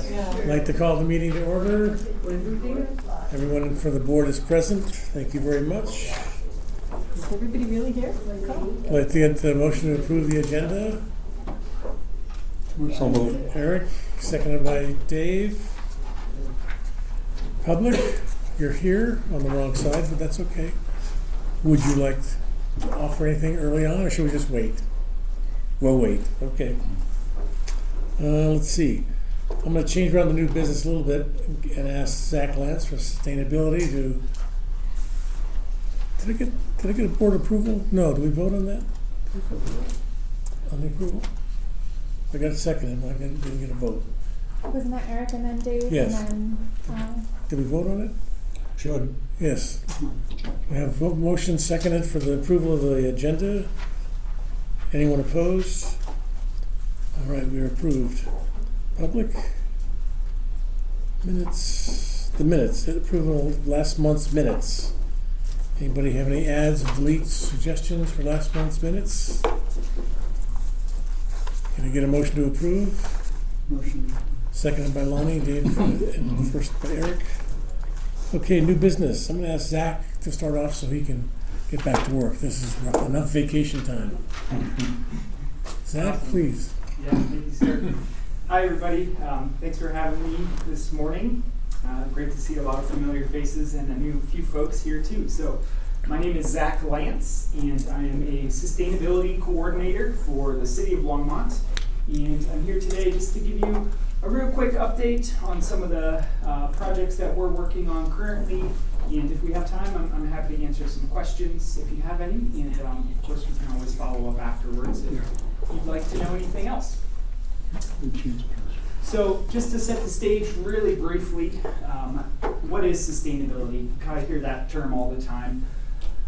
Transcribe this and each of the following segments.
I'd like to call the meeting to order. Everyone for the board is present. Thank you very much. Is everybody really here? I'd like to get the motion to approve the agenda. So moved. Eric, seconded by Dave. Public, you're here on the wrong side, but that's okay. Would you like to offer anything early on, or should we just wait? We'll wait, okay. Let's see. I'm going to change around the new business a little bit and ask Zach Lance for sustainability to. Did I get a board approval? No, did we vote on that? On the approval? I got a second, I didn't get a vote. Wasn't that Eric and then Dave? Yes. And then, Did we vote on it? Should. Yes. We have motion seconded for the approval of the agenda. Anyone opposed? All right, we are approved. Public? Minutes. The minutes. Approval of last month's minutes. Anybody have any adds, deletes, suggestions for last month's minutes? Can I get a motion to approve? Motion. Seconded by Lonnie, Dave, and first by Eric. Okay, new business. I'm gonna ask Zach to start off so he can get back to work. This is enough vacation time. Zach, please. Yeah, thank you, sir. Hi, everybody. Thanks for having me this morning. Great to see a lot of familiar faces and a new few folks here too. So, my name is Zach Lance, and I am a sustainability coordinator for the city of Longmont. And I'm here today just to give you a real quick update on some of the projects that we're working on currently. And if we have time, I'm happy to answer some questions if you have any. And of course, we can always follow up afterwards if you'd like to know anything else. So just to set the stage really briefly, what is sustainability? You kind of hear that term all the time.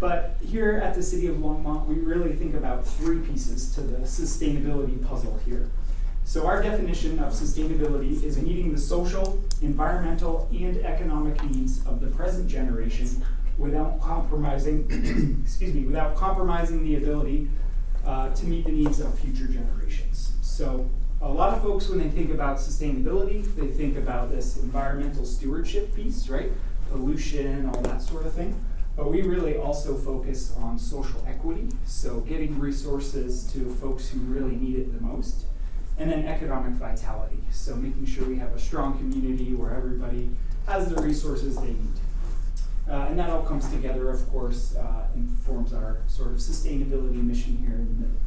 But here at the city of Longmont, we really think about three pieces to the sustainability puzzle here. So our definition of sustainability is meeting the social, environmental, and economic needs of the present generation without compromising, without compromising the ability to meet the needs of future generations. So a lot of folks, when they think about sustainability, they think about this environmental stewardship piece, right? Pollution, all that sort of thing. But we really also focus on social equity, so getting resources to folks who really need it the most. And then economic vitality, so making sure we have a strong community where everybody has the resources they need. And that all comes together, of course, and forms our sort of sustainability mission here in the middle.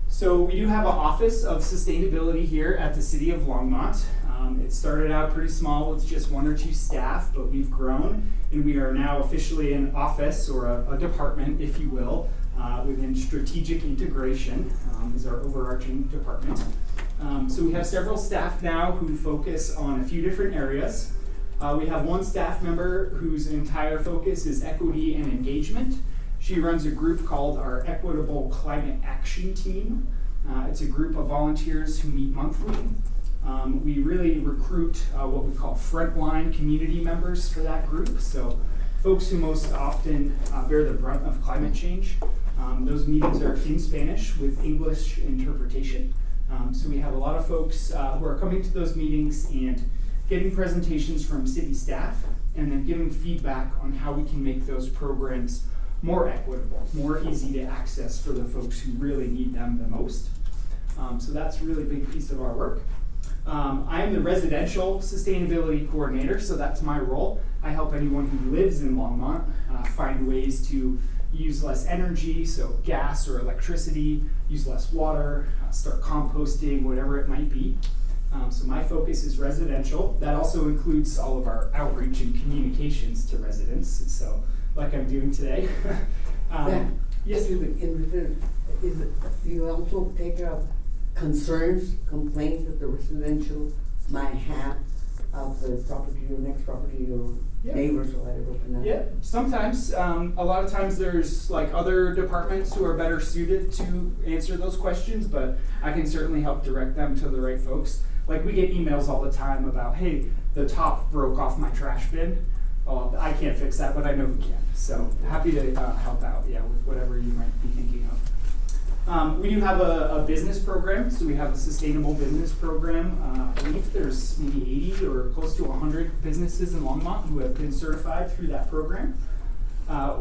So we do have an office of sustainability here at the city of Longmont. It started out pretty small with just 1 or 2 staff, but we've grown, and we are now officially an office, or a department, if you will, within strategic integration is our overarching department. So we have several staff now who focus on a few different areas. We have one staff member whose entire focus is equity and engagement. She runs a group called our Equitable Climate Action Team. It's a group of volunteers who meet monthly. We really recruit what we call frontline community members for that group. So folks who most often bear the brunt of climate change. Those meetings are in Spanish with English interpretation. So we have a lot of folks who are coming to those meetings and getting presentations from city staff, and then giving feedback on how we can make those programs more equitable, more easy to access for the folks who really need them the most. So that's a really big piece of our work. I am the residential sustainability coordinator, so that's my role. I help anyone who lives in Longmont find ways to use less energy, so gas or electricity, use less water, start composting, whatever it might be. So my focus is residential. That also includes all of our outreach and communications to residents, so like I'm doing today. Yes? Do you also take up concerns, complaints that the residential might have of the property or next property or neighbors or whatever? Yeah, sometimes. A lot of times there's like other departments who are better suited to answer those questions, but I can certainly help direct them to the right folks. Like we get emails all the time about, hey, the top broke off my trash bin. Oh, I can't fix that, but I know who can. So happy to help out, with whatever you might be thinking of. We do have a business program, so we have a sustainable business program. I believe there's maybe 80 or close to 100 businesses in Longmont who have been certified through that program.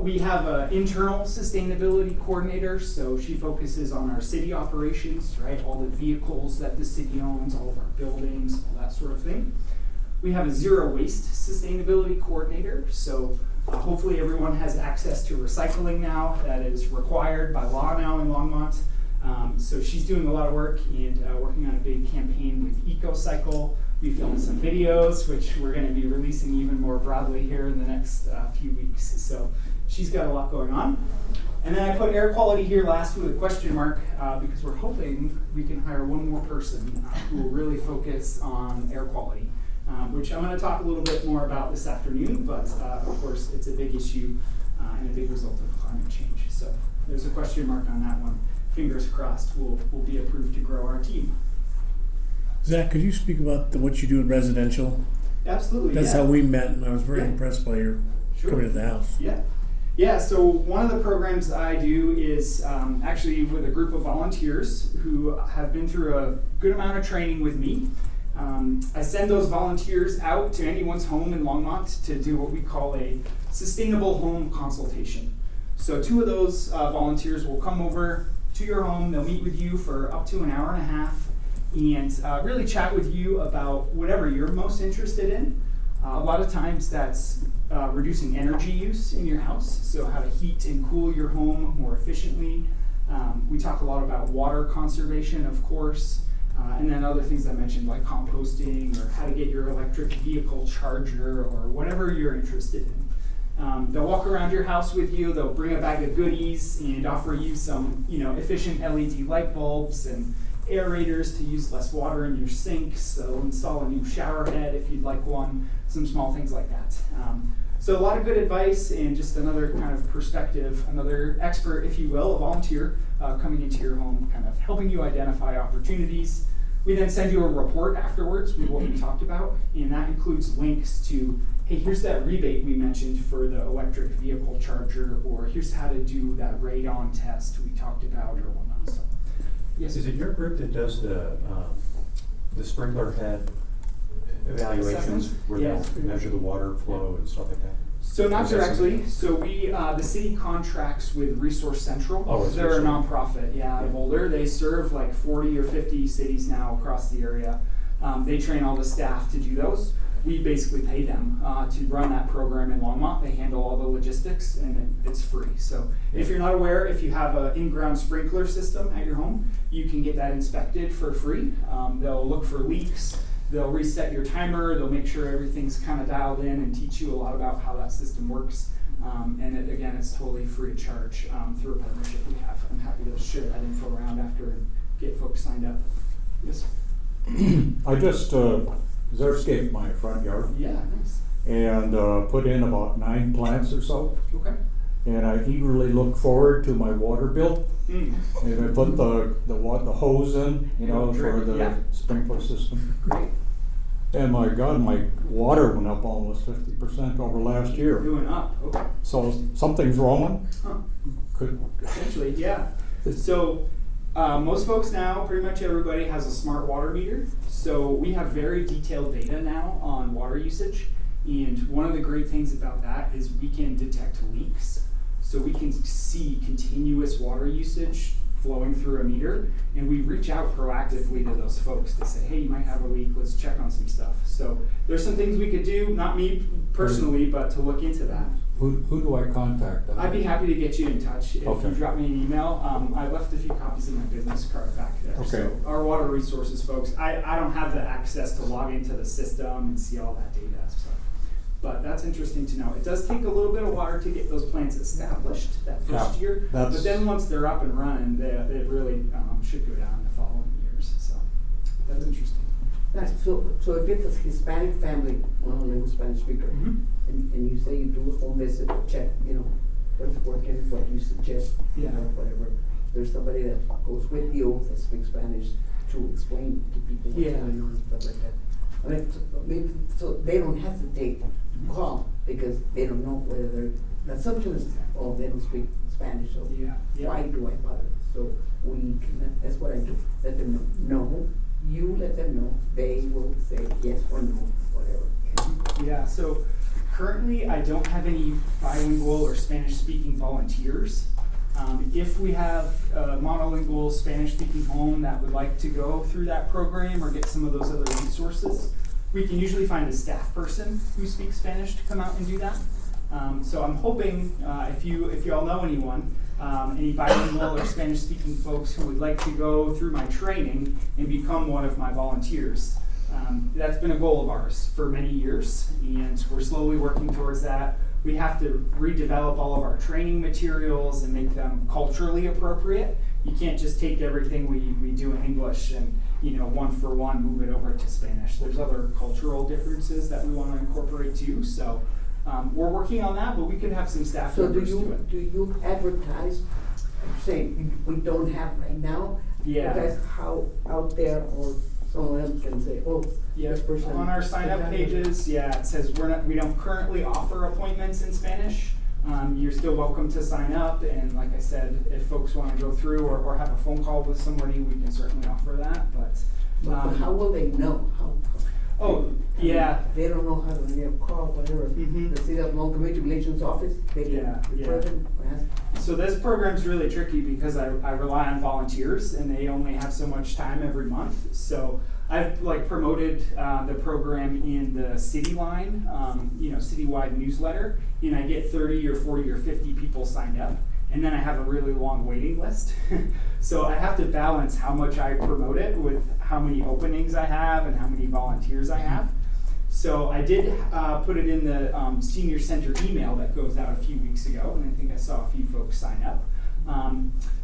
We have an internal sustainability coordinator, so she focuses on our city operations, right? All the vehicles that the city owns, all of our buildings, all that sort of thing. We have a zero waste sustainability coordinator, so hopefully everyone has access to recycling now. That is required by law now in Longmont. So she's doing a lot of work and working on a big campaign with EcoCycle. We filmed some videos, which we're going to be releasing even more broadly here in the next few weeks. So she's got a lot going on. And then I put air quality here last with a question mark because we're hoping we can hire one more person who will really focus on air quality. Which I'm going to talk a little bit more about this afternoon, but of course it's a big issue and a big result of climate change. So there's a question mark on that one. Fingers crossed we'll be approved to grow our team. Zach, could you speak about what you do in residential? Absolutely. That's how we met, and I was very impressed by your coming to the house. Yeah, so one of the programs I do is actually with a group of volunteers who have been through a good amount of training with me. I send those volunteers out to anyone's home in Longmont to do what we call a sustainable home consultation. So 2 of those volunteers will come over to your home, they'll meet with you for up to an hour and a half and really chat with you about whatever you're most interested in. A lot of times that's reducing energy use in your house, so how to heat and cool your home more efficiently. We talk a lot about water conservation, of course. And then other things I mentioned like composting or how to get your electric vehicle charger or whatever you're interested in. They'll walk around your house with you, they'll bring a bag of goodies and offer you some efficient LED light bulbs and aerators to use less water in your sinks. They'll install a new shower head if you'd like one, some small things like that. So a lot of good advice and just another kind of perspective, another expert, if you will, a volunteer coming into your home, kind of helping you identify opportunities. We then send you a report afterwards with what we talked about, and that includes links to, hey, here's that rebate we mentioned for the electric vehicle charger, or here's how to do that radon test we talked about, or whatnot. So, yes. Is it your group that does the sprinkler head evaluations where Yeah. they'll measure the water flow and stuff like that? So not Is that directly. something- So we, the city contracts with Resource Central. Oh, Resource They're a Central. nonprofit, out of Boulder. They serve like 40 or 50 cities now across the area. They train all the staff to do those. We basically pay them to run that program in Longmont. They handle all the logistics and it's free. So if you're not aware, if you have an in-ground sprinkler system at your home, you can get that inspected for free. They'll look for leaks. They'll reset your timer, they'll make sure everything's kind of dialed in and teach you a lot about how that system works. Again, it's totally free of charge through a partnership we have. I'm happy to share that info around after and get folks signed up. Yes? I just xeriscaped my front yard Yeah, nice. and put in about 9 plants or so. Okay. And I eagerly look forward to my water bill. Mm. And I put the hose in, for the Yeah. sprinkler system. Great. And my God, my water went up almost 50% over last year. Doing up. Okay. So something's wrong. Huh. Could, Essentially, yeah. So most folks now, pretty much everybody has a smart water meter. So we have very detailed data now on water usage. And one of the great things about that is we can detect leaks. So we can see continuous water usage flowing through a meter, and we reach out proactively to those folks to say, hey, you might have a leak, let's check on some stuff. So there's some things we could do, not me personally, but to look into that. who do I contact? I'd be happy to get you in touch if Okay. you drop me an email. I left a few copies of my business card back there. Okay. So our water resources folks, I don't have the access to log into the system and see all that data. So. But that's interesting to know. It does take a little bit of water to get those plants established that first year. that's- But then once they're up and running, they really should go down in the following years. So that's interesting. Right, so if it's a Hispanic family, monolingual Spanish speaker, Mhm. and you say you do a home visit, check, what's working, what you suggest, Yeah. whatever. There's somebody that goes with you that speaks Spanish to explain to people what's Yeah. going on and stuff like that. I mean, so they don't hesitate call, because they don't know whether they're, the assumption is, oh, they don't speak Spanish, so Yeah, yeah. why do I bother? So we can, that's what I do, let them know. No, you let them know, they will say yes or no, whatever. Yeah, so currently I don't have any bilingual or Spanish-speaking volunteers. If we have a monolingual Spanish-speaking home that would like to go through that program or get some of those other resources, we can usually find a staff person who speaks Spanish to come out and do that. So I'm hoping if you all know anyone, any bilingual or Spanish-speaking folks who would like to go through my training and become one of my volunteers. That's been a goal of ours for many years, and we're slowly working towards that. We have to redevelop all of our training materials and make them culturally appropriate. You can't just take everything we do in English and, one for one move it over to Spanish. There's other cultural differences that we want to incorporate too. So we're working on that, but we can have some staff So members do it. do you advertise, saying we don't have right now? Yeah. That's how out there, or someone else can say, oh, Yeah, this person. on our sign up pages, it says we don't currently offer appointments in Spanish. You're still welcome to sign up, and like I said, if folks want to go through or have a phone call with somebody, we can certainly offer that. But how will they know? They don't know how to get a call, whatever. Mhm. The City of Long Community Relations Office, they can Yeah, refer yeah. them or ask. So this program's really tricky because I rely on volunteers, and they only have so much time every month. So I've promoted the program in the city line, citywide newsletter, and I get 30 or 40 or 50 people signed up, and then I have a really long waiting list. So I have to balance how much I promote it with how many openings I have and how many volunteers I have. So I did put it in the senior center email that goes out a few weeks ago, and I think I saw a few folks sign up.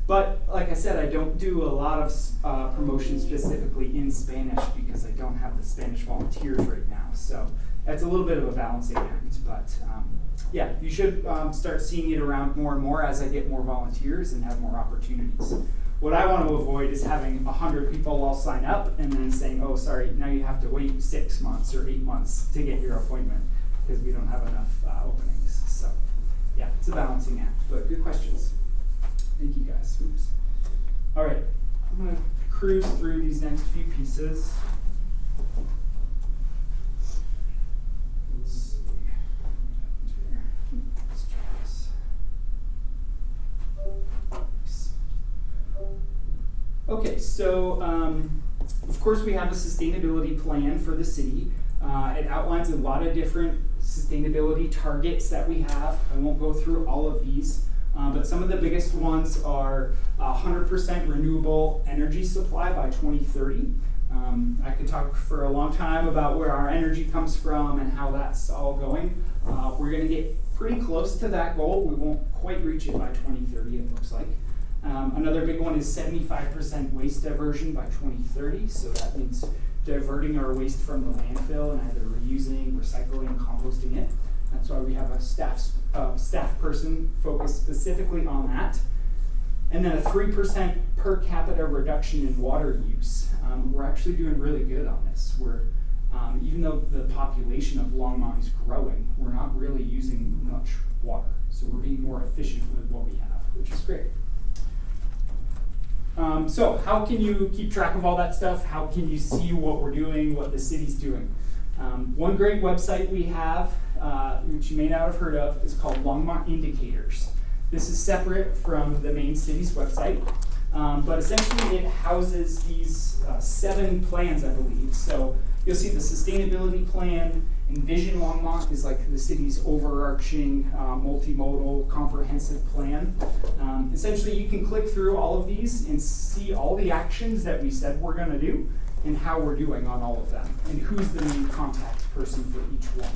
But like I said, I don't do a lot of promotion specifically in Spanish because I don't have the Spanish volunteers right now. So that's a little bit of a balancing act. But yeah, you should start seeing it around more and more as I get more volunteers and have more opportunities. What I want to avoid is having 100 people all sign up and then saying, oh, sorry, now you have to wait 6 months or 8 months to get your appointment because we don't have enough openings. So yeah, it's a balancing act, but good questions. Thank you guys. Oops. All right, I'm going to cruise through these next few pieces. Let's see. Let's try this. Nice. Okay, so of course we have a sustainability plan for the city. It outlines a lot of different sustainability targets that we have. I won't go through all of these. But some of the biggest ones are 100% renewable energy supply by 2030. I could talk for a long time about where our energy comes from and how that's all going. We're going to get pretty close to that goal. We won't quite reach it by 2030, it looks like. Another big one is 75% waste diversion by 2030. So that means diverting our waste from the landfill and either reusing, recycling, composting it. That's why we have a staff person focused specifically on that. And then a 3% per capita reduction in water use. We're actually doing really good on this. Even though the population of Longmont is growing, we're not really using much water. So we're being more efficient with what we have, which is great. So how can you keep track of all that stuff? How can you see what we're doing, what the city's doing? One great website we have, which you may not have heard of, is called Longmont Indicators. This is separate from the main city's website, but essentially it houses these 7 plans, I believe. So you'll see the sustainability plan. Envision Longmont is like the city's overarching multimodal comprehensive plan. Essentially you can click through all of these and see all the actions that we said we're going to do and how we're doing on all of them and who's the main contact person for each one.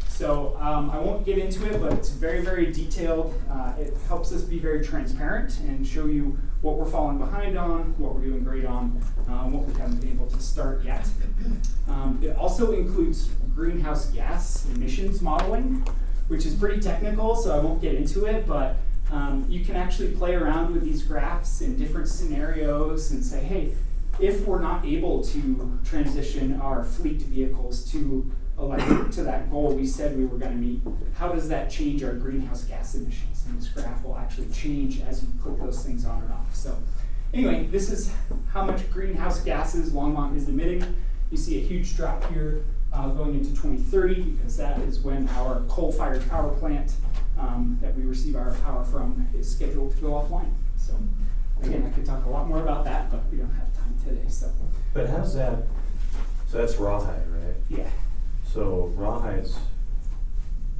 So I won't get into it, but it's very, very detailed. It helps us be very transparent and show you what we're falling behind on, what we're doing great on, what we haven't been able to start yet. It also includes greenhouse gas emissions modeling, which is pretty technical, so I won't get into it, but you can actually play around with these graphs in different scenarios and say, hey, if we're not able to transition our fleet vehicles to electric to that goal we said we were gonna meet, how does that change our greenhouse gas emissions? And this graph will actually change as you click those things on and off. So anyway, this is how much greenhouse gases Longmont is emitting. You see a huge drop here going into 2030 because that is when our coal-fired power plant that we receive our power from is scheduled to go offline. So again, I could talk a lot more about that, but we don't have time today. So But how's that, so that's Rawhide, right? yeah, So Rawhide's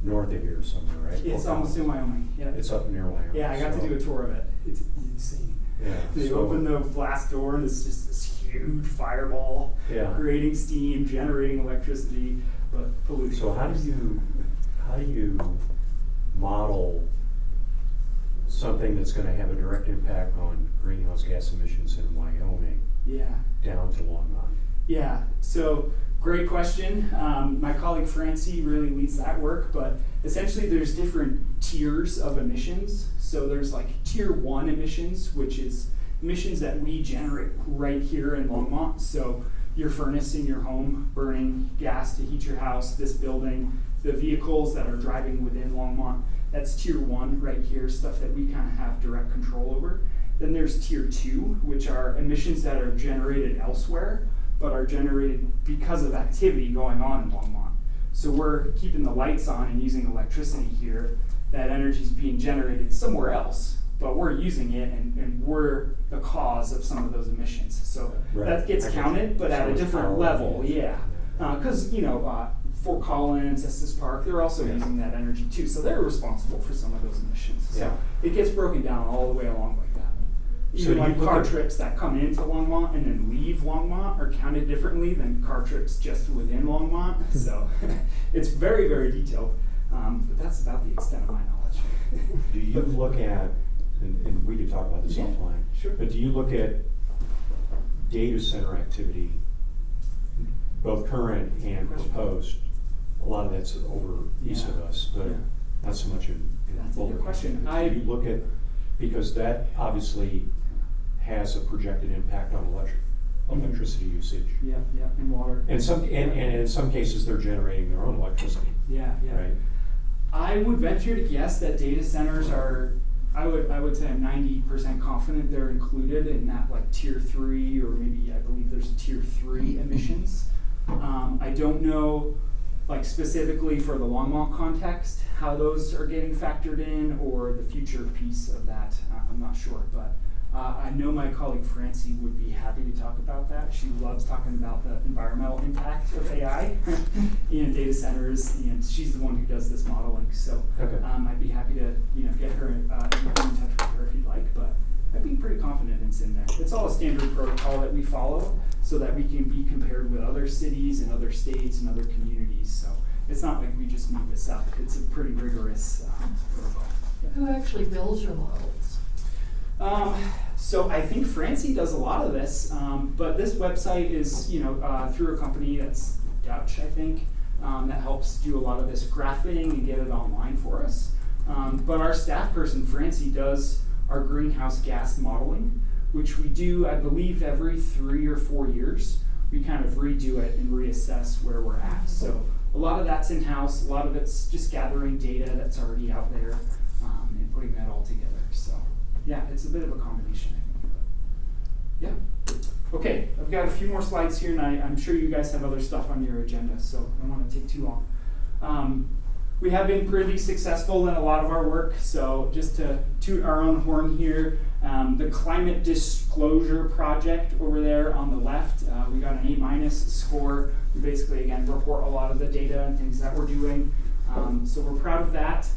north of here somewhere, right? it's Or almost in Wyoming. Yeah, It's up near Wyoming. yeah. I got to so- do a tour of it. It's insane. Yeah. They so- open the blast door and it's just this huge fireball, Yeah. creating steam, generating electricity, but polluting. So how do you model something that's gonna have a direct impact on greenhouse gas emissions in Wyoming Yeah. down to Longmont? Yeah, so great question. My colleague Francie really leads that work, but essentially there's different tiers of emissions. So there's like tier 1 emissions, which is emissions that we generate right here in Longmont. So your furnace in your home burning gas to heat your house, this building, the vehicles that are driving within Longmont, that's tier 1 right here, stuff that we kind of have direct control over. Then there's tier 2, which are emissions that are generated elsewhere, but are generated because of activity going on in Longmont. So we're keeping the lights on and using electricity here. That energy is being generated somewhere else, but we're using it and we're the cause of some of those emissions. So Right. that gets I get counted, you. but at So a it's different power level, used. yeah. Because, Fort Collins, Estes Park, they're also Yeah. using that energy too. So they're responsible for some of those emissions. So Yeah. it gets broken down all the way along like that. So Even do you like look car at- trips that come into Longmont and then leave Longmont are counted differently than car trips just within Longmont. So it's very, very detailed. But that's about the extent of my knowledge. Do you look at, and we could talk about this Yeah, offline, sure. but do you look at data center activity, both current and Question. proposed? A lot of that's over east of Yeah. us, but Yeah. not so much in That's a Boulder good question. County. Do you look at, because that obviously has a projected impact on electricity usage. Yeah, and water. And in some cases, they're generating their own electricity, Yeah. right? I would venture to guess that data centers are, I would say I'm 90% confident they're included in that like tier 3, or maybe I believe there's a tier 3 emissions. I don't know like specifically for the Longmont context how those are getting factored in, or the future piece of that. I'm not sure, but I know my colleague Francie would be happy to talk about that. She loves talking about the environmental impact of AI in data centers, and she's the one who does this modeling. So Okay. I'd be happy to get her in touch with her if you'd like, but I'd be pretty confident it's in there. It's all a standard protocol that we follow so that we can be compared with other cities and other states and other communities. So it's not like we just made this up. It's a pretty rigorous protocol. Yeah. Who actually builds your models? So I think Francie does a lot of this, but this website is, through a company that's Dutch, I think, that helps do a lot of this graphing and get it online for us. But our staff person, Francie, does our greenhouse gas modeling, which we do, I believe, every 3 or 4 years. We kind of redo it and reassess where we're at. So a lot of that's in-house, a lot of it's just gathering data that's already out there and putting that all together. So yeah, it's a bit of a combination, I think. But yeah. Okay, I've got a few more slides here, and I'm sure you guys have other stuff on your agenda, so I don't want to take too long. We have been pretty successful in a lot of our work, so just to toot our own horn here, the Climate Disclosure Project over there on the left, we got an A- score. We basically, again, report a lot of the data and things that we're doing, so we're proud of that.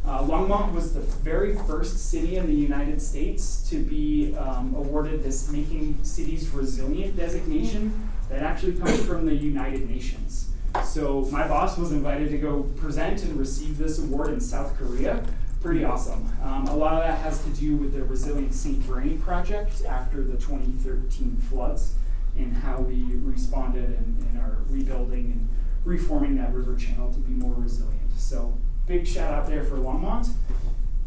Longmont was the very first city in the United States to be awarded this Making Cities Resilient designation that actually comes from the United Nations. So my boss was invited to go present and receive this award in South Korea. Pretty awesome. A lot of that has to do with the Resilient St. Vrain project after the 2013 floods and how we responded and are rebuilding and reforming that river channel to be more resilient. So big shout out there for Longmont.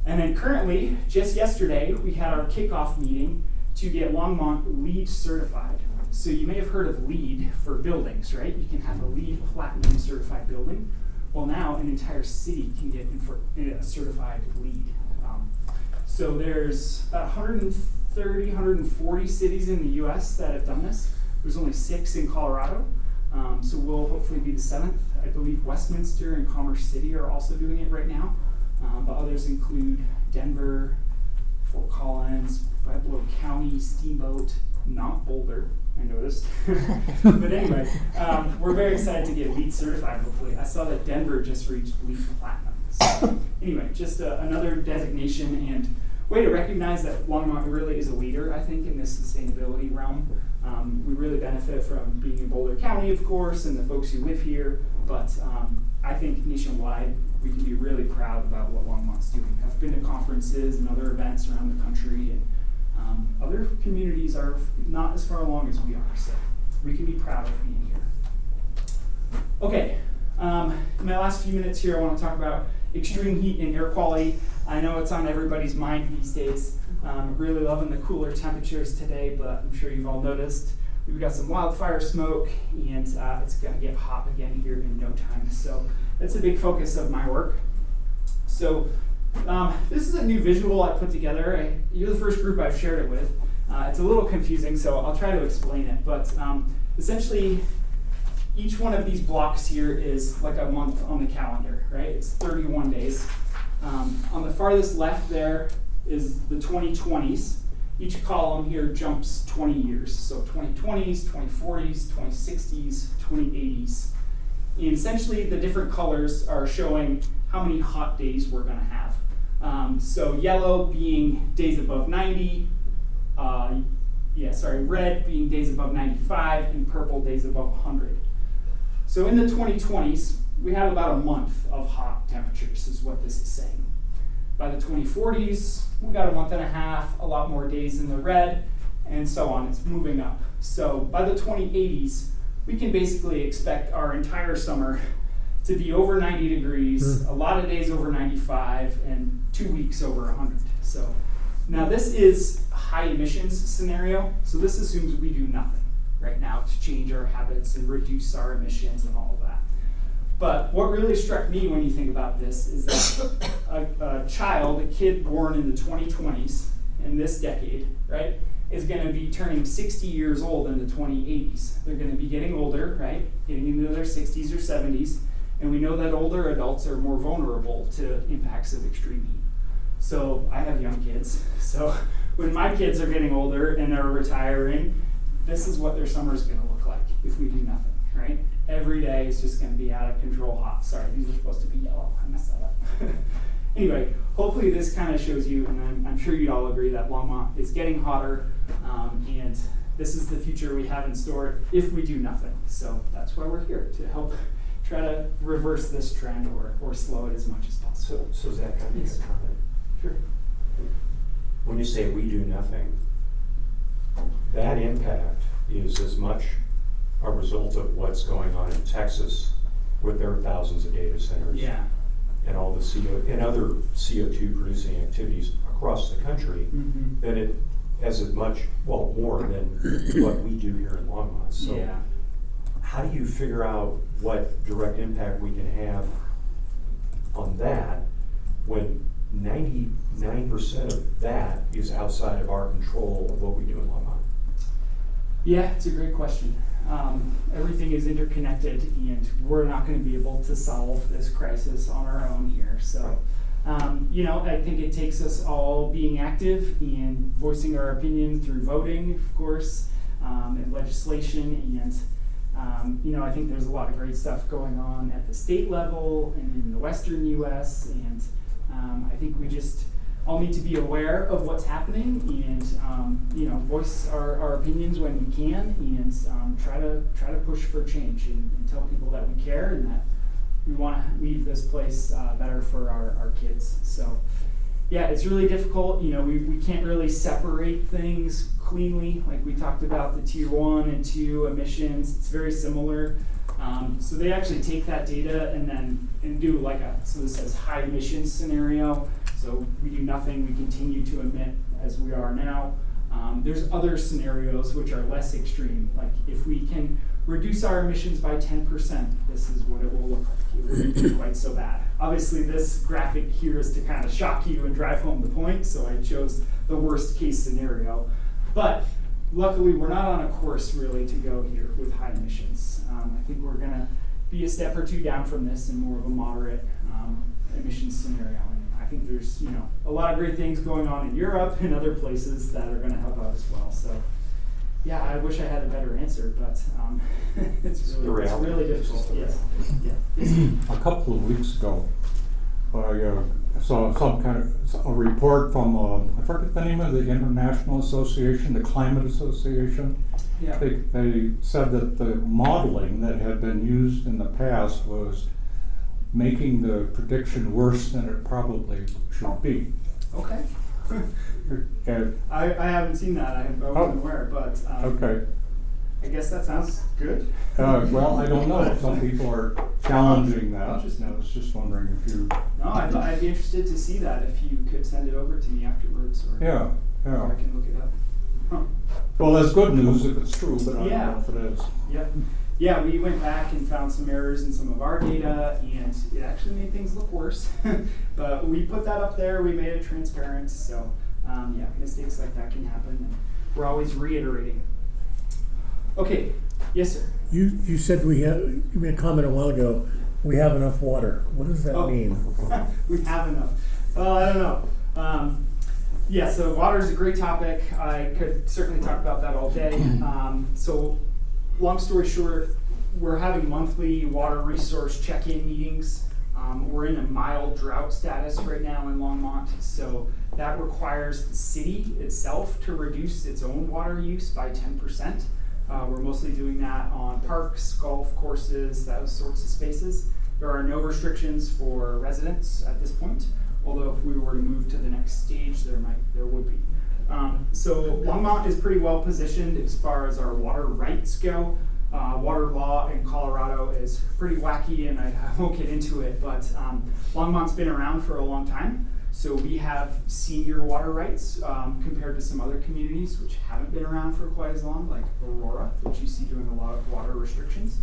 And then currently, just yesterday, we had our kickoff meeting to get Longmont LEED certified. So you may have heard of LEED for buildings, right? You can have a LEED Platinum certified building. Well, now an entire city can get certified LEED. So there's about 130, 140 cities in the US that have done this. There's only 6 in Colorado. So we'll hopefully be the 7th. I believe Westminster and Commerce City are also doing it right now. But others include Denver, Fort Collins, Pueblo County, Steamboat, not Boulder, I noticed. But anyway, we're very excited to get LEED certified, hopefully. I saw that Denver just reached LEED Platinum. So anyway, just another designation and way to recognize that Longmont really is a leader, I think, in this sustainability realm. We really benefit from being in Boulder County, of course, and the folks who live here, but I think nationwide, we can be really proud about what Longmont's doing. I've been to conferences and other events around the country, and other communities are not as far along as we are, so we can be proud of being here. Okay, in my last few minutes here, I want to talk about extreme heat and air quality. I know it's on everybody's mind these days. Really loving the cooler temperatures today, but I'm sure you've all noticed we've got some wildfire smoke, and it's going to get hot again here in no time. So that's a big focus of my work. So this is a new visual I put together. You're the first group I've shared it with. It's a little confusing, so I'll try to explain it. But essentially, each one of these blocks here is like a month on the calendar, right? It's 31 days. On the farthest left there is the 2020s. Each column here jumps 20 years. So 2020s, 2040s, 2060s, 2080s. And essentially, the different colors are showing how many hot days we're going to have. So yellow being days above 90, red being days above 95, and purple days above 100. So in the 2020s, we have about a month of hot temperatures, is what this is saying. By the 2040s, we got a month and a half, a lot more days in the red, and so on. It's moving up. So by the 2080s, we can basically expect our entire summer to be over 90 degrees, a lot of days over 95, and 2 weeks over 100. So now this is a high emissions scenario, so this assumes we do nothing right now to change our habits and reduce our emissions and all of that. But what really struck me when you think about this is that a kid born in the 2020s, in this decade, right, is going to be turning 60 years old in the 2080s. They're going to be getting older, right, getting into their 60s or 70s, and we know that older adults are more vulnerable to impacts of extreme heat. So I have young kids, so when my kids are getting older and they're retiring, this is what their summer is going to look like if we do nothing, right? Every day is just going to be out of control hot. Sorry, these are supposed to be yellow. I messed that up. Anyway, hopefully this kind of shows you, and I'm sure you'd all agree that Longmont is getting hotter, and this is the future we have in store if we do nothing. So that's why we're here, to help try to reverse this trend or slow it as much as possible. So Zach, can I make Yes. a comment? Sure. When you say we do nothing, that impact is as much a result of what's going on in Texas with their thousands of data centers. Yeah. And all the and other CO2 producing activities across the country, Mm-hmm. than it has as much, well, more than what we do here in Longmont. So Yeah. how do you figure out what direct impact we can have on that when 99% of that is outside of our control of what we do in Longmont? Yeah, it's a great question. Everything is interconnected, and we're not going to be able to solve this crisis on our own here. So, I think it takes us all being active and voicing our opinion through voting, of course, and legislation. And, I think there's a lot of great stuff going on at the state level and in the Western U.S. And I think we just all need to be aware of what's happening and voice our opinions when we can, and try to push for change and tell people that we care and that we want to leave this place better for our kids. So yeah, it's really difficult. We can't really separate things cleanly, like we talked about the tier 1 and 2 emissions. It's very similar. So they actually take that data and do so this says high emissions scenario. So we do nothing, we continue to emit as we are now. There's other scenarios which are less extreme, like if we can reduce our emissions by 10%, this is what it will look like. It wouldn't be quite so bad. Obviously, this graphic here is to kind of shock you and drive home the point, so I chose the worst case scenario. But luckily, we're not on a course really to go here with high emissions. I think we're gonna be a step or two down from this and more of a moderate emissions scenario. And I think there's a lot of great things going on in Europe and other places that are gonna help out as well. So yeah, I wish I had a better answer, but it's really difficult. Yes. Yeah. A couple of weeks ago, I saw a report from, I forget the name of the International Association, the Climate Association. Yeah. They said that the modeling that had been used in the past was making the prediction worse than it probably should be. Okay. And, I haven't seen that. I wasn't aware, but okay. I guess that sounds good. Well, I don't know. Some people are challenging that. Interesting. I was just wondering if you. No, I'd be interested to see that if you could send it over to me afterwards, or Yeah. or I can look it up. Huh. Well, that's good news if it's true, but I don't Yeah. know if it is. Yep. Yeah, we went back and found some errors in some of our data, and it actually made things look worse. But we put that up there. We made it transparent. So yeah, mistakes like that can happen. And we're always reiterating. Okay. Yes, sir. You said you made a comment a while ago, we have enough water. What does that mean? We have enough. Well, I don't know. Yeah, so water is a great topic. I could certainly talk about that all day. So long story short, we're having monthly water resource check-in meetings. We're in a mild drought status right now in Longmont, so that requires the city itself to reduce its own water use by 10%. We're mostly doing that on parks, golf courses, those sorts of spaces. There are no restrictions for residents at this point, although if we were to move to the next stage, there would be. So Longmont is pretty well positioned as far as our water rights go. Water law in Colorado is pretty wacky, and I won't get into it, but Longmont's been around for a long time. So we have senior water rights compared to some other communities which haven't been around for quite as long, like Aurora, which you see doing a lot of water restrictions.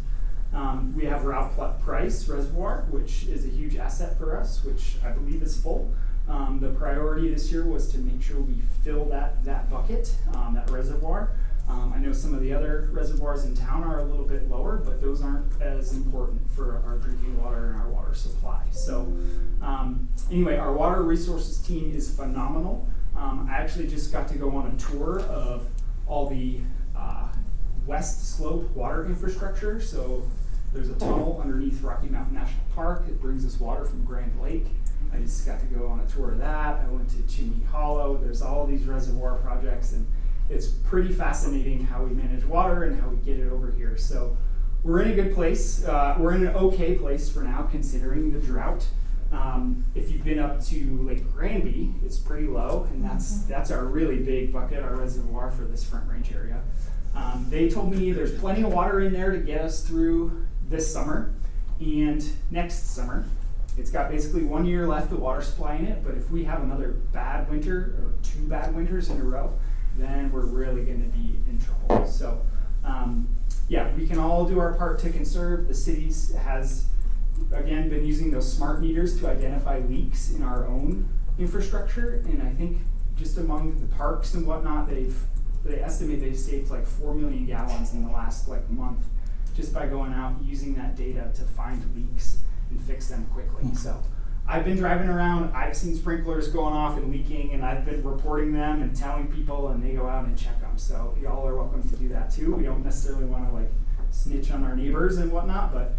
We have Ralph Price Reservoir, which is a huge asset for us, which I believe is full. The priority this year was to make sure we fill that bucket, that reservoir. I know some of the other reservoirs in town are a little bit lower, but those aren't as important for our drinking water and our water supply. So anyway, our water resources team is phenomenal. I actually just got to go on a tour of all the West Slope water infrastructure. So there's a tunnel underneath Rocky Mountain National Park. It brings us water from Grand Lake. I just got to go on a tour of that. I went to Chimney Hollow. There's all these reservoir projects, and it's pretty fascinating how we manage water and how we get it over here. So we're in a good place. We're in an okay place for now, considering the drought. If you've been up to Lake Granby, it's pretty low, and that's our really big bucket, our reservoir for this Front Range area. They told me there's plenty of water in there to get us through this summer and next summer. It's got basically 1 year left of water supply in it, but if we have another bad winter or 2 bad winters in a row, then we're really going to be in trouble. So yeah, we can all do our part to conserve. The city has, again, been using those smart meters to identify leaks in our own infrastructure, and I think just among the parks and whatnot, they estimate they've saved like 4 million gallons in the last month just by going out using that data to find leaks and fix them quickly. So I've been driving around, I've seen sprinklers going off and leaking, and I've been reporting them and telling people, and they go out and check them. So y'all are welcome to do that too. We don't necessarily want to snitch on our neighbors and whatnot, but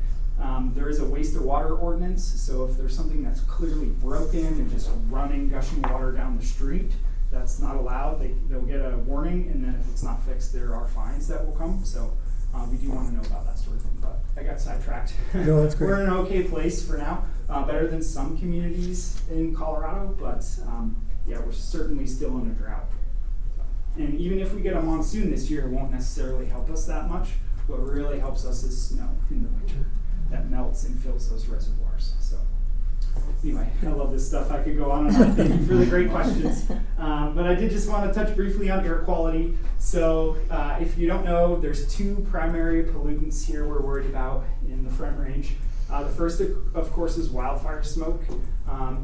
there is a waste of water ordinance. So if there's something that's clearly broken and just running, gushing water down the street, that's not allowed. They'll get a warning, and then if it's not fixed, there are fines that will come. So we do want to know about that sort of thing, but I got sidetracked. No, that's great. We're in an okay place for now, better than some communities in Colorado, but yeah, we're certainly still in a drought. And even if we get a monsoon this year, it won't necessarily help us that much. What really helps us is snow in the winter that melts and fills those reservoirs. So Anyway, I love this stuff. I could go on and on. Thank you for the great questions. But I did just want to touch briefly on air quality. So if you don't know, there's two primary pollutants here we're worried about in the Front Range. The first, of course, is wildfire smoke.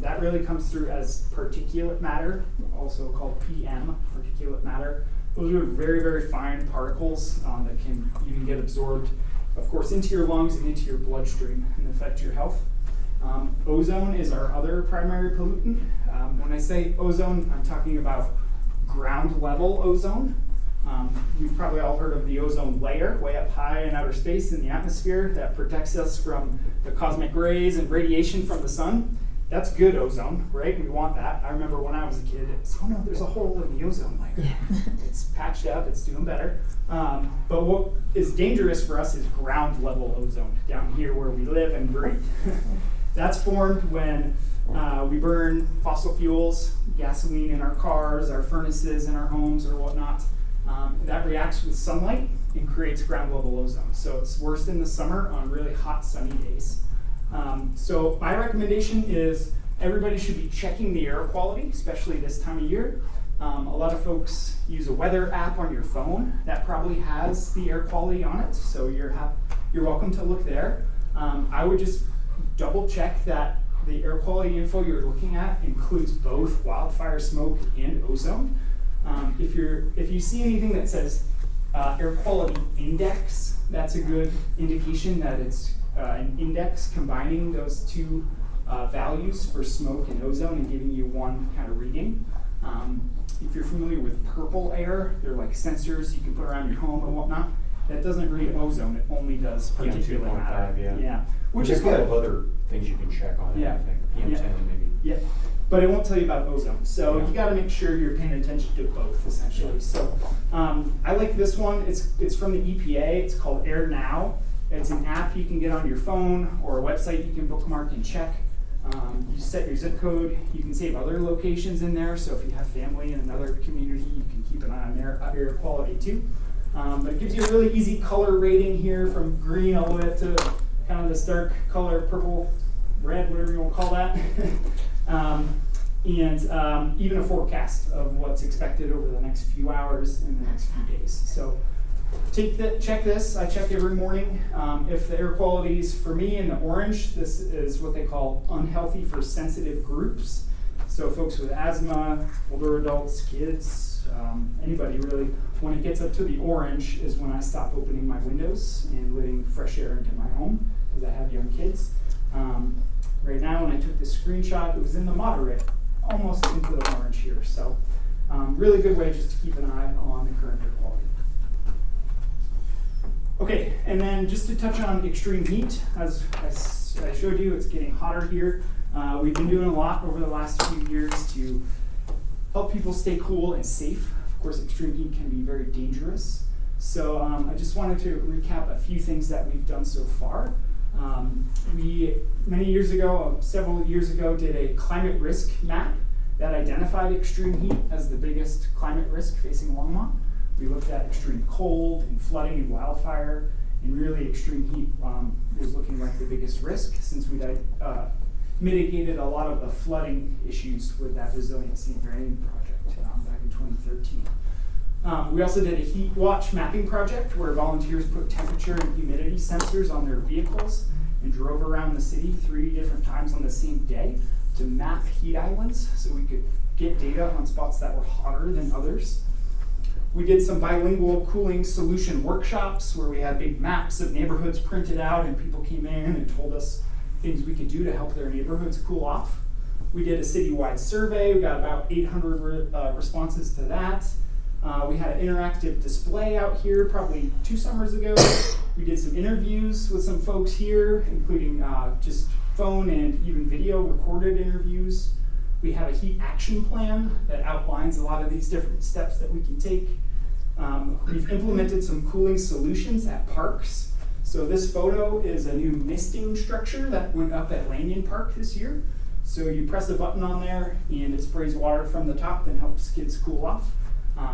That really comes through as particulate matter, also called PM, particulate matter. Those are very, very fine particles that can even get absorbed, of course, into your lungs and into your bloodstream and affect your health. Ozone is our other primary pollutant. When I say ozone, I'm talking about ground level ozone. You've probably all heard of the ozone layer way up high in outer space in the atmosphere that protects us from the cosmic rays and radiation from the sun. That's good ozone, right? We want that. I remember when I was a kid, it's, oh no, there's a hole in the ozone layer. It's patched up, it's doing better. But what is dangerous for us is ground level ozone, down here where we live and breathe. That's formed when we burn fossil fuels, gasoline in our cars, our furnaces in our homes or whatnot. That reacts with sunlight and creates ground level ozone. So it's worst in the summer on really hot sunny days. So my recommendation is everybody should be checking the air quality, especially this time of year. A lot of folks use a weather app on your phone that probably has the air quality on it, so you're welcome to look there. I would just double check that the air quality info you're looking at includes both wildfire smoke and ozone. If you see anything that says air quality index, that's a good indication that it's an index combining those two values for smoke and ozone and giving you one kind of reading. If you're familiar with purple air, they're like sensors you can put around your home and whatnot. That doesn't read ozone, it only does particulate matter. Yeah. Which is There's a good. lot of other things you can check on it, Yeah. I think. PM10 Yeah. maybe. Yep, but it won't tell you about ozone. So Yeah. you got to make sure you're paying attention to both, essentially. So I like this one. It's from the EPA. It's called Air Now. It's an app you can get on your phone or a website you can bookmark and check. You set your zip code. You can save other locations in there. So if you have family in another community, you can keep an eye on their air quality too. But it gives you a really easy color rating here from green all the way up to kind of this dark color, purple, red, whatever you want to call that. And even a forecast of what's expected over the next few hours and the next few days. So check this. I check every morning. If the air quality is for me in the orange, this is what they call unhealthy for sensitive groups. So folks with asthma, older adults, kids, anybody really. When it gets up to the orange is when I stop opening my windows and letting fresh air into my home because I have young kids. Right now, when I took this screenshot, it was in the moderate, almost into the orange here. So really good way just to keep an eye on the current air quality. Okay, and then just to touch on extreme heat, as I showed you, it's getting hotter here. We've been doing a lot over the last few years to help people stay cool and safe. Of course, extreme heat can be very dangerous. So I just wanted to recap a few things that we've done so far. We, several years ago, did a climate risk map that identified extreme heat as the biggest climate risk facing Longmont. We looked at extreme cold and flooding and wildfire, and really extreme heat was looking like the biggest risk since we mitigated a lot of the flooding issues with that resiliency and drainage project back in 2013. We also did a heat watch mapping project where volunteers put temperature and humidity sensors on their vehicles and drove around the city 3 different times on the same day to map heat islands so we could get data on spots that were hotter than others. We did some bilingual cooling solution workshops where we had big maps of neighborhoods printed out and people came in and told us things we could do to help their neighborhoods cool off. We did a citywide survey. We got about 800 responses to that. We had an interactive display out here probably 2 summers ago. We did some interviews with some folks here, including just phone and even video recorded interviews. We have a heat action plan that outlines a lot of these different steps that we can take. We've implemented some cooling solutions at parks. So this photo is a new misting structure that went up at Lanyon Park this year. So you press a button on there and it sprays water from the top and helps kids cool off.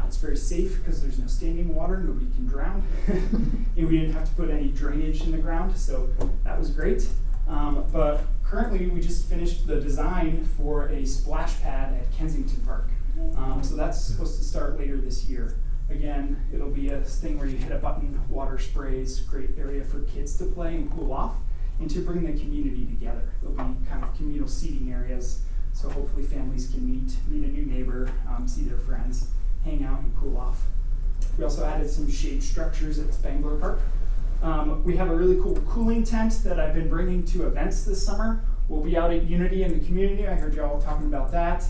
It's very safe because there's no standing water, nobody can drown. And we didn't have to put any drainage in the ground, so that was great. But currently, we just finished the design for a splash pad at Kensington Park. So that's supposed to start later this year. Again, it'll be a thing where you hit a button, water sprays, great area for kids to play and cool off, and to bring the community together. There'll be kind of communal seating areas, so hopefully families can meet a new neighbor, see their friends, hang out and cool off. We also added some shade structures at Spangler Park. We have a really cool cooling tent that I've been bringing to events this summer. We'll be out at Unity in the community. I heard y'all talking about that.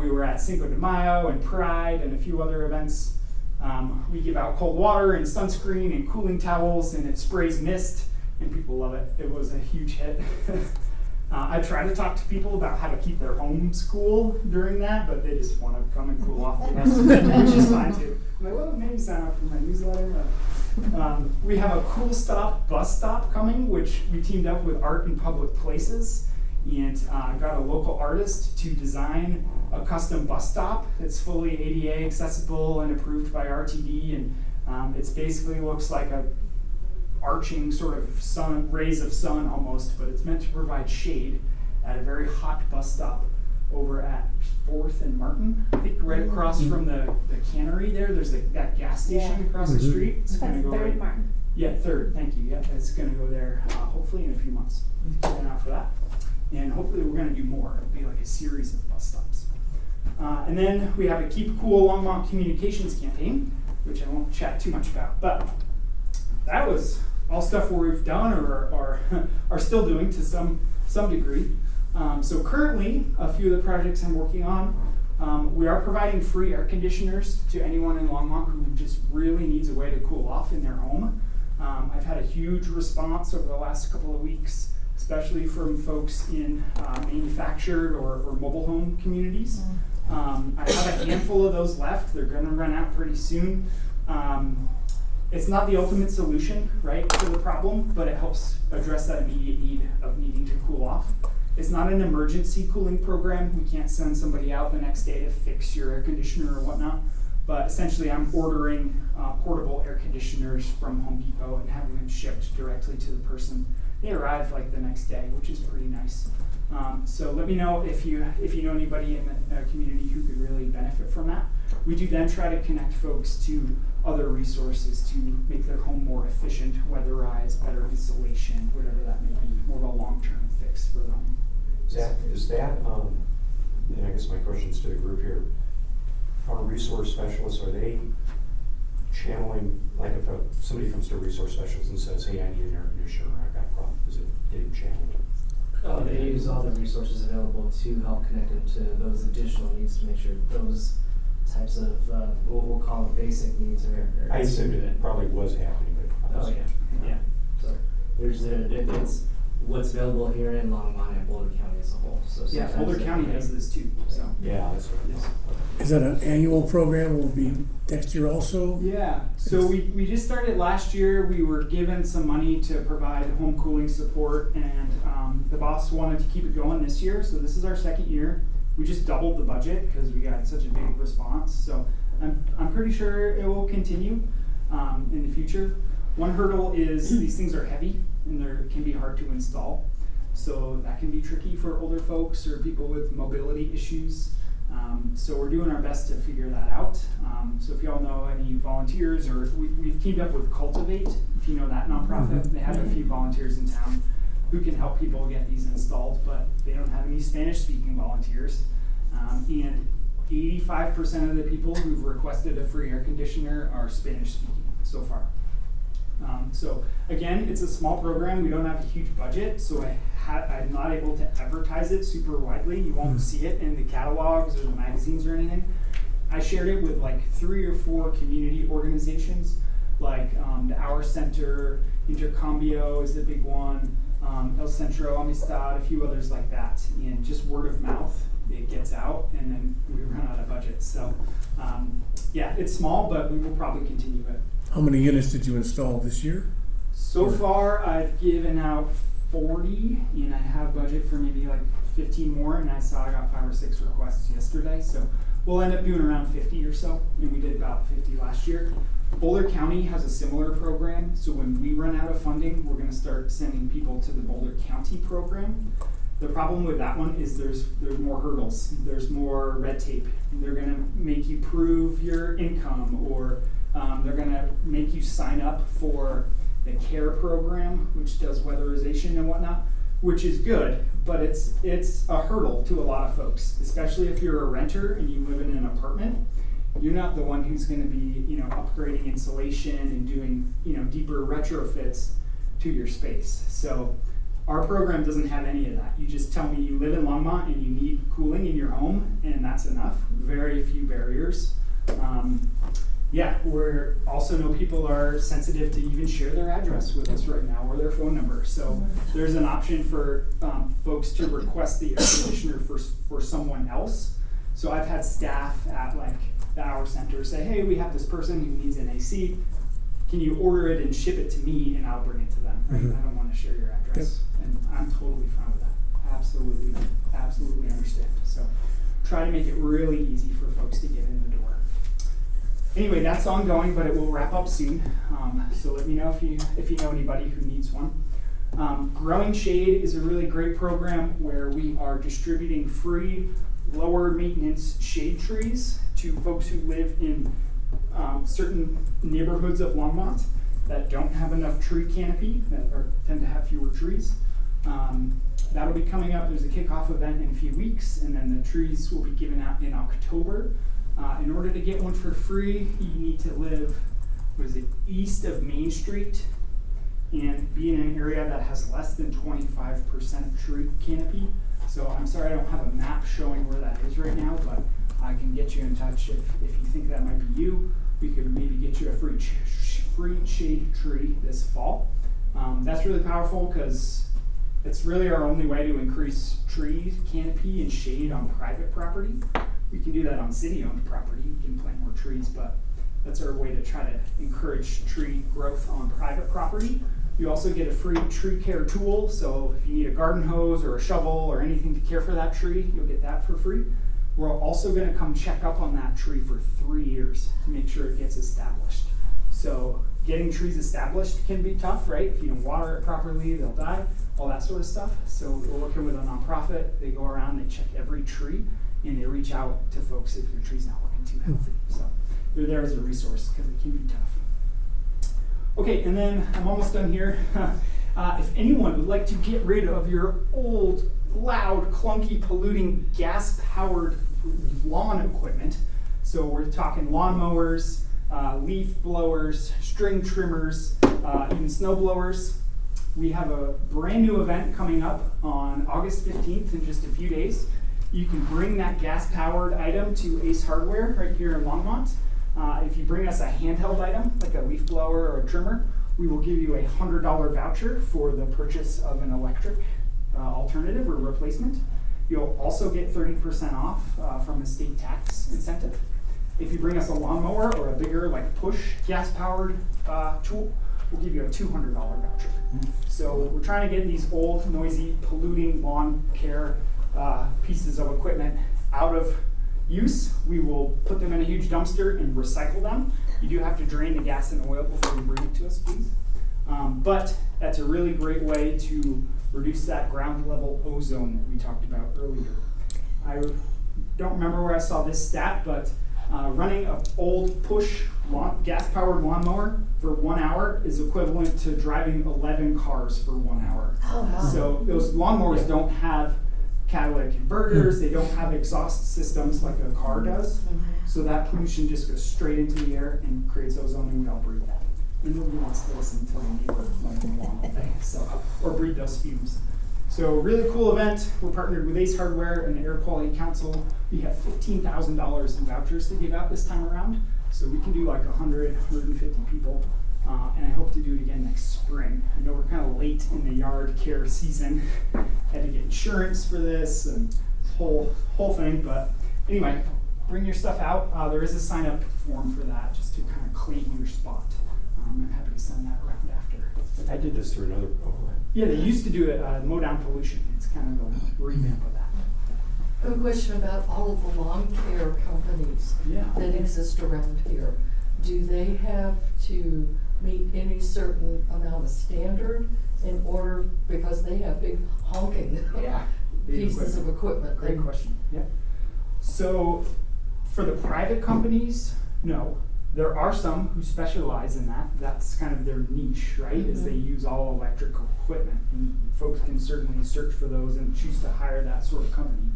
We were at Cinco de Mayo and Pride and a few other events. We give out cold water and sunscreen and cooling towels, and it sprays mist, and people love it. It was a huge hit. I try to talk to people about how to keep their homes cool during that, but they just want to come and cool off with us, which is fine too. I'm like, well, maybe sign up for my newsletter. We have a Cool Stop bus stop coming, which we teamed up with Art in Public Places, and got a local artist to design a custom bus stop that's fully ADA accessible and approved by RTD, and it's basically looks like a arching sort of sun, rays of sun almost, but it's meant to provide shade at a very hot bus stop over at 4th and Martin. I think right across from the cannery there, there's that gas station Yeah. across the street. It's That's gonna go 3rd right, Martin. yeah, 3rd, thank you. Yeah, it's gonna go there hopefully in a few months. Keep an eye out for that. And hopefully we're gonna do more. It'll be like a series of bus stops. And then we have a Keep Cool Longmont communications campaign, which I won't chat too much about, but that was all stuff we've done or are still doing to some degree. So currently, a few of the projects I'm working on, we are providing free air conditioners to anyone in Longmont who just really needs a way to cool off in their home. I've had a huge response over the last couple of weeks, especially from folks in manufactured or mobile home communities. I have a handful of those left. They're going to run out pretty soon. It's not the ultimate solution, right, to the problem, but it helps address that immediate need of needing to cool off. It's not an emergency cooling program. We can't send somebody out the next day to fix your air conditioner or whatnot. But essentially, I'm ordering portable air conditioners from Home Depot and having them shipped directly to the person. They arrive like the next day, which is pretty nice. So let me know if you know anybody in the community who could really benefit from that. We do then try to connect folks to other resources to make their home more efficient, weatherized, better insulation, whatever that may be, more of a long-term fix for the home. Is that, and I guess my question's to the group here, our resource specialists, are they channeling, like if somebody comes to a resource specialist and says, hey, I need an air conditioner, I've got a problem, is it getting channeled? They use all the resources available to help connect them to those additional needs to make sure those types of, we'll call them basic needs are. I assumed it probably was happening, but. Oh, yeah. So it's what's available here in Longmont and Boulder County as a whole. So Yeah, sometimes Boulder County does this too, so. Yeah, that's what it is. Is that an annual program? Will it be next year also? Yeah, so we just started last year. We were given some money to provide home cooling support, and the boss wanted to keep it going this year, so this is our 2nd year. We just doubled the budget because we got such a big response, so I'm pretty sure it will continue in the future. One hurdle is these things are heavy and they can be hard to install, so that can be tricky for older folks or people with mobility issues. So we're doing our best to figure that out. So if y'all know any volunteers, or we've teamed up with Cultivate, if you know that nonprofit, they have a few volunteers in town who can help people get these installed, but they don't have any Spanish-speaking volunteers. And 85% of the people who've requested a free air conditioner are Spanish-speaking so far. So again, it's a small program. We don't have a huge budget, so I'm not able to advertise it super widely. You won't see it in the catalogs or the magazines or anything. I shared it with like 3 or 4 community organizations, like the Our Center, Intercambio is the big one, El Centro, Amistad, a few others like that, and just word of mouth, it gets out, and then we run out of budget. So yeah, it's small, but we will probably continue it. How many units did you install this year? So far, I've given out 40, and I have budget for maybe like 15 more, and I saw I got 5 or 6 requests yesterday, so we'll end up doing around 50 or so, and we did about 50 last year. Boulder County has a similar program, so when we run out of funding, we're gonna start sending people to the Boulder County program. The problem with that one is there's more hurdles, there's more red tape. They're gonna make you prove your income, or they're gonna make you sign up for the CARE program, which does weatherization and whatnot, which is good, but it's a hurdle to a lot of folks, especially if you're a renter and you live in an apartment. You're not the one who's going to be, upgrading insulation and doing, deeper retrofits to your space. So our program doesn't have any of that. You just tell me you live in Longmont and you need cooling in your home, and that's enough. Very few barriers. We also know people are sensitive to even share their address with us right now, or their phone number. So there's an option for folks to request the air conditioner for someone else. So I've had staff at the Hour Center say, hey, we have this person who needs an AC. Can you order it and ship it to me, and I'll bring it to them? Right? I don't want to share your address. And I'm totally fine with that. Absolutely understand. So try to make it really easy for folks to get in the door. Anyway, that's ongoing, but it will wrap up soon. So let me know if you know anybody who needs one. Growing Shade is a really great program where we are distributing free, lower maintenance shade trees to folks who live in certain neighborhoods of Longmont that don't have enough tree canopy, tend to have fewer trees. That'll be coming up. There's a kickoff event in a few weeks, and then the trees will be given out in October. In order to get one for free, you need to live, east of Main Street, and be in an area that has less than 25% tree canopy. So I'm sorry I don't have a map showing where that is right now, but I can get you in touch if you think that might be you. We could maybe get you a free shade tree this fall. That's really powerful because it's really our only way to increase tree canopy and shade on private property. We can do that on city-owned property. We can plant more trees, but that's our way to try to encourage tree growth on private property. You also get a free tree care tool, so if you need a garden hose or a shovel or anything to care for that tree, you'll get that for free. We're also going to come check up on that tree for 3 years to make sure it gets established. So getting trees established can be tough, right? If you don't water it properly, they'll die, all that sort of stuff. So we're working with a nonprofit. They go around, they check every tree, and they reach out to folks if your tree's not looking too healthy. So they're there as a resource because it can be tough. Okay, and then I'm almost done here. If anyone would like to get rid of your old, loud, clunky, polluting, gas-powered lawn equipment, so we're talking lawnmowers, leaf blowers, string trimmers, even snow blowers. We have a brand new event coming up on August 15th in just a few days. You can bring that gas-powered item to Ace Hardware right here in Longmont. If you bring us a handheld item, like a leaf blower or a trimmer, we will give you a $100 voucher for the purchase of an electric alternative or replacement. You'll also get 30% off from a state tax incentive. If you bring us a lawnmower or a bigger, push gas-powered tool, we'll give you a $200 voucher. So we're trying to get these old, noisy, polluting lawn care pieces of equipment out of use. We will put them in a huge dumpster and recycle them. You do have to drain the gas and oil before you bring it to us, please. But that's a really great way to reduce that ground level ozone that we talked about earlier. I don't remember where I saw this stat, but running an old push gas-powered lawnmower for 1 hour is equivalent to driving 11 cars for 1 hour. Oh, wow. So those lawnmowers don't have catalytic converters, they don't have exhaust systems like a car does. So that pollution just goes straight into the air and creates ozone, and we all breathe that. And nobody wants to listen to the neighbor mowing lawn all day, or breathe those fumes. So really cool event. We're partnered with Ace Hardware and the Air Quality Council. We have $15,000 in vouchers to give out this time around. So we can do 100, 150 people. And I hope to do it again next spring. I know we're kind of late in the yard care season. Had to get insurance for this and whole thing. But anyway, bring your stuff out. There is a sign-up form for that just to kind of clean your spot. I'm happy to send that around after. I did this through another program. Yeah, they used to do it, mow down pollution. It's kind of a revamp of that. I have a question about all of the lawn care companies Yeah. that exist around here. Do they have to meet any certain amount of standard in order, because they have big honking Yeah. Big pieces of equipment? Great question. Yep. So, for the private companies, no. There are some who specialize in that. That's kind of their niche, right? Is they use all electric equipment, and folks can certainly search for those and choose to hire that sort of company.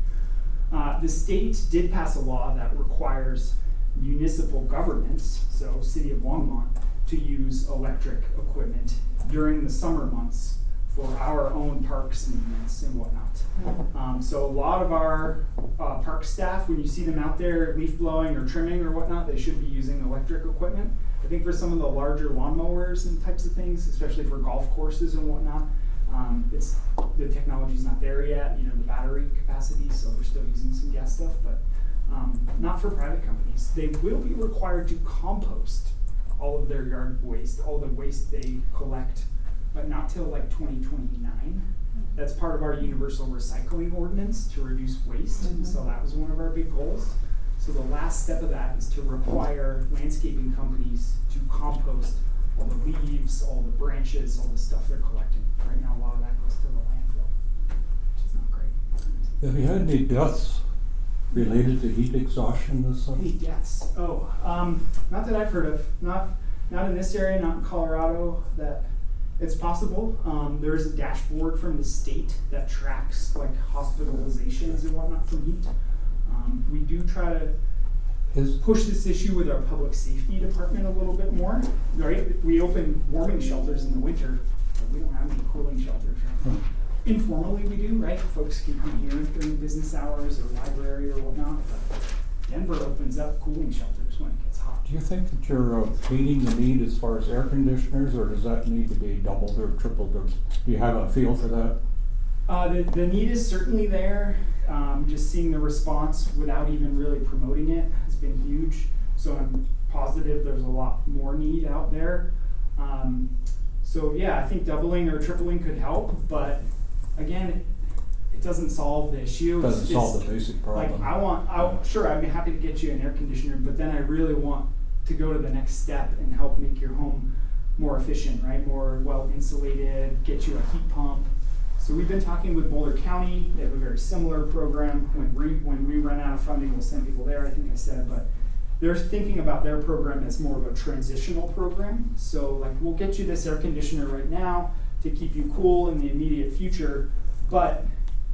The state did pass a law that requires municipal governments, so City of Longmont, to use electric equipment during the summer months for our own parks maintenance and whatnot. So a lot of our park staff, when you see them out there leaf blowing or trimming or whatnot, they should be using electric equipment. I think for some of the larger lawnmowers and types of things, especially for golf courses and whatnot, the technology's not there yet, the battery capacity, so they're still using some gas stuff, but not for private companies. They will be required to compost all of their yard waste, all the waste they collect, but not till like 2029. That's part of our universal recycling ordinance to reduce waste, so that was one of our big goals. So the last step of that is to require landscaping companies to compost all the leaves, all the branches, all the stuff they're collecting. Right now, a lot of that goes to the landfill, which is not great. Have you had any deaths related to heat exhaustion this summer? Any deaths? Oh, not that I've heard of. Not in this area, not in Colorado. That it's possible. There is a dashboard from the state that tracks like hospitalizations and whatnot from heat. We do try to push this issue with our public safety department a little bit more, right? We open warming shelters in the winter, but we don't have any cooling shelters. Right? Informally we do, right? Folks can come here during business hours or library or whatnot, but Denver opens up cooling shelters when it gets hot. Do you think that you're meeting the need as far as air conditioners, or does that need to be doubled or tripled? Or do you have a feel for that? The need is certainly there. Just seeing the response without even really promoting it has been huge. So I'm positive there's a lot more need out there. So yeah, I think doubling or tripling could help, but again, it doesn't solve the issue. Doesn't solve the basic problem. Like sure, I'd be happy to get you an air conditioner, but then I really want to go to the next step and help make your home more efficient, right? More well insulated, get you a heat pump. So we've been talking with Boulder County. They have a very similar program. When we run out of funding, we'll send people there, I think I said, but they're thinking about their program as more of a transitional program. So like, we'll get you this air conditioner right now to keep you cool in the immediate future, but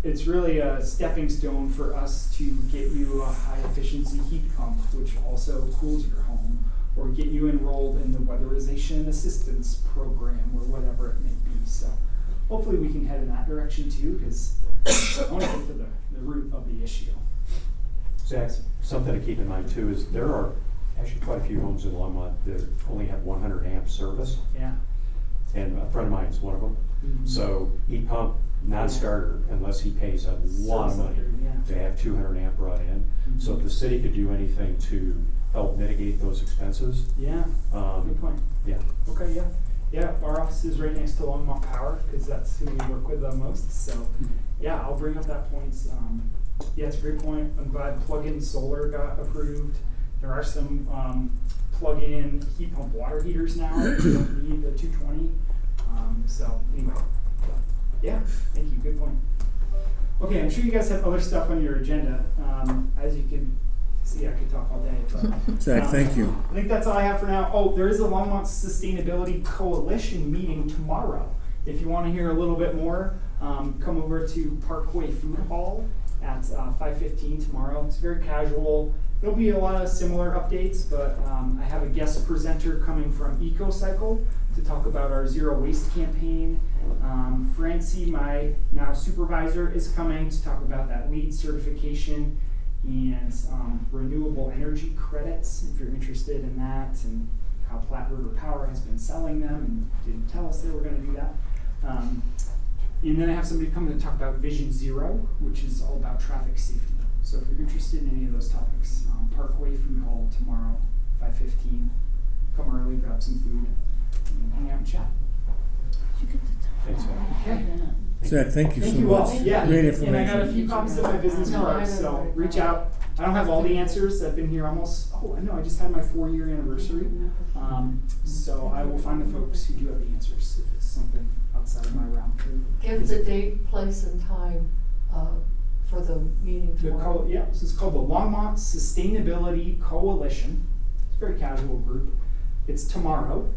it's really a stepping stone for us to get you a high efficiency heat pump, which also cools your home, or get you enrolled in the weatherization assistance program or whatever it may be. So hopefully we can head in that direction too, because I want to get to the root of the issue. Zach, something to keep in mind too is there are actually quite a few homes in Longmont that only have 100 amp service, Yeah. and a friend of mine is one of them. Mhm. So heat pump, non-starter, unless he pays a lot of money Yeah. to have 200 amp brought in. So if the city could do anything to help mitigate those expenses, Yeah, good point. yeah. Okay, yeah. Yeah, our office is right next to Longmont Power, because that's who we work with the most. So yeah, I'll bring up that point. Yeah, it's a great point. I'm glad plug-in solar got approved. There are some plug-in heat pump water heaters now. You don't need the 220. So anyway, yeah, thank you. Good point. Okay, I'm sure you guys have other stuff on your agenda. As you can see, I could talk all day. But, Zach, thank you. I think that's all I have for now. Oh, there is a Longmont Sustainability Coalition meeting tomorrow. If you want to hear a little bit more, come over to Parkway Food Hall at 5:15 tomorrow. It's very casual. There'll be a lot of similar updates, but I have a guest presenter coming from EcoCycle to talk about our zero waste campaign. Francie, my now supervisor, is coming to talk about that LEED certification and renewable energy credits, if you're interested in that, and how Platte River Power has been selling them and didn't tell us they were going to do that. And then I have somebody coming to talk about Vision Zero, which is all about traffic safety. So if you're interested in any of those topics, Parkway Food Hall tomorrow, 5:15. Come early, grab some food, and hang out and chat. Thanks, Al. Okay. Zach, thank you so Thank you much. all. Yeah. Great And I got a information. few copies of my business No, I cards, haven't so read reach that. out. I don't have all the answers. I've been here almost, I just had my 4-year anniversary. So I will find the folks who do have the answers if it's something outside of my realm. Give the date, place, and time, for the meeting tomorrow. This is called the Longmont Sustainability Coalition. It's a very casual group. It's tomorrow,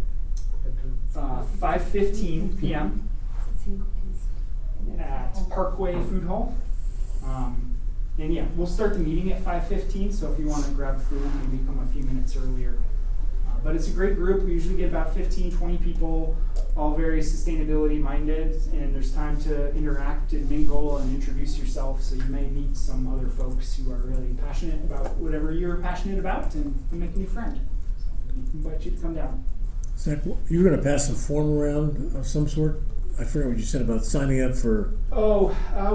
5:15 p.m. at Parkway Food Hall. And yeah, we'll start the meeting at 5:15, so if you want to grab food, maybe come a few minutes earlier. But it's a great group. We usually get about 15, 20 people, all very sustainability minded, and there's time to interact and mingle and introduce yourself, so you may meet some other folks who are really passionate about whatever you're passionate about, and you make a new friend. So we invite you to come down. Zach, you were gonna pass a form around of some sort? I forget what you said about signing up for.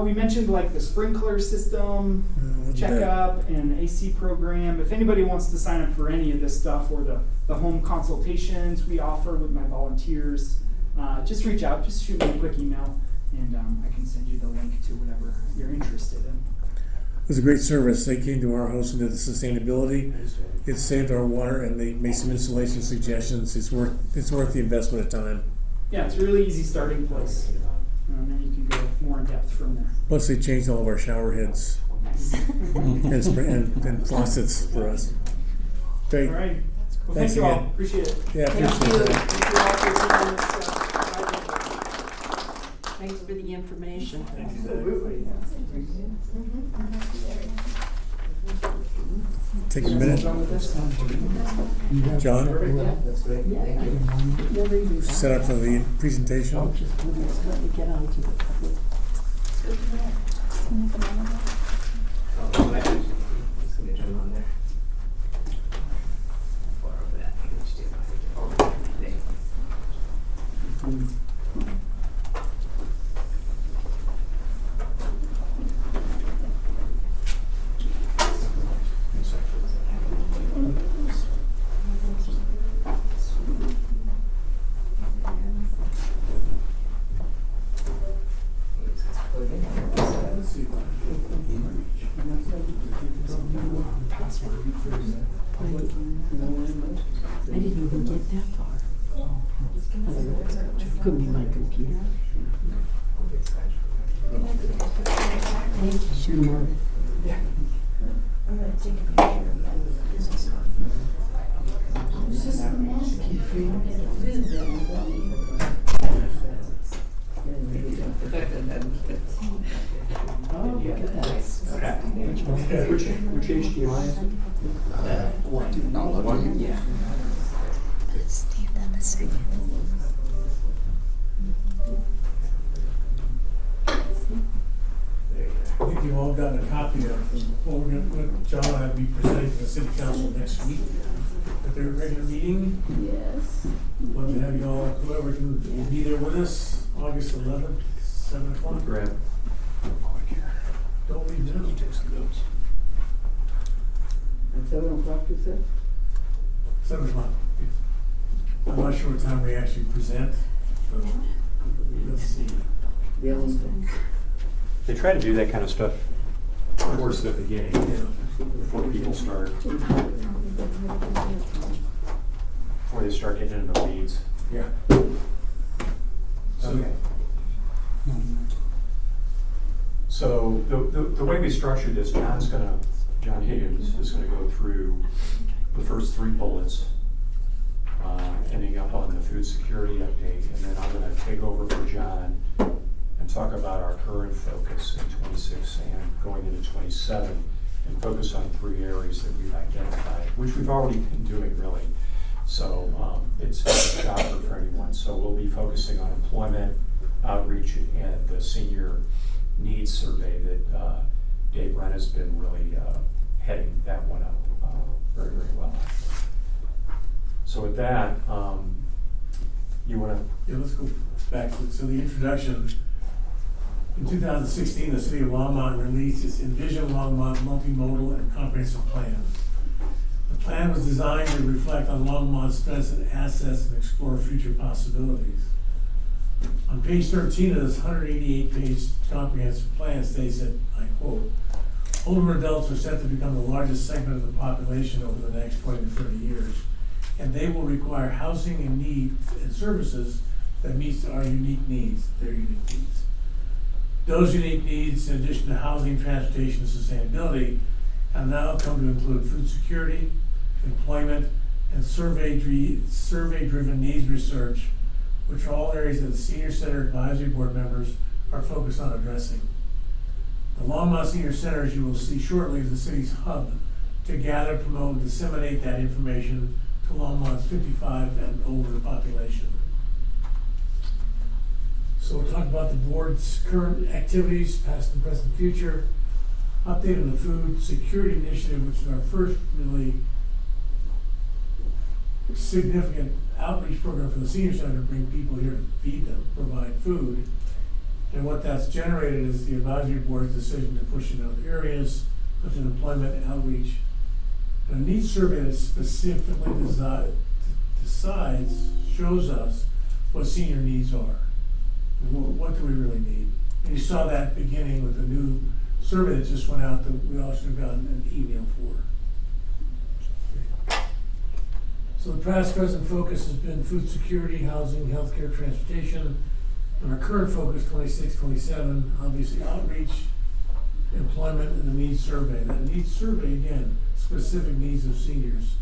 We mentioned like the sprinkler system, What did checkup, and the AC program. If anybody wants to sign up for any of this stuff, or the home consultations we offer with my volunteers, just reach out, just shoot me a quick email, and I can send you the link to whatever you're interested in. It was a great service. They came to our house and did the sustainability. It saved our water, and they made some installation suggestions. It's worth the investment of time. Yeah, it's a really easy starting place, and then you can go more in depth from there. Plus, they changed all of our shower heads Nice. and faucets for us. Great. All right. Well, Thanks thank you all. again. Appreciate it. Yeah, Thank appreciate you. that. Thank you all for attending this. Thanks for the information. Absolutely. Take a minute. John, That's great. set up for the presentation. Let me get on to the public. I didn't even get that far. Could be my computer. Sure, Mark. Oh, look at that. Which HDMI is it? Yeah. Stand up a second. I think you've all gotten a copy of what John and I will be presenting to the city council next week at their regular meeting. Yes. Love to have you all, whoever can be there with us, August 11th, 7 o'clock. Grab. Don't leave now. At 7 o'clock, you said? 7 o'clock. I'm not sure what time we actually present. So let's see. The 11th. They try to do that kind of stuff towards the beginning, Yeah. before people start, before they start getting into the weeds. Yeah. So, So the way we structured this, John Higgins is gonna go through the first 3 bullets, ending up on the food security update, and then I'm gonna take over for John and talk about our current focus in 26 and going into 27, and focus on 3 areas that we've identified, which we've already been doing really. So it's not a shocker for anyone. So we'll be focusing on employment, outreach, and the senior needs survey that Dave Wren has been really heading that one up very, very well. So with that, you want to? yeah, let's go back. So the introduction. In 2016, the city of Longmont released its Envision Longmont Multimodal and Comprehensive Plan. The plan was designed to reflect on Longmont's strengths and assets and explore future possibilities. On page 13 of this 188-page comprehensive plan states that, I quote, older adults are set to become the largest segment of the population over the next 20 to 30 years, and they will require housing and needs and services that meets our unique needs, their unique needs. Those unique needs, in addition to housing, transportation, and sustainability, have now come to include food security, employment, and survey-driven needs research, which are all areas that the Senior Center Advisory Board members are focused on addressing. The Longmont Senior Center, as you will see shortly, is the city's hub to gather, promote, and disseminate that information to Longmont's 55 and older population. So we'll talk about the board's current activities, past and present, future, update on the food security initiative, which is our first really significant outreach program for the senior center to bring people here to feed them, provide food. And what that's generated is the advisory board's decision to push in other areas, such as employment, outreach. And a needs survey that specifically decides, shows us what senior needs are. And what do we really need? And you saw that beginning with the new survey that just went out that we all should have gotten an email for. So the past, present focus has been food security, housing, healthcare, transportation. And our current focus, 26, 27, obviously outreach, employment, and the needs survey. That needs survey, again, specific needs of seniors.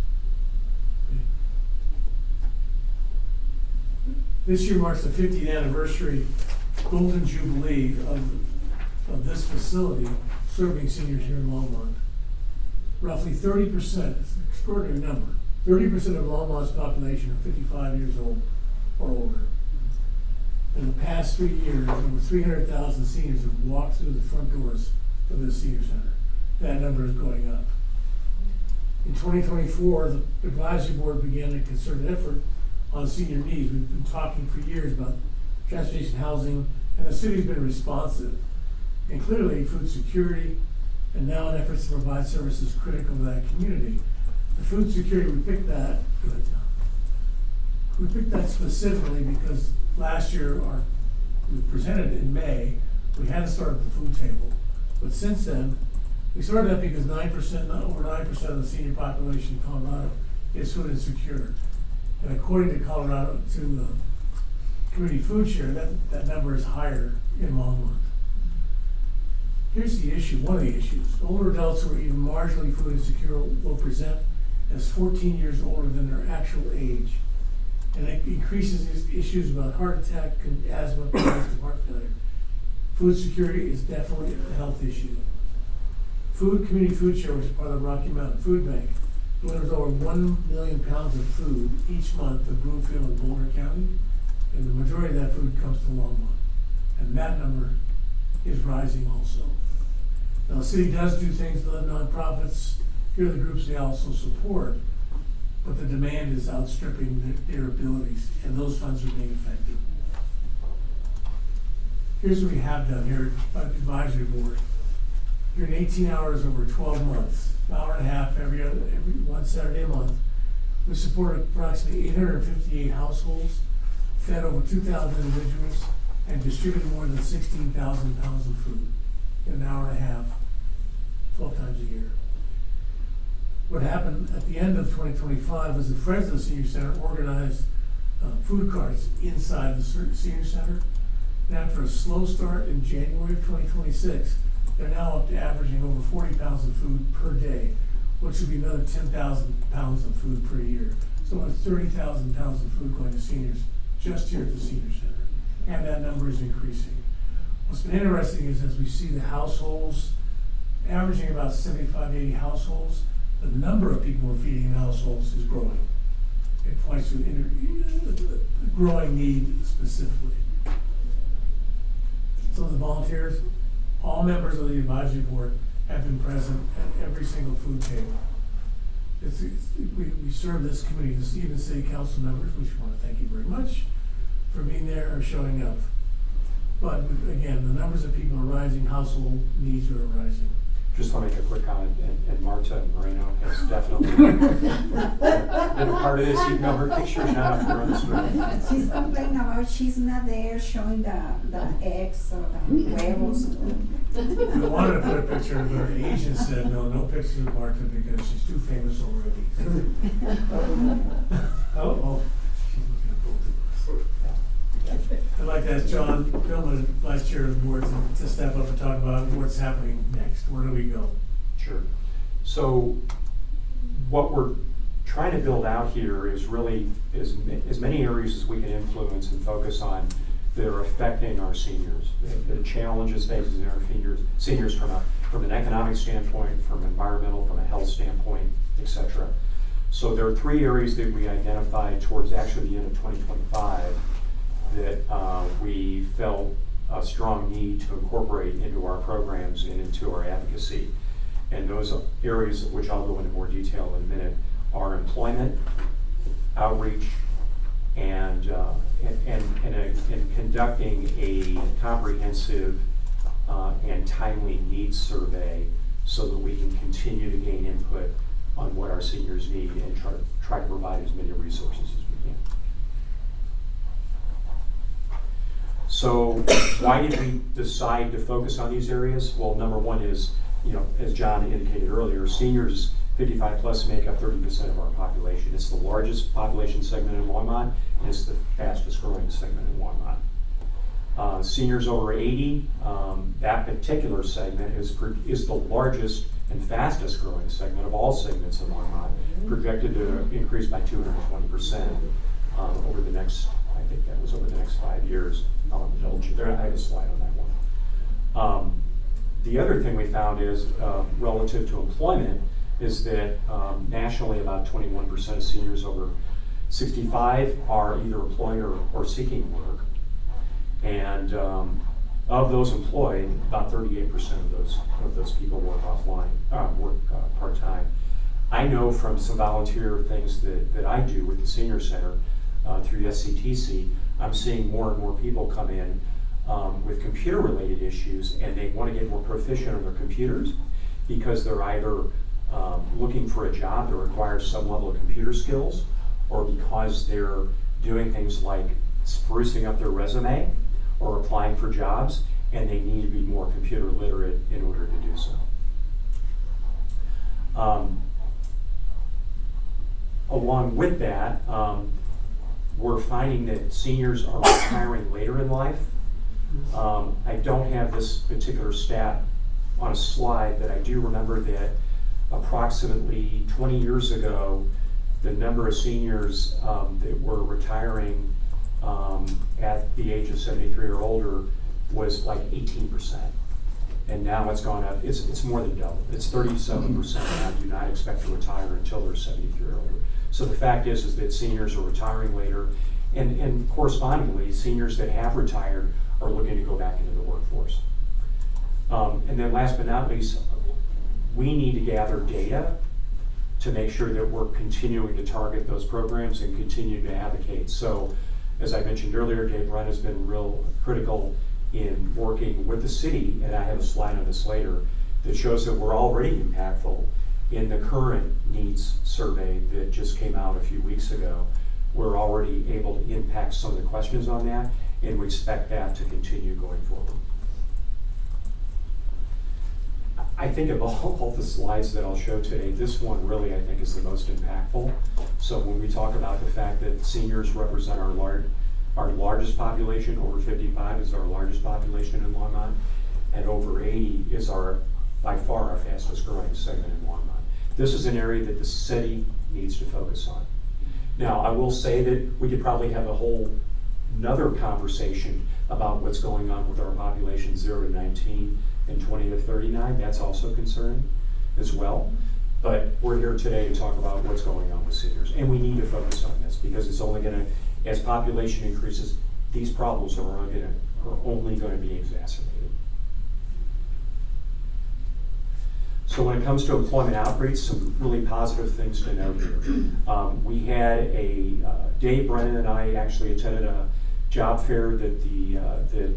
This year marks the 50th anniversary Golden Jubilee of this facility serving seniors here in Longmont. Roughly 30%, it's an extraordinary number, 30% of Longmont's population are 55 years old or older. In the past 3 years, over 300,000 seniors have walked through the front doors of this senior center. That number is going up. In 2024, the advisory board began a concerted effort on senior needs. We've been talking for years about transportation, housing, and the city's been responsive. And clearly, food security, and now in efforts to provide services critical to that community. The food security, we picked that, go ahead, Tom. We picked that specifically because last year, we presented in May, we hadn't started the food table. But since then, we started that because over 9% of the senior population in Colorado is food insecure. And according to Colorado, to community food share, that number is higher in Longmont. Here's the issue, one of the issues. Older adults who are even marginally food insecure will present as 14 years older than their actual age. And it increases these issues about heart attack, asthma, congestive heart failure. Food security is definitely a health issue. Community food share, which is part of the Rocky Mountain Food Bank, delivers over 1 million pounds of food each month to Broomfield and Boulder County, and the majority of that food comes to Longmont. And that number is rising also. Now, the city does do things to the nonprofits. Here are the groups they also support, but the demand is outstripping their abilities, and those funds are being affected. Here's what we have done here by the advisory board. During 18 hours over 12 months, an hour and a half every one Saturday a month, we support approximately 858 households, fed over 2,000 individuals, and distributed more than 16,000 pounds of food in an hour and a half, 12 times a year. What happened at the end of 2025 was the Friends of the Senior Center organized food carts inside the Senior Center. And after a slow start in January of 2026, they're now up to averaging over 40 pounds of food per day, which would be another 10,000 pounds of food per year. So it's 30,000 pounds of food going to seniors just here at the Senior Center. And that number is increasing. What's been interesting is as we see the households averaging about 75 to 80 households, the number of people we're feeding in households is growing. It points to a growing need specifically. Some of the volunteers, all members of the advisory board have been present at every single food table. We serve this community, the Stevens City Council members, which we want to thank you very much for being there or showing up. But again, the numbers of people are rising, household needs are rising. just want to make a quick comment, and Marta Moreno has definitely been a part of this. You know, her picture's not up here on the screen. She's complaining about she's not there showing the eggs or the huevos. I wanted to put a picture, but her agent said, no pictures of Martha because she's too famous already. Oh, she's looking at both of us. I'd like to ask John Pillman, Vice Chair of the Board, to step up and talk about what's happening next. Where do we go? Sure. So what we're trying to build out here is really as many areas as we can influence and focus on that are affecting our seniors, the challenges facing our seniors from an economic standpoint, from environmental, from a health standpoint, etc. So there are 3 areas that we identified towards actually the end of 2025 that we felt a strong need to incorporate into our programs and into our advocacy. And those areas, which I'll go into more detail in a minute, are employment, outreach, and conducting a comprehensive and timely needs survey so that we can continue to gain input on what our seniors need and try to provide as many resources as we can. So why did we decide to focus on these areas? Well, number one is, as John indicated earlier, seniors 55 plus make up 30% of our population. It's the largest population segment in Longmont, and it's the fastest growing segment in Longmont. Seniors over 80, that particular segment is the largest and fastest growing segment of all segments in Longmont, projected to increase by 220% over the next, I think that was over the next 5 years. I have a slide on that one. The other thing we found is, relative to employment, is that nationally about 21% of seniors over 65 are either employed or seeking work. And of those employed, about 38% of those people work part-time. I know from some volunteer things that I do with the Senior Center through SCTC, I'm seeing more and more people come in with computer-related issues, and they want to get more proficient on their computers because they're either looking for a job that requires some level of computer skills, or because they're doing things like sprucing up their resume or applying for jobs, and they need to be more computer literate in order to do so. Along with that, we're finding that seniors are retiring later in life. I don't have this particular stat on a slide, but I do remember that approximately 20 years ago, the number of seniors that were retiring at the age of 73 or older was like 18%. And now it's gone up, it's more than double. It's 37% now do not expect to retire until they're 73 or older. So the fact is that seniors are retiring later, and correspondingly, seniors that have retired are looking to go back into the workforce. And then last but not least, we need to gather data to make sure that we're continuing to target those programs and continue to advocate. So, as I mentioned earlier, Dave Brent has been real critical in working with the city, and I have a slide on this later that shows that we're already impactful in the current needs survey that just came out a few weeks ago. We're already able to impact some of the questions on that, and we expect that to continue going forward. I think of all the slides that I'll show today, this one really I think is the most impactful. So when we talk about the fact that seniors represent our largest population, over 55 is our largest population in Longmont, and over 80 is by far our fastest growing segment in Longmont. This is an area that the city needs to focus on. Now, I will say that we could probably have a whole another conversation about what's going on with our population 0 to 19 and 20 to 39. That's also concerning as well. But we're here today to talk about what's going on with seniors. And we need to focus on this because it's only going to, as population increases, these problems are only going to be exacerbated. So when it comes to employment outreach, some really positive things to note here. We had Dave Brennan and I actually attended a job fair that the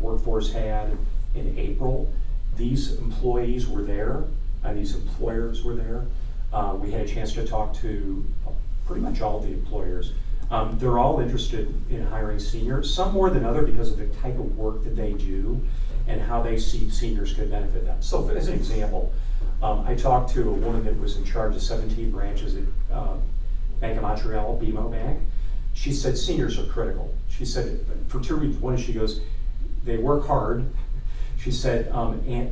workforce had in April, these employees were there, these employers were there. We had a chance to talk to pretty much all the employers. They're all interested in hiring seniors, some more than other because of the type of work that they do and how they see seniors could benefit them. So as an example, I talked to a woman that was in charge of 17 branches at Bank of Montreal, BMO Bank. She said seniors are critical. She said for two reasons. One is she goes, they work hard. She said,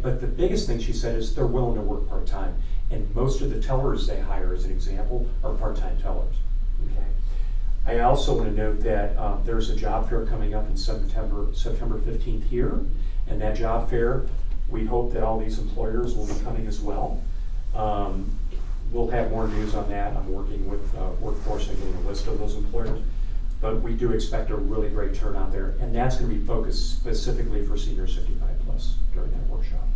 but the biggest thing she said is they're willing to work part-time. And most of the tellers they hire, as an example, are part-time tellers. Okay. I also want to note that there's a job fair coming up in September 15th here, and that job fair, we hope that all these employers will be coming as well. We'll have more news on that. I'm working with Workforce and getting a list of those employers, but we do expect a really great turnout there, and that's going to be focused specifically for seniors 55 plus during that workshop.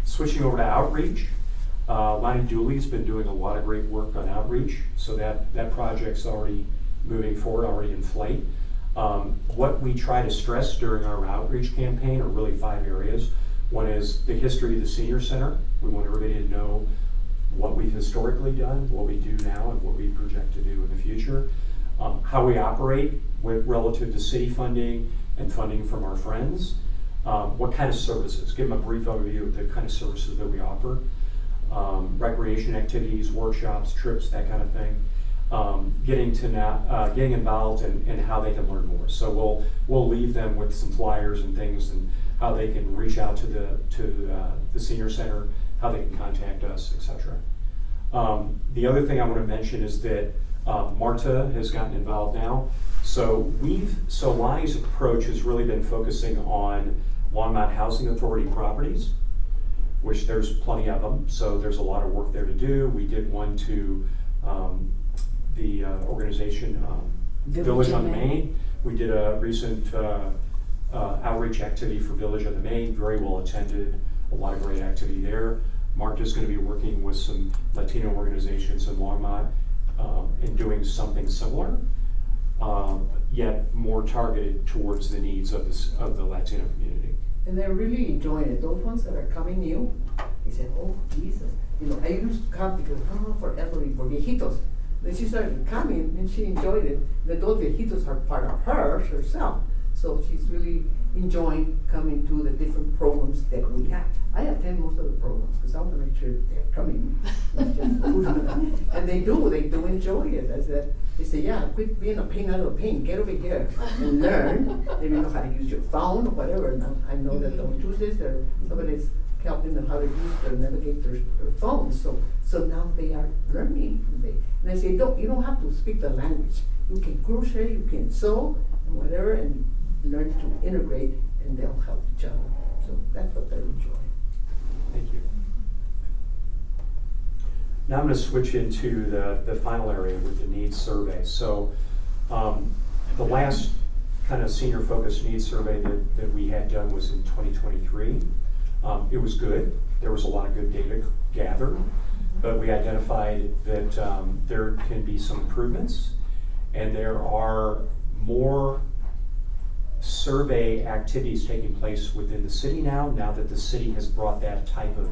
Switching over to outreach, Lonnie Dooley's been doing a lot of great work on outreach, so that project's already moving forward, already in flight. What we try to stress during our outreach campaign are really 5 areas. One is the history of the senior center. We want everybody to know what we've historically done, what we do now, and what we project to do in the future. How we operate with relative to city funding and funding from our friends. What kind of services, give them a brief overview of the kind of services that we offer. Recreation activities, workshops, trips, that kind of thing. Getting involved and how they can learn more. So we'll leave them with some flyers and things and how they can reach out to the senior center, how they can contact us, etc. The other thing I want to mention is that Marta has gotten involved now. So Lonnie's approach has really been focusing on Longmont Housing Authority properties, which there's plenty of them. So there's a lot of work there to do. We did one to the organization Village on the Main. We did a recent outreach activity for Village on the Main, very well attended, a lot of great activity there. Marta's going to be working with some Latino organizations in Longmont and doing something similar, yet more targeted towards the needs of the Latino community. And they're really enjoying it. Those ones that are coming new, they said, oh, Jesus. You know, I used to come because, for elderly, for viejitos. Then she started coming and she enjoyed it. Those viejitos are part of herself. So she's really enjoying coming to the different programs that we have. I attend most of the programs because I want to make sure they're coming. And they do enjoy it. They say, yeah, quit being a pain out of pain, get over here and learn. They know how to use your phone or whatever. Now, I know that on Tuesdays somebody's helping them how to navigate their phones. So now they are learning. And I say, you don't have to speak the language. You can crochet, you can sew, and whatever, and learn to integrate, and they'll help each other. So that's what they enjoy. Thank you. Now I'm going to switch into the final area with the needs survey. So the last kind of senior focused needs survey that we had done was in 2023. It was good. There was a lot of good data gathered, but we identified that there can be some improvements, and there are more survey activities taking place within the city now that the city has brought that type of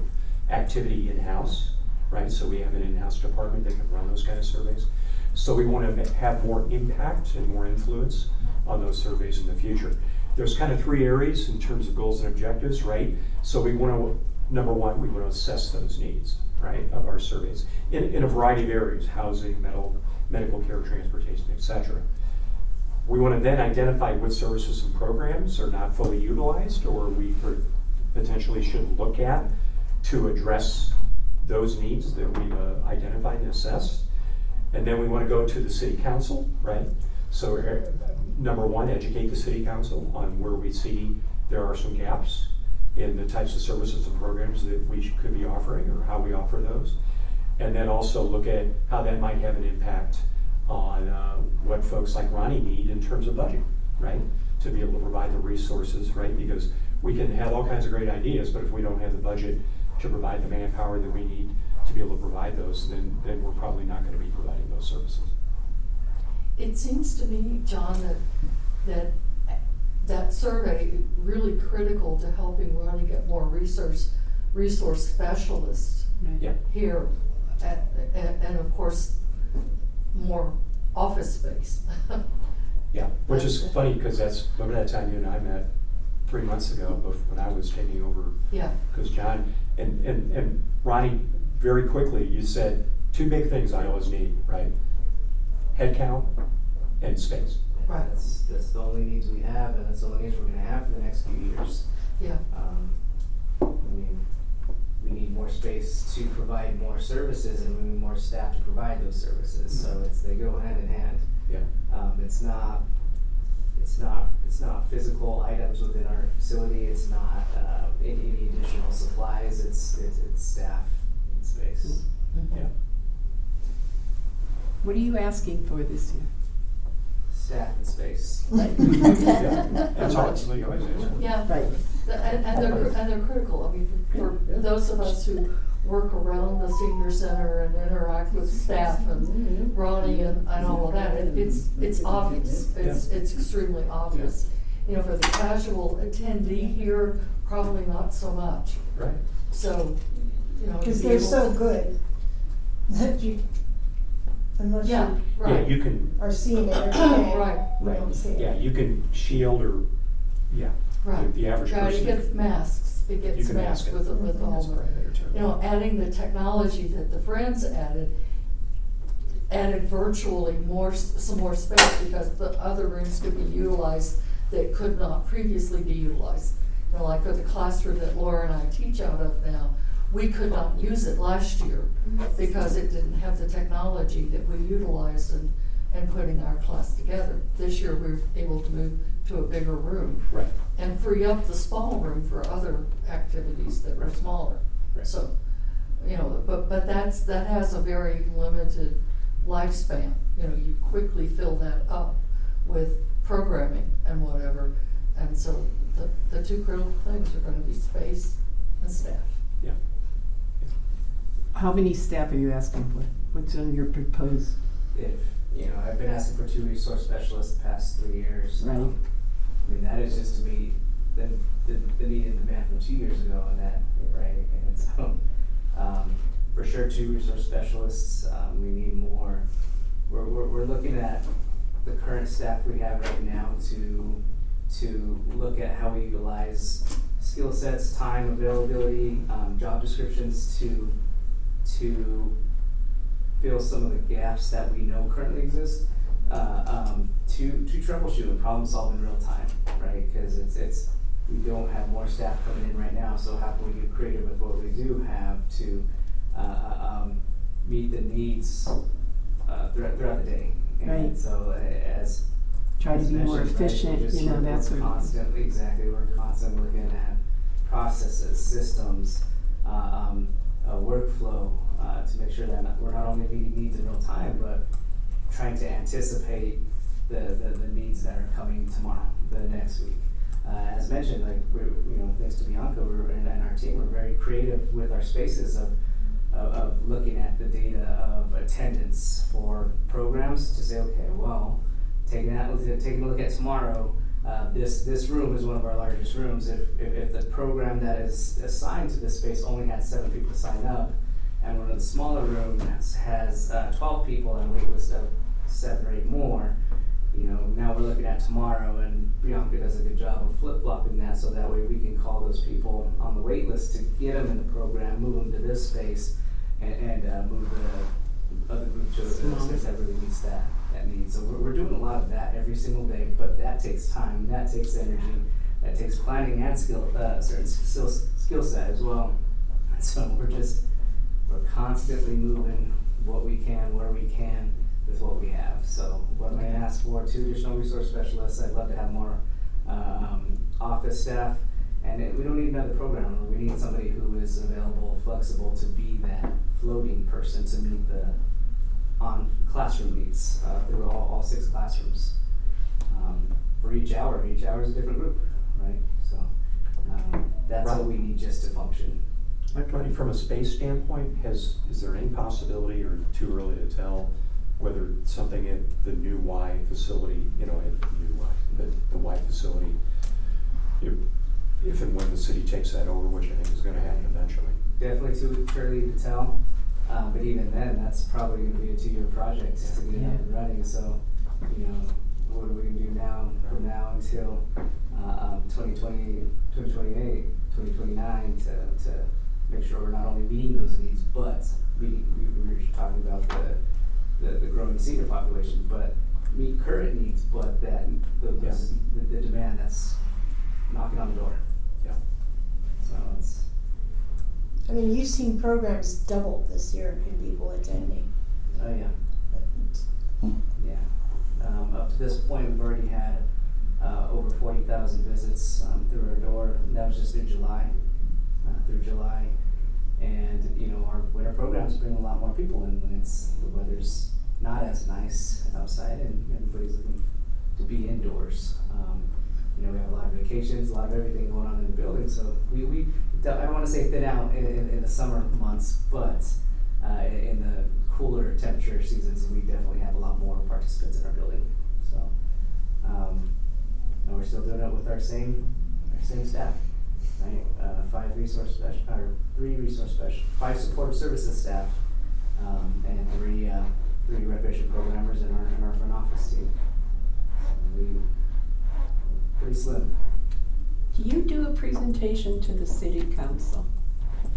activity in-house, right? So we have an in-house department that can run those kind of surveys. So we want to have more impact and more influence on those surveys in the future. There's kind of 3 areas in terms of goals and objectives, right? So we want to, number one, we want to assess those needs, right, of our surveys in a variety of areas: housing, medical care, transportation, etc. We want to then identify what services and programs are not fully utilized or we potentially should look at to address those needs that we've identified and assessed. And then we want to go to the city council, right? So number one, educate the city council on where we see there are some gaps in the types of services and programs that we could be offering or how we offer those. And then also look at how that might have an impact on what folks like Ronnie need in terms of budget, right? To be able to provide the resources, right? Because we can have all kinds of great ideas, but if we don't have the budget to provide the manpower that we need to be able to provide those, then we're probably not going to be providing those services. It seems to me, John, that that survey really critical to helping Ronnie get more resource specialists Yeah. here, and of course, more office space. Yeah, which is funny, because that's, remember that time you and I met 3 months ago, when I was taking over? Yeah, Because John, and Ronnie, very quickly, you said, 2 big things I always need, right? Head count and space. right, That's the only needs we have, and that's the only needs we're gonna have for the next few years. yeah, I mean, we need more space to provide more services, and we need more staff to provide those services, so they go hand in hand. Yeah. It's not physical items within our facility, it's not, any additional supplies, it's staff and space. mhm. Yeah. What are you asking for this year? Staff and space. Yeah, that's all it's like, always is. Yeah, Right. and they're critical. I mean, for those of us who work around the senior center and interact with staff and Ronnie and all of that, it's obvious. It's extremely obvious. You know, for the casual attendee here, probably not so much. Right. So, you know. to Because be they're able so to- good that unless Yeah, you Yeah, right, you can, are seeing it every day, right, you don't see it. yeah, you can shield or, yeah, right. the average Right, person. it gets masks, it You gets can mask masked it. with all That's the. probably a better term. You know, adding the technology that the Friends added virtually some more space because the other rooms could be utilized that could not previously be utilized. You know, like for the classroom that Laura and I teach out of now, we could not use it last year because it didn't have the technology that we utilized in putting our class together. This year, we're able to move to a bigger room Right. and free up the small room for other activities that are smaller. Right. So, you know, but that has a very limited lifespan. You know, you quickly fill that up with programming and whatever. And so the 2 critical things are gonna be space and staff. Yeah. How many staff are you asking for? What's on your proposed? I've been asking for 2 resource specialists the past 3 years. Right. I mean, that is just to meet the need and demand from 2 years ago, and that, right? And so, for sure, 2 resource specialists. We need more. We're looking at the current staff we have right now to look at how we utilize skill sets, time, availability, job descriptions to fill some of the gaps that we know currently exist, to troubleshoot and problem solve in real time, right? Because we don't have more staff coming in right now, so how can we get creative with what we do have to meet the needs throughout the day? And Right. so as Try to be more mentioned, right, efficient, we're just- you know, that we're sort of thing. constantly, exactly, we're constantly looking at processes, systems, workflow, to make sure that we're not only meeting needs in real time, but trying to anticipate the needs that are coming tomorrow, the next week. As mentioned, like thanks to Bianca, and our team, we're very creative with our spaces of looking at the data of attendance for programs to say, okay, well, taking a look at tomorrow, this room is one of our largest rooms. If the program that is assigned to this space only had 7 people sign up, and one of the smaller rooms has 12 people and a wait list of 7 or 8 more, now we're looking at tomorrow, and Bianca does a good job of flip-flopping that, so that way we can call those people on the wait list to get them in the program, move them to this space, and move the other group to the space that really meets that need. So we're doing a lot of that every single day, but that takes time, that takes energy, that takes planning and certain skill set as well. And so we're constantly moving what we can, where we can, with what we have. So what am I gonna ask for? 2 additional resource specialists. I'd love to have more office staff, and we don't need another programmer. We need somebody who is available, flexible to be that floating person to meet the on classroom needs through all 6 classrooms. For each hour is a different group, right? So that's what we need just to function. Ronnie, from a space standpoint, is there any possibility, or too early to tell, whether something at the new Y facility, at the new Y, the white facility, if and when the city takes that over, which I think is gonna happen eventually. Definitely too early to tell, but even then, that's probably gonna be a 2-year project to get it up and running, so, you know, what are we gonna do now, from now until, 2020, 2028, 2029 to make sure we're not only meeting those needs, but meeting, we were talking about the growing senior population, but meet current needs, but that, the demand that's knocking on the door. Yeah. So it's, I mean, you've seen programs double this year in people attending. oh yeah. Yeah. Up to this point, we've already had over 40,000 visits through our door. And that was just through July. And you know, our winter programs bring a lot more people in when the weather's not as nice outside and everybody's looking to be indoors. You know, we have a lot of vacations, a lot of everything going on in the building. So I don't want to say thin out in the summer months, but in the cooler temperature seasons, we definitely have a lot more participants in our building. So, and we're still doing it with our same staff, right? 5 resource special, or 3 resource special, 5 supportive services staff, and 3 recreation programmers in our front office team. So pretty slim. Do you do a presentation to the city council?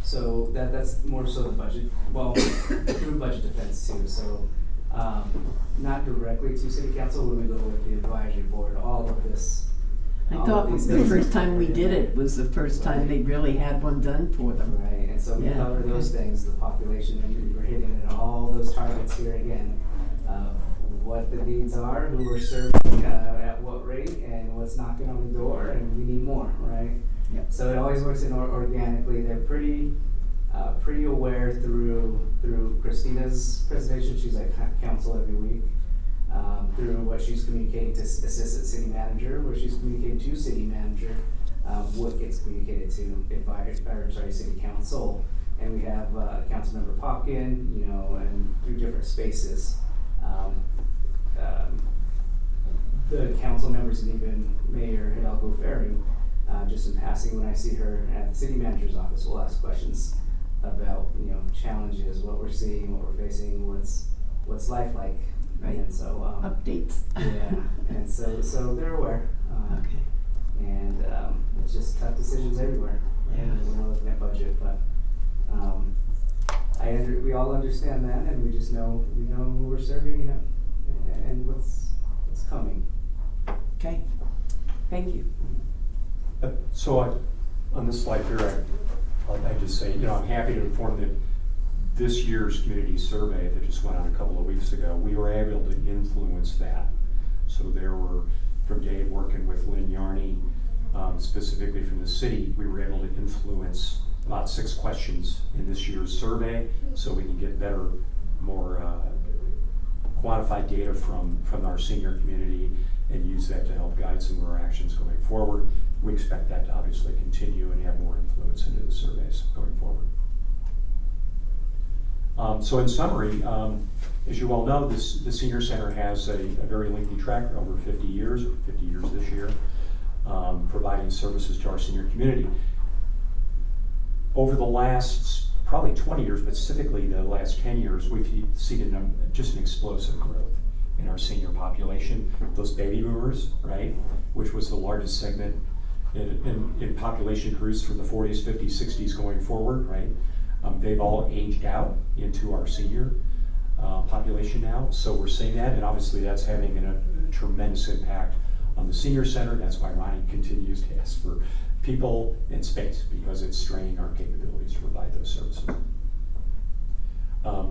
So that's more so the budget, well, through budget defense too, so, not directly to city council when we go with the advisory board, all of this. I all thought of these the things first are time we covered did in- it was the first time Right. they really had one done for them. Right, and so we Yeah, cover those okay. things, the population, and we're hitting at all those targets here again, of what the needs are, who we're serving, at what rate, and what's knocking on the door, and we need more, right? Yep. So it always works in organically. They're pretty aware through Christina's presentation. She's at council every week. Through what she's communicating to assistant city manager, where she's communicating to city manager, what gets communicated to city council. And we have Councilmember Popkin, you know, and through different spaces. The council members and even Mayor Hidalgo Ferry, just in passing, when I see her at the city manager's office, we'll ask questions about, you know, challenges, what we're seeing, what we're facing, what's life like. Right. And so, Updates. yeah, and so they're aware. Okay. And it's just tough decisions everywhere. Right? Yeah. When we're looking at budget, but we all understand that, and we just know who we're serving, you know, and what's coming. Okay. Thank you. So on this slide here, I just say, you know, I'm happy to inform that this year's community survey that just went on a couple of weeks ago, we were able to influence that. So there were, from Dave working with Lynn Yarney, specifically from the city, we were able to influence about 6 questions in this year's survey, so we can get better, more quantified data from our senior community and use that to help guide some of our actions going forward. We expect that to obviously continue and have more influence into the surveys going forward. So in summary, as you all know, the Senior Center has a very lengthy track, over 50 years this year, providing services to our senior community. Over the last probably 20 years, but specifically the last 10 years, we've seen just an explosive growth in our senior population. Those baby boomers, right, which was the largest segment in population groups from the 40s, 50s, 60s going forward, right? They've all aged out into our senior population now, so we're seeing that, and obviously that's having a tremendous impact on the Senior Center. That's why Ronnie continues to ask for people and space, because it's straining our capabilities to provide those services.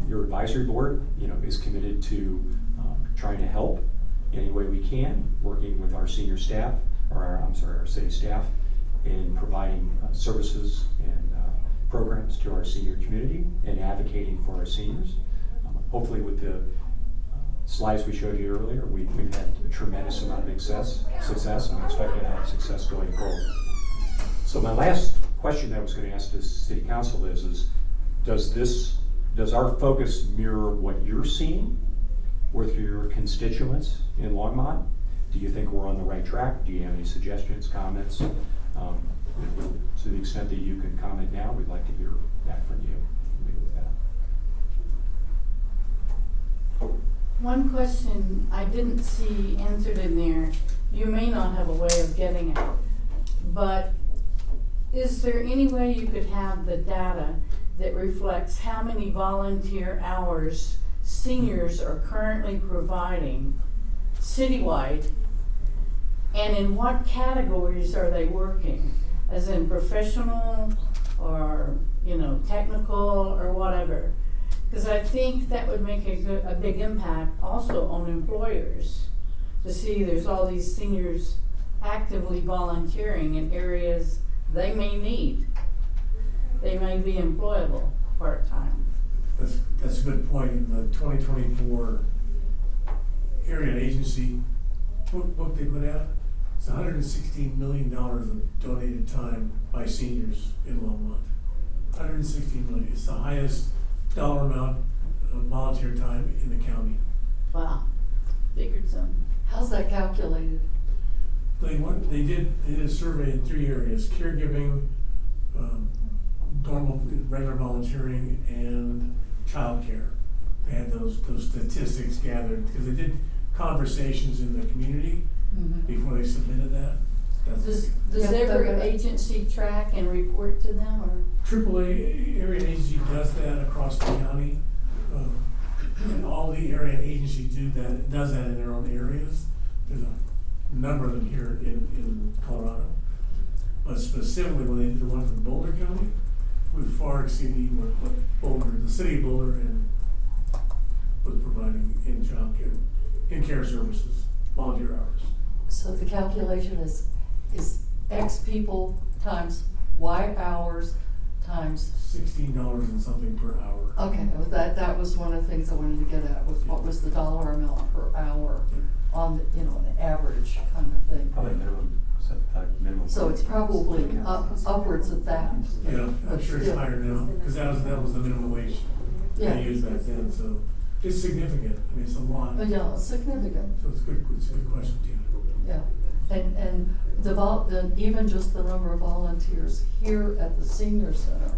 Your advisory board, you know, is committed to trying to help any way we can, working with our senior staff, or our city staff, in providing services and programs to our senior community and advocating for our seniors. Hopefully with the slides we showed you earlier, we've had a tremendous amount of success, and we expect to have success going forward. So my last question that I was going to ask the City Council is does our focus mirror what you're seeing with your constituents in Longmont? Do you think we're on the right track? Do you have any suggestions, comments? To the extent that you can comment now, we'd like to hear back from you. Leave it with that. One question I didn't see answered in there, you may not have a way of getting it, but is there any way you could have the data that reflects how many volunteer hours seniors are currently providing citywide? And in what categories are they working? As in professional or, technical or whatever? Because I think that would make a big impact also on employers to see there's all these seniors actively volunteering in areas they may need. They may be employable part-time. That's a good point. In the 2024 area agency book they put out, it's $116 million of donated time by seniors in Longmont. $116 million. It's the highest dollar amount of volunteer time in the county. Wow, figured some. How's that calculated? They did a survey in 3 areas: caregiving, normal regular volunteering, and childcare. They had those statistics gathered because they did conversations in the community before they submitted that. Does Yeah, every but- agency track and report to them, or? AAA area agency does that across the county, and all the area agencies does that in their own areas. There's a number of them here in Colorado, but specifically when they did the one from Boulder County, we far exceeded even what Boulder, the city of Boulder, and was providing in child care, in care services, volunteer hours. So the calculation is X people times Y hours times, $16 and something per hour. okay, that was one of the things I wanted to get at, was what was the dollar amount per hour on, an average kind of thing. Probably minimum. So it's probably upwards of that. Yeah, I'm sure it's Yeah. higher now, because that was the minimum wage Yeah. they used back then, so it's significant. I mean, it's a lot. But yeah, it's significant, So it's a good question, Tina. yeah. And even just the number of volunteers here at the senior center,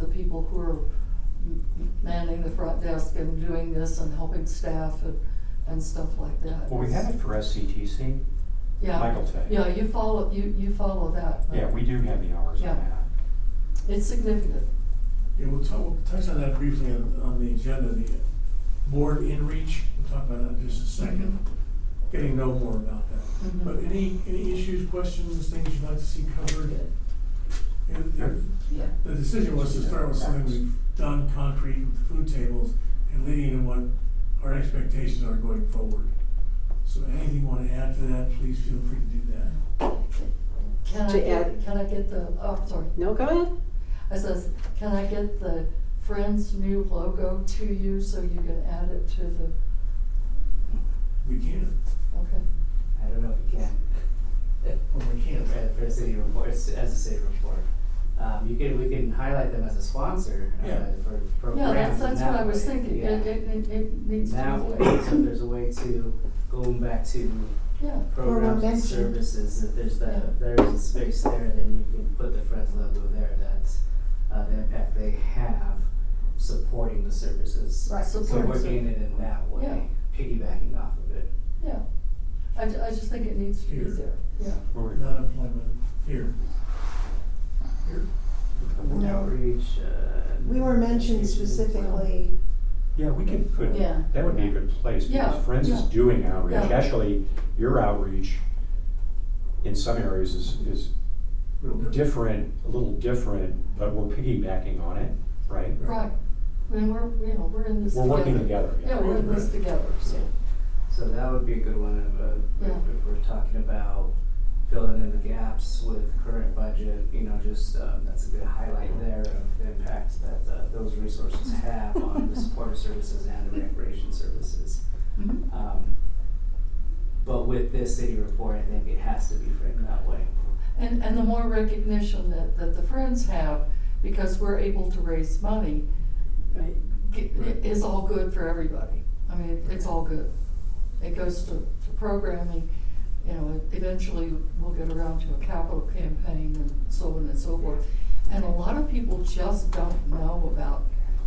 the people who are manning the front desk and doing this and helping staff and stuff like that. Well, we have it for SCTC. Yeah. Michael said. Yeah, you follow that. Yeah, we do have the hours Yeah. on that. It's significant. Yeah, we'll touch on that briefly on the agenda, the board in reach. We'll talk about that in just a second. Getting to know more about that. Mhm. But any issues, questions, things you'd like to see covered? Yeah. The decision was to start with something we've done concrete with food tables and leading in what our expectations are going forward. So anything you want to add to that, please feel free to do that. Can I get the, sorry. No, go ahead. I says, can I get the Friends new logo to you so you can add it to the, We can, okay. I don't know if you can. or we can't. For a city report, as a city report. We can highlight them as a sponsor, Yeah. for Yeah, programs. that's in what that I was way. thinking, Yeah. it needs to That be. way, so if there's a way to, going back to Yeah, programs and mentioned. services, if there's Yeah. if there is a space there, then you can put the Friends logo there, that's, the impact they have supporting the services. Right. So Supporting we're getting it in that Yeah. way, piggybacking off of it. yeah. I just think it needs to be Here. there, yeah. Non-employment, here. Here? No. Outreach, We were mentioned specifically. Yeah, we could put, Yeah. that would be a good place, Yeah, because Friends is yeah. doing outreach. Yeah. Actually, your outreach in some areas is Real different, a little different, but we're piggybacking on it, right? Right, I mean, we're in this We're together. working together. Yeah, we're in this together, so, so that would be a good one, Yeah. if we're talking about filling in the gaps with current budget, that's a good highlight there of the impact that those resources have on the supportive services and the recreation services. mhm. But with this city report, I think it has to be framed that way. And the more recognition that the Friends have, because we're able to raise money, is all good for everybody. I mean, it's all good. it goes to programming, you know, eventually we'll get around to a capital campaign and so on and so forth. And a lot of people just don't know about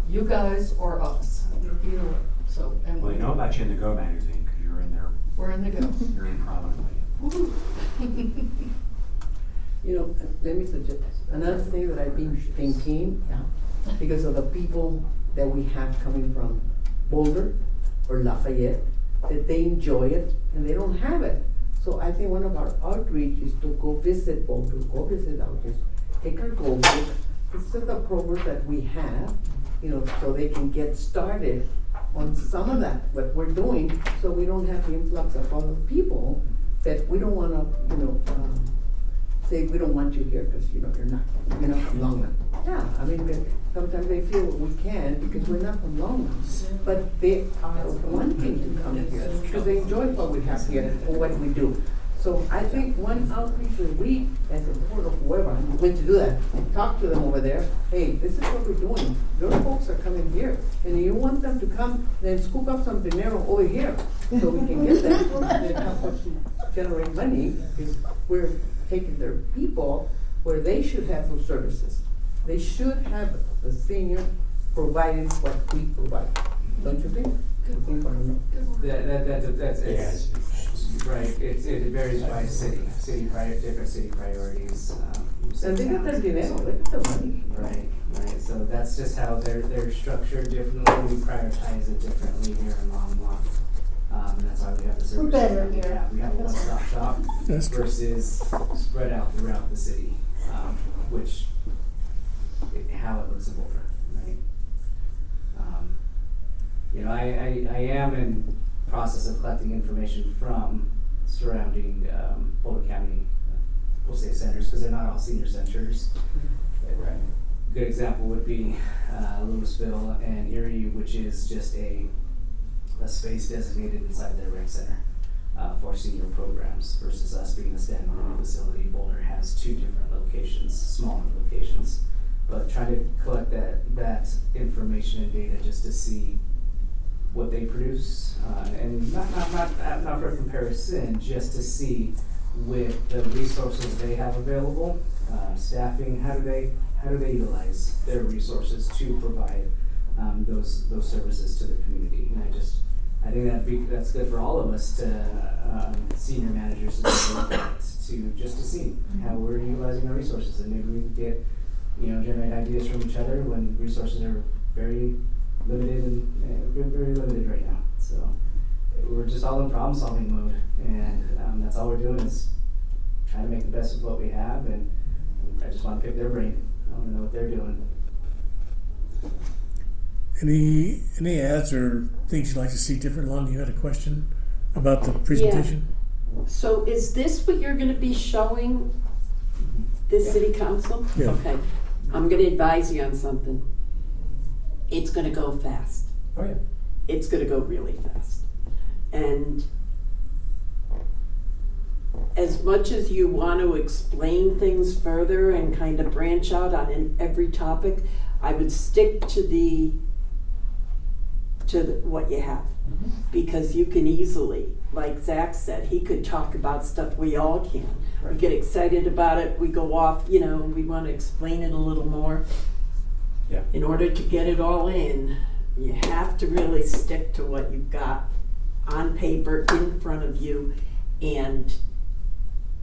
you guys or us, either way, so. And Well, they know about you in the Go magazine, because you're in there, we're in the go. you're in prominently. Woo. You know, let me suggest, another thing that I've been thinking, because of the people that we have coming from Boulder or Lafayette, that they enjoy it and they don't have it. So I think one of our outreach is to go visit Boulder, go visit out there, take our goal book, this is the programs that we have, you know, so they can get started on some of that, what we're doing, so we don't have the influx of other people that we don't wanna, you know, say, we don't want you here, because, you know, you're not from Longmont. Yeah, I mean, sometimes they feel we can, because we're not from Longmont, but they are wanting to come here, because they enjoy what we have here and what we do. So I think one outreach that we, as a board or whoever, I'm going to do that, talk to them over there, hey, this is what we're doing, your folks are coming here, and you want them to come, then scoop up some dinero over here, so we can get them, and help us generate money, because we're taking their people where they should have those services. They should have the senior providing what we provide, don't you think? I think, I don't know. That's, Yes. right, it varies by different city priorities. And they get their towns. dinero, they get their money. Right, so that's just how they're structured differently, we prioritize it differently here in Longmont. And that's why we have the services. We're better that we here. have. We have a one-stop shop That's true. versus spread out throughout the city, which, how it looks in Boulder, right? You know, I am in process of collecting information from surrounding Boulder County, we'll say centers, because they're not all senior centers. Right. A good example would be Louisville and Erie, which is just a space designated inside their rec center for senior programs, versus us being a standalone facility. Boulder has two different locations, smaller locations, but trying to collect that information and data just to see what they produce, and not for comparison, just to see with the resources they have available, staffing, how do they utilize their resources to provide those services to the community. And I think that's good for all of us to senior managers to look at, to see how we're utilizing our resources, and maybe we can get, generate ideas from each other when resources are very limited and very limited right now. So we're just all in problem solving mode, and that's all we're doing is trying to make the best of what we have. And I just want to pick their brain. I want to know what they're doing. Any ads or things you'd like to see different? Lon, you had a question about the presentation? So is this what you're gonna be showing this city council? Yeah. Okay, I'm gonna advise you on something. It's gonna go fast. Oh, yeah. It's gonna go really fast. And as much as you want to explain things further and kind of branch out on every topic, I would stick to what you have. Because you can easily, like Zach said, he could talk about stuff we all can. We get excited about it, we go off, we want to explain it a little more. Yeah. In order to get it all in, you have to really stick to what you've got on paper in front of you. And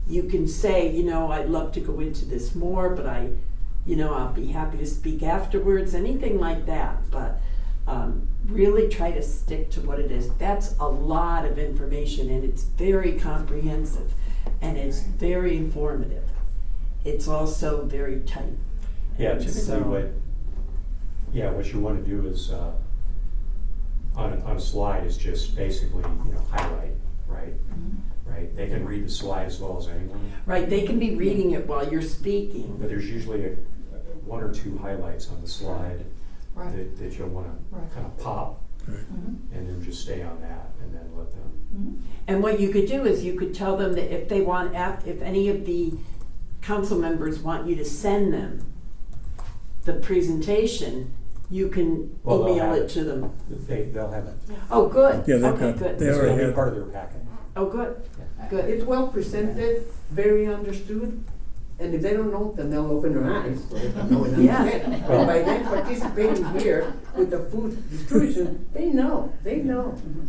you can say, I'd love to go into this more, but I'll be happy to speak afterwards, anything like that. But really try to stick to what it is. That's a lot of information, and it's very comprehensive, and it's very informative. It's also very tight. Yeah, typically So- what you want to do is, on a slide is just basically, highlight, right? Right, they can read the slide as well as anyone. Right, they can be reading it while you're speaking. But there's usually one or two highlights on the slide that you'll want to kind of pop, and then just stay on that, and then let them. And what you could do is you could tell them that if they want, if any of the council members want you to send them the presentation, you can Well, they'll email have it to them. They'll have it. Oh, good. Yeah, they've Okay, got- good. they This will already be have- part of their packet. Oh, good, Yeah. good. It's well presented, very understood, and if they don't know, then they'll open their eyes, so they can know and Yeah. understand. But by them participating here with the food distribution, they know.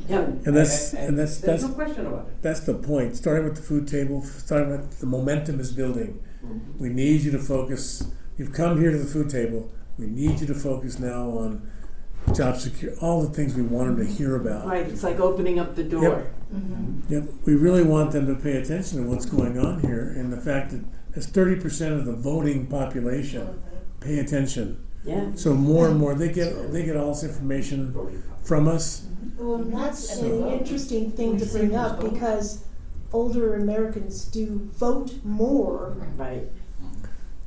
Yeah. And that's There's no question about it. that's the point. Starting with the food table, starting with the momentum is building. We need you to focus. You've come here to the food table. We need you to focus now on job secure, all the things we want them to hear about. Right, it's like opening up the door. Yep, we really want them to pay attention to what's going on here and the fact that as 30% of the voting population pay attention. Yeah. So more and more they get all this information from us. Well, and that's an interesting thing to bring up because older Americans do vote more Right.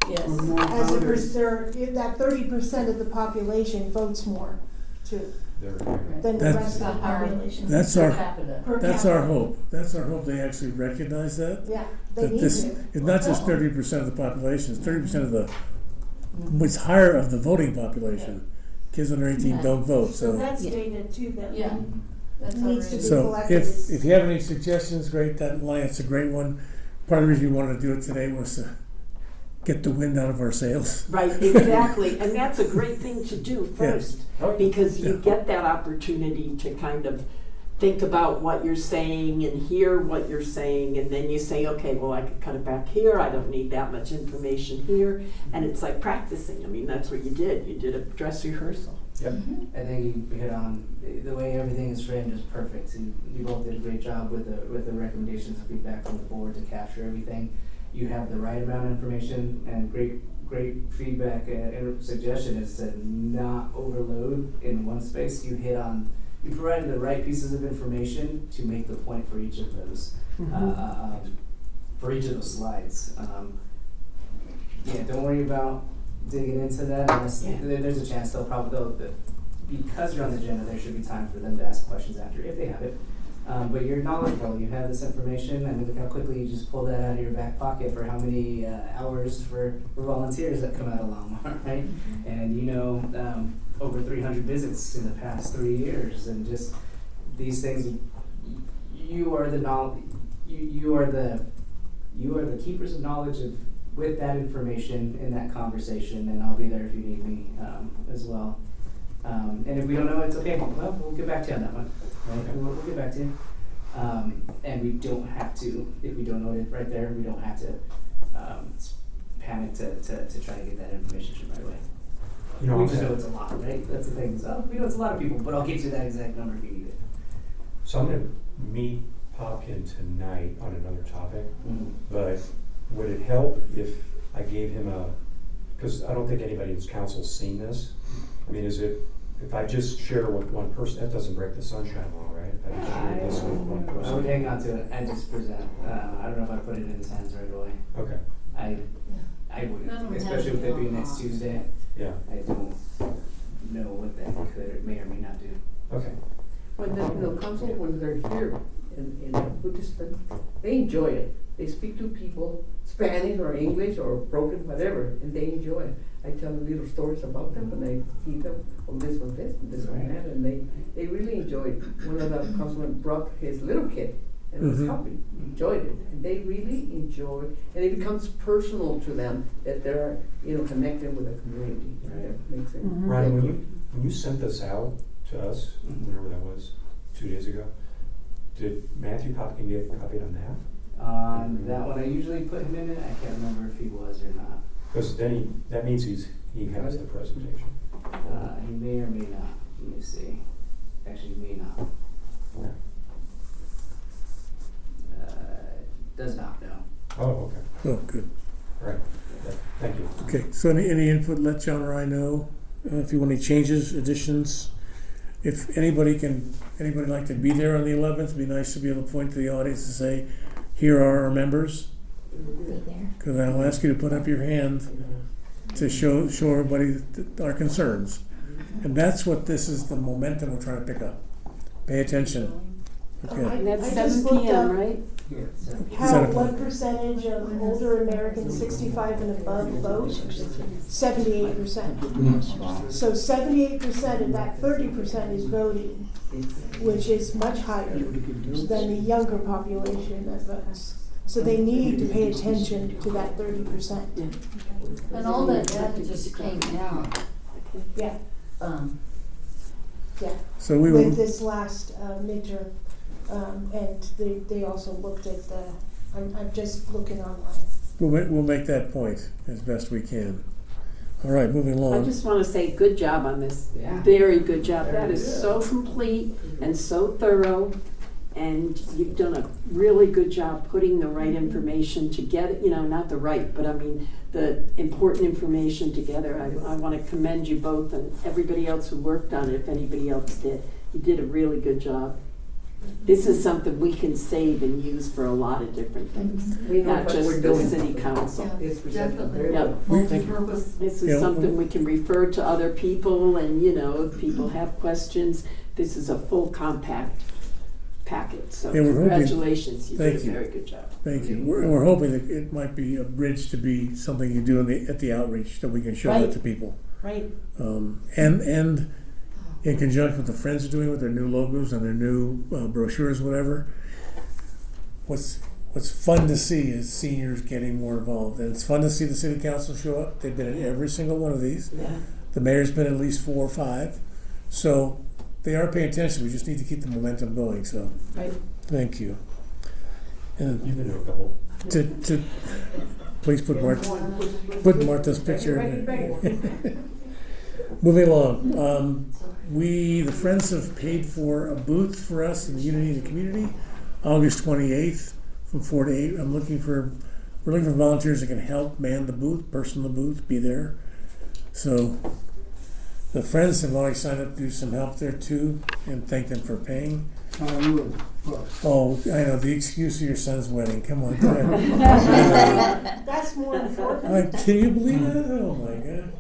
Yes. as a percent. That 30% of the population votes more too than the That's- rest of the population. That's Per our capita. Per that's capita. our hope. That's our hope. They actually recognize that. Yeah, they That need this to. is not just 30% of the population. It's 30% of the what's higher of the voting population. Kids under 18 don't vote. So So that's data too that Yeah. That's needs to be so collected. if you have any suggestions, great. That line, it's a great one. Part of the reason we wanted to do it today was to get the wind out of our sails. Right, exactly. And that's a great thing to do first. Oh, yeah. Because you Yeah. get that opportunity to kind of think about what you're saying and hear what you're saying, and then you say, okay, well, I could cut it back here, I don't need that much information here, and it's like practicing. I mean, that's what you did a dress rehearsal. Yep. I think you hit on the way everything is framed is perfect. You both did a great job with the recommendations and feedback from the board to capture everything. You have the right amount of information and great feedback and suggestion is to not overload in one space. You provided the right pieces of information to make the point for each of those slides. Yeah, don't worry about digging into that unless there's a chance because you're on the agenda, there should be time for them to ask questions after if they have it. But you're knowledgeable, you have this information, and look how quickly you just pull that out of your back pocket for how many hours for volunteers that come out of Longmont, right? And you know over 300 visits in the past 3 years, and just these things. You are the knowledge. You are the keepers of knowledge with that information in that conversation, and I'll be there if you need me as well. And if we don't know, it's okay. Well, we'll get back to you on that one. Right? We'll get back to you. And we don't have to, if we don't know it right there, we don't have to panic to try to get that information right away. You know, We just know it's a lot, right? That's the thing. So we know it's a lot of people, but I'll get you that exact number if you need it. So I'm gonna meet Popkin tonight on another topic, but would it help if I gave him because I don't think anybody in this council's seen this. I mean, if I just share with one person, that doesn't break the sunshine law, right? If I just share this with one I would person. hang on to it and just present. I don't know if I'd put it in his hands right away. Okay, I That wouldn't, one especially has with it being to be next on. Tuesday. yeah, I don't know what that may or may not do. okay. When the council, when they're here in the food district, they enjoy it. They speak to people, Spanish or English or broken, whatever, and they enjoy it. I tell them little stories about them and I feed them, this one this, and this one that, and they really enjoy it. One of the councilmen brought his little kid and was helping, enjoyed it, and they really enjoy it, and it becomes personal to them that they're, connected with the community. Right. That makes it. Ronnie, when you sent this out to us, whenever that was, 2 days ago, did Matthew Popkin get copied on that? On that one, I usually put him in it. I can't remember if he was or not. Because then that means he has the presentation. He may or may not. Let me see. Actually, he may not. Okay. Does not know. Oh, okay. Oh, good. All right. Yeah, thank you. Okay, so any input, let John or I know. If you want any changes, additions. If anybody like to be there on the 11th, it'd be nice to be able to point to the audience and say, here are our members. Because I'll ask you to put up your hand to show everybody our concerns. And that's what this is, the momentum we're trying to pick up. Pay attention. Okay. And that's I just 7 looked p.m., up- right? How, what percentage of older Americans 65 and above vote? 78%. So 78% of that 30% is voting, which is much higher than the younger population that votes. So they need to pay attention to that 30%. And all that data just came out. Yeah, yeah. So we will, With this last midterm, and they also looked at the, I'm just looking online. we'll make that point as best we can. All right, moving I along. just want to say, good job on this. Yeah. Very good job. Very That is good. so complete and so thorough. And you've done a really good job putting the right information together, not the right, but I mean, the important information together. I want to commend you both and everybody else who worked on it, if anybody else did. You did a really good job. This is something we can save and use for a lot of different things, We know not what just we're the doing. city council. It's presented Definitely. very Yeah. well. Multi-purpose. This Yeah, is something we can refer to other people and, if people have questions, this is a full compact packet. So Yeah, we're hoping- congratulations, you did Thank a you. very good job. Thank you. We're hoping that it might be a bridge to be something you do at the outreach, that we can show that Right. to people. Right. And in conjunction with the Friends are doing with their new logos and their new brochures, whatever. What's fun to see is seniors getting more involved, and it's fun to see the city council show up. They've been at every single one of these. Yeah. The mayor's been at least 4 or 5, so they are paying attention. We just need to keep the momentum going. So, Right. thank you. And You've been to a couple. to please put Martha's picture in there. Moving along, the Friends have paid for a booth for us in the Unity of the Community, August 28th from 4 to 8. We're looking for volunteers that can help man the booth, person the booth, be there. So the Friends have already signed up to do some help there too, and thank them for paying. Oh, I know, the excuse of your son's wedding, come on, go ahead. That's more important. Can you believe that? Oh my God.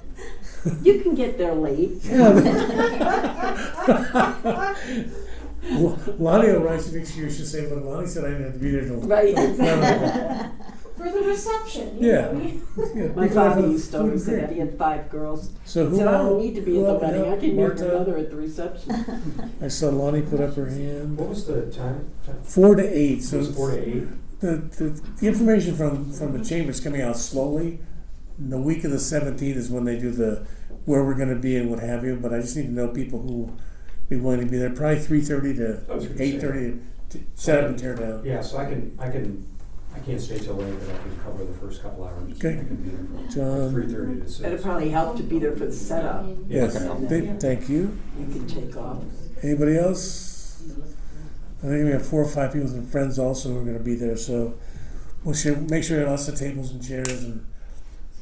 You can get there late. Lonnie will write an excuse to say, "Look, Lonnie said I didn't have to be there till." Right. For the reception. Yeah. My father used to always say that he had 5 girls. So He who said, I all? don't need to be who at the all wedding, I helped? can meet your Martha? mother at the reception. I saw Lonnie put up her hand. What was the time? 4 to 8. So It was 4 to 8. the information from the chamber is coming out slowly. The week of the 17th is when they do where we're going to be and what have you. But I just need to know people who be willing to be there. Probably 3:30 to I was gonna say. 8:30 to set up and tear down. Yeah, so I can't stay till late, but I can cover the first couple hours. Okay. I can be there from John. 3:30 to 6. It'd probably help to be there for the setup. Yes. Thank you. You can take off. Anybody else? I think we have 4 or 5 people and friends also who are going to be there. So we'll make sure we have lots of tables and chairs. And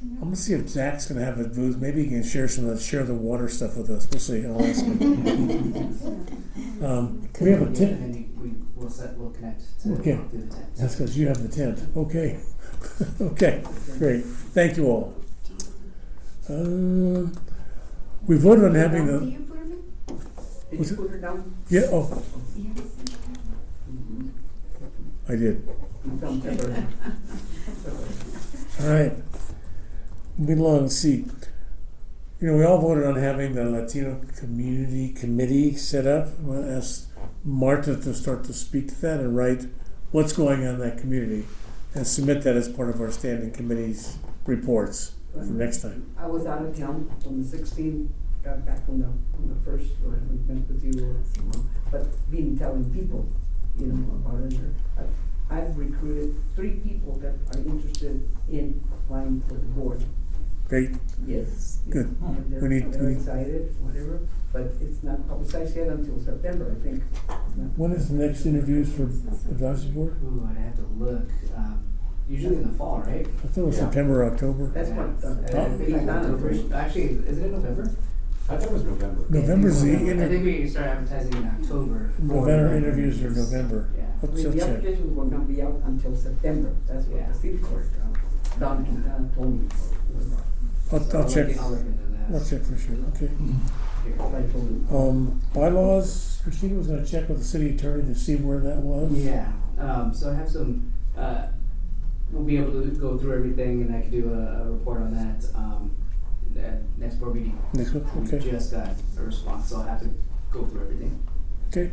I'm going to see if Zach's going to have a booth. Maybe he can share the water stuff with us. We'll see. I'll ask him. We have a tent. And then we'll connect to Okay. do the tent. That's because you have the tent. Okay. Okay. Great. Thank you all. We voted on having the. Did Was you it- put her down? Yeah. Oh, I did. You found Pepper. All right. Moving along, let's see. We all voted on having the Latino Community Committee set up. I'm going to ask Marta to start to speak to that and write what's going on in that community and submit that as part of our standing committee's reports for next time. I was out of town on the 16th, got back on the 1st, so I haven't been with you, but been telling people, about it. I've recruited 3 people that are interested in applying for the board. Great. Yes. Good. And they're, We need- they're excited, whatever, but it's not publicized yet until September, I think. When is the next interviews for advisory board? Ooh, I'd have to look. Usually in the fall, right? I thought it was Yeah. September or October. That's what, October. Actually, is it in November? I thought it was November. November's the I think we start advertising in October. for November interviews are November. Yeah. I Let's mean, the check. applications were gonna be out until September, that's what Yeah. the city clerk, Don Quintana told me. I'll check. I'll look into that. I'll check for sure. Okay. Here. I told him. Bylaws. Christina was going to check with the city attorney to see where that was. Yeah, So I have some, we'll be able to go through everything and I can do a report on that, at next board meeting. Next one, We okay, just got a response, so I'll have to go through everything. okay,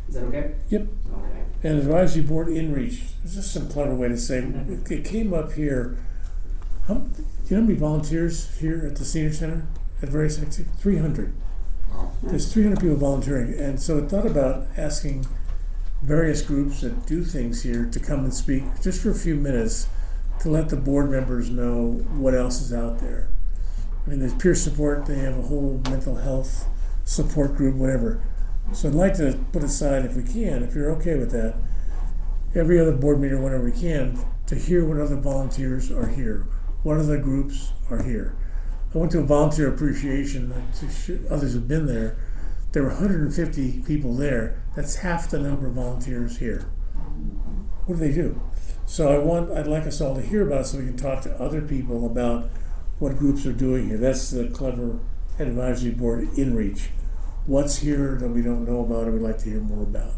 Is that okay? yep. Okay. And advisory board in reach, it's just some clever way to say, it came up here. Do you know how many volunteers here at the senior center at various activities? 300. There's 300 people volunteering, and so I thought about asking various groups that do things here to come and speak just for a few minutes to let the board members know what else is out there. I mean, there's peer support, they have a whole mental health support group, whatever. So I'd like to put aside, if we can, if you're okay with that, every other board meeting, whenever we can, to hear what other volunteers are here, what other groups are here. I went to a volunteer appreciation, others have been there. There were 150 people there. That's half the number of volunteers here. What do they do? So I'd like us all to hear about it so we can talk to other people about what groups are doing here. That's the clever advisory board in reach. What's here that we don't know about or we'd like to hear more about.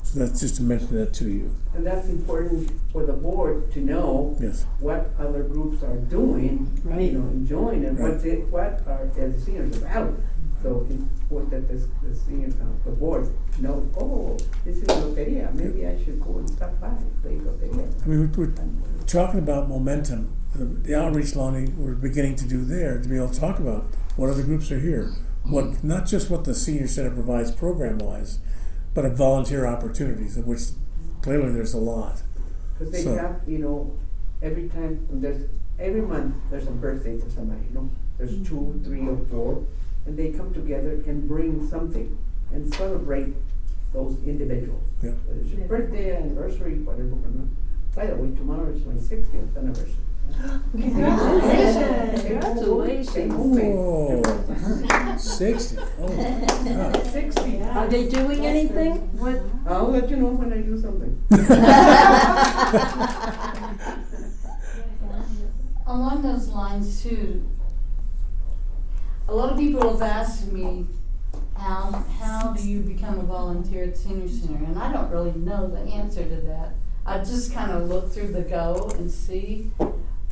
So that's just to mention that to you. And that's important for the board to know Yes. what other groups are doing, Right. enjoying, and Right. what are the seniors about. So it's important that the seniors, the board knows, oh, this is Loteria, maybe I should go and stop by, play Loteria. I mean, we're talking about momentum. The outreach, Lonnie, we're beginning to do there to be able to talk about what other groups are here. What, not just what the senior center provides program-wise, but of volunteer opportunities, of which clearly there's a lot. Because they So- have, every month there's a birthday for somebody, there's 2, 3, or 4, and they come together and bring something and celebrate those individuals. Yeah. Whether it's your birthday, anniversary, whatever. By the way, tomorrow is my 60th anniversary. Congratulations. Whoa, 60. Oh, my God. 60. Are they doing anything? What? I'll let you know when I do something. Along those lines too, a lot of people have asked me, how do you become a volunteer at Senior Center? And I don't really know the answer to that. I just kind of look through the go and see,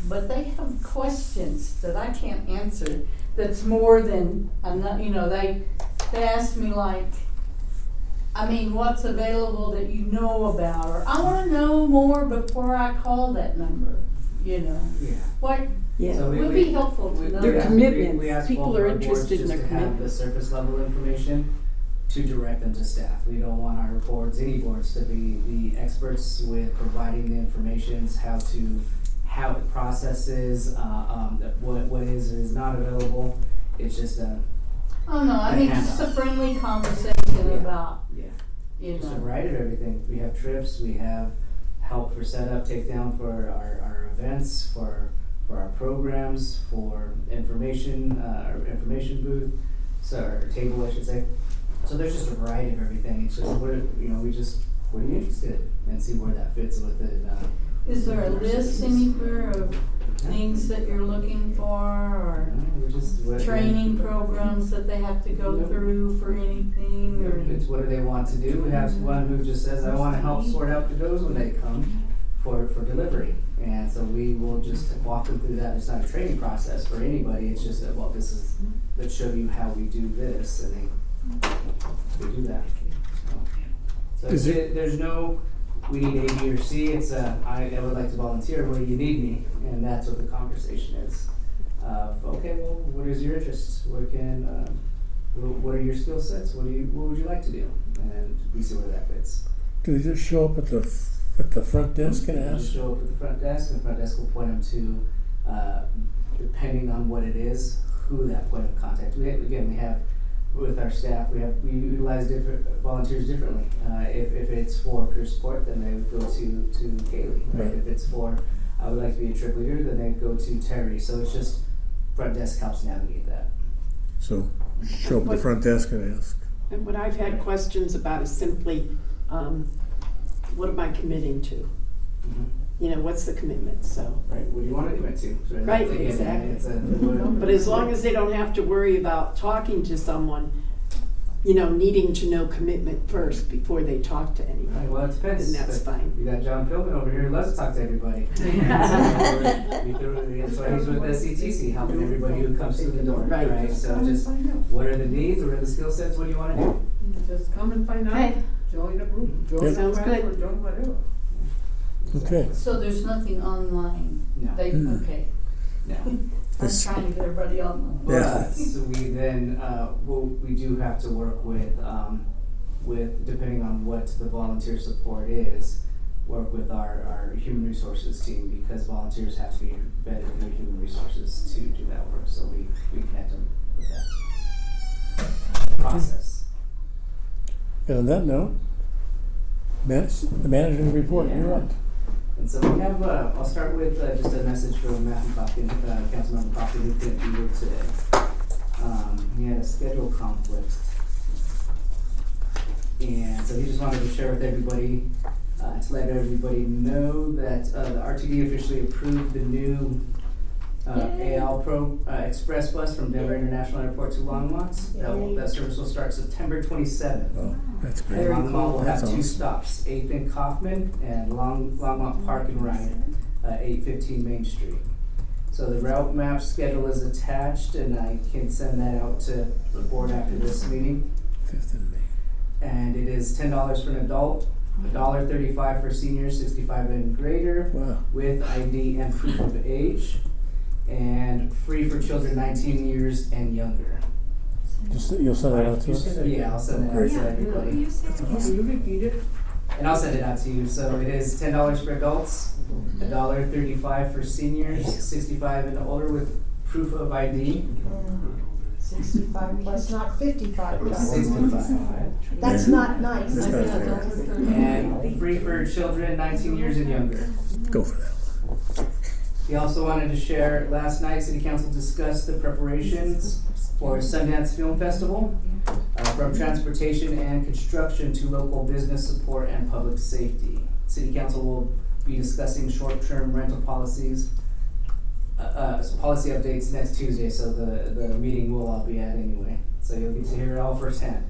but they have questions that I can't answer. That's more than they ask me like, what's available that you know about, or I want to know more before I call that number. Yeah. What Yeah. So would be helpful to know. Their that. commitments. We ask People both are of our boards interested in just their to have the commitments. surface level information to direct them to staff. We don't want our boards, any boards, to be the experts with providing the information, how it processes, what is or is not available. It's just Oh no, I a mean just a handout. friendly conversation Yeah. about, Just a variety of everything. We have trips, we have help for setup, takedown for our events, for our programs, for information, our information booth, or table, I should say. So there's just a variety of everything. It's just what are you interested in, and see where that fits with it. is there a list anywhere of things that you're looking for, or training programs that they have to go through for anything, or? It's what do they want to do. We have one who just says, I want to help sort out the doors when they come for delivery. And so we will just walk them through that. It's not a training process for anybody. It's just that, let's show you how we do this, and they do that. So Is there's no, we need A, B, or C. It's I would like to volunteer. Where do you need me? And that's what the conversation is. Okay, well, what is your interest? What are your skill sets? What would you like to do? And we see where that fits. Do they just show up at the front desk and You ask? show up at the front desk, and the front desk will point them to, depending on what it is, who that point of contact. We have with our staff, we utilize different volunteers differently. If it's for peer support, then they would go to Kaylee. Right? Right. If it's for, I would like to be a trip leader, then they go to Terry. So it's just front desk helps navigate that. So show up at the front desk and ask. And what I've had questions about is simply, what am I committing to? Mm-hmm. What's the commitment, so. Right. What do you want to commit to? So Right, again, exactly. It's But as long as they don't have to worry about talking to someone, needing to know commitment first before they talk to Right, anybody. well, it depends. Then that's but fine. You got John Pillman over here who loves to talk to everybody. That's why he's with the CTC, helping everybody who comes through the door, Right. right? So just, what are the needs, what are the skill sets, what do you wanna do? Just come and find Okay. Join a group, Yep. join a Sounds class, good. or join whatever. Okay. So there's nothing online? No. Okay. No. I'm This- trying to get everybody online. Yeah. But we then, we do have to work with, depending on what the volunteer support is, work with our human resources team, because volunteers have to be vetted through human resources to do that work, so we connect them with that process. And on that note, the manager's report, you're up. And so we have, I'll start with just a message from Matthew Coffin, Councilmember Coffin, who couldn't be here today. He had a schedule conflict. And so he just wanted to share with everybody, to let everybody know that the RTD officially approved the new AL Pro Express bus from Denver International Airport to Longmont. That service will start September 27th. Oh, that's And great. Longmont will have That's two awesome. stops, 8th and Kaufman, and Longmont Park and Ride, 815 Main Street. So the route map schedule is attached, and I can send that out to the board after this meeting. 5th and May. And it is $10 for an adult, $1.35 for seniors 65 and greater, Wow. with ID and proof of age, and free for children 19 years and younger. You'll send that out to us? Yeah, I'll send that out to everybody. That's Can awesome. you repeat it? And I'll send it out to you. So it is $10 for adults, $1.35 for seniors 65 and older with proof of ID, 65 plus, not 55 plus. 65. That's not nice. That's not fair. And free for children 19 years and younger. Go for that. He also wanted to share, last night, City Council discussed the preparations for Sundance Film Festival, from transportation and construction to local business support and public safety. City Council will be discussing short-term rental policies, policy updates next Tuesday, so the meeting will all be at anyway. So you'll get to hear it all firsthand.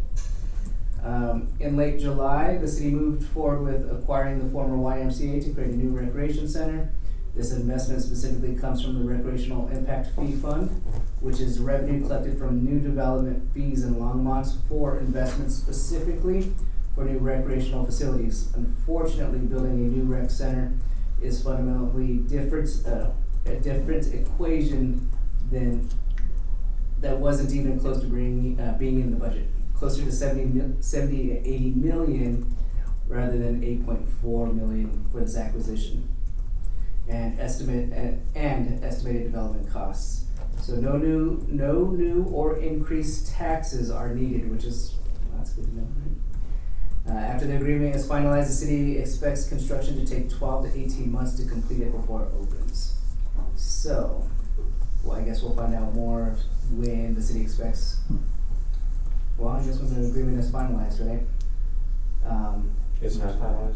In late July, the city moved forward with acquiring the former YMCA to create a new recreation center. This investment specifically comes from the Recreational Impact Fee Fund, which is revenue collected from new development fees in Longmont for investments specifically for new recreational facilities. Unfortunately, building a new rec center is fundamentally different, a different equation than that wasn't even close to being in the budget. Closer to 70 to 80 million rather than 8.4 million for this acquisition. And estimated development costs. So no new or increased taxes are needed, which is, that's good to know, right? After the agreement is finalized, the city expects construction to take 12 to 18 months to complete it before it opens. So, well, I guess we'll find out more when the city expects, well, I guess when the agreement is finalized, right? It's not finalized?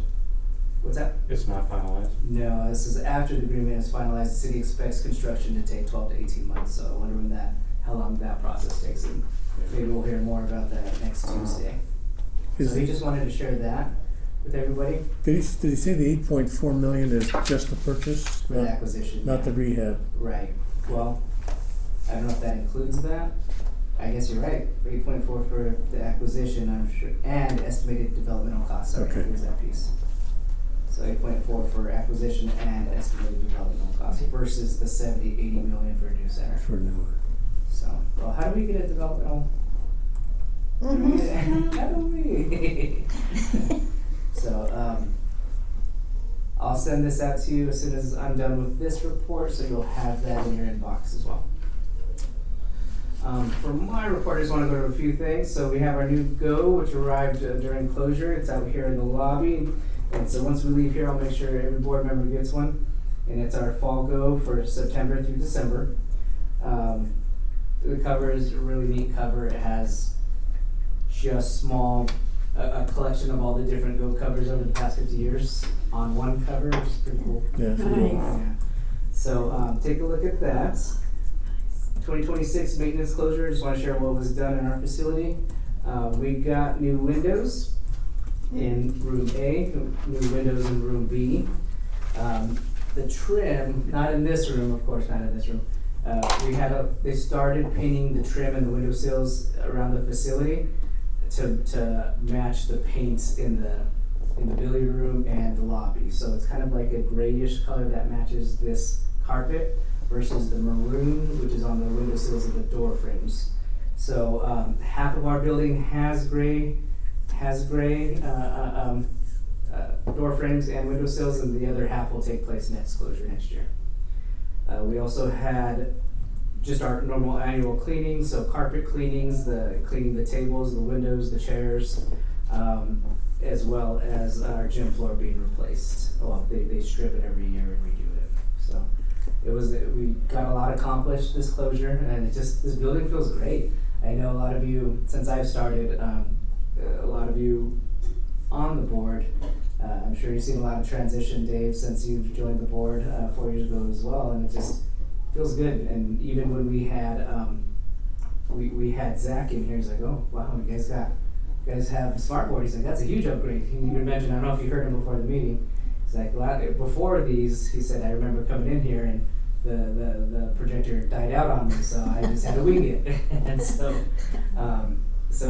What's that? It's not finalized? No, this is after the agreement is finalized, the city expects construction to take 12 to 18 months, so I wonder how long that process takes, and maybe we'll hear more about that next Tuesday. So he just wanted to share that with everybody Did he say the 8.4 million is just the purchase? for the acquisition. Not the rehab? Right, well, I don't know if that includes that, I guess you're right, 8.4 for the acquisition, I'm sure, and estimated developmental costs, sorry, Okay. includes that piece. So 8.4 for acquisition and estimated developmental costs versus the 70, 80 million for a new center. For a new one. So, well, how do we get a developmental? How do we? So, I'll send this out to you as soon as I'm done with this report, so you'll have that in your inbox as well. For my report, I just want to go over a few things. So we have our new Go, which arrived during closure. It's out here in the lobby. And so once we leave here, I'll make sure every board member gets one. And it's our Fall Go for September through December. The cover is a really neat cover. It has just a collection of all the different Go covers over the past 50 years on one cover, which is pretty cool. Yeah. Yeah. So take a look at that. 2026 maintenance closure, just want to share what was done in our facility. We got new windows in room A, new windows in room B. The trim, not in this room, of course, not in this room. They started painting the trim and the windowsills around the facility to match the paints in the billiard room and the lobby. So it's kind of like a grayish color that matches this carpet versus the maroon, which is on the windowsills of the door frames. So half of our building has gray door frames and windowsills, and the other half will take place next closure next year. We also had just our normal annual cleanings, so carpet cleanings, cleaning the tables, the windows, the chairs, as well as our gym floor being replaced. Well, they strip it every year and redo it. So we got a lot accomplished this closure, and this building feels great. I know a lot of you, since I've started, a lot of you on the board, I'm sure you've seen a lot of transition, Dave, since you've joined the board 4 years ago as well, and it just feels good. And even when we had we had Zach in here, he's like, oh wow, you guys have smartboard. He's like, that's a huge upgrade. He even mentioned, I don't know if you heard him before the meeting. He's like, before these, he said, I remember coming in here and the projector died out on me, so I just had to wing it. And so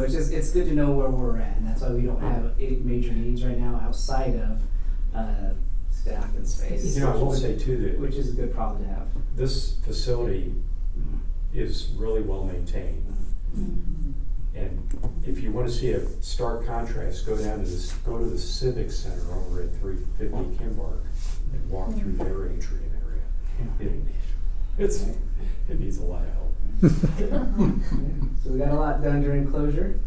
it's good to know where we're at, and that's why we don't have major needs right now outside of staff and space. You know, I will say too that which is a good problem to have. This facility is really well maintained. And if you want to see a stark contrast, go to the Civic Center over at 350 Kimbark and walk through their atrium area. It needs a lot of help. So we got a lot done during closure.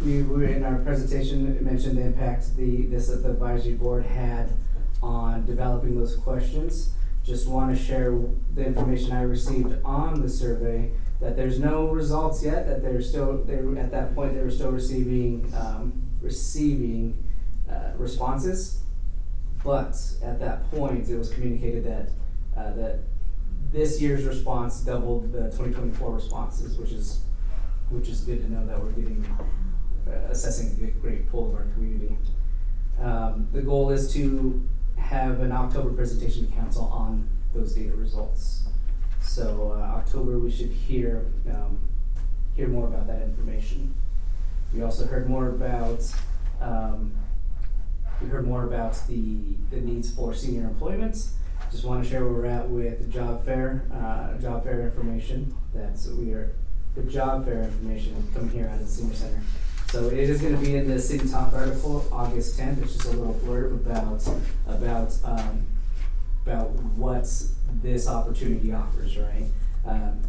We were in our presentation mentioned the impact the advisory board had on developing those questions. Just want to share the information I received on the survey, that there's no results yet, that at that point they were still receiving responses, but at that point it was communicated that this year's response doubled the 2024 responses, which is good to know that we're getting assessing a great pool of our community. The goal is to have an October presentation to council on those data results. So October we should hear more about that information. We also heard more about the needs for senior employment. Just want to share where we're at with the job fair information. The job fair information coming here out of the senior center. So it is going to be in the City Talk article, August 10th. It's just a little blurb about what this opportunity offers, right?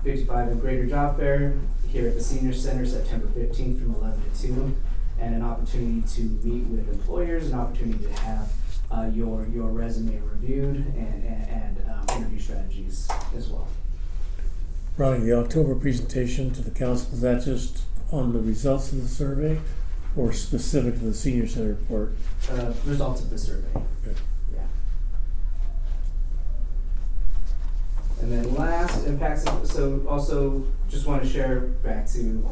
55 and greater job fair here at the senior center, September 15th from 11 to 2, and an opportunity to meet with employers, an opportunity to have your resume reviewed and interview strategies as well. Ronnie, the October presentation to the council, is that just on the results of the survey or specific to the senior center report? Results of the survey. Good. Yeah. And then last impacts, so also just want to share back to,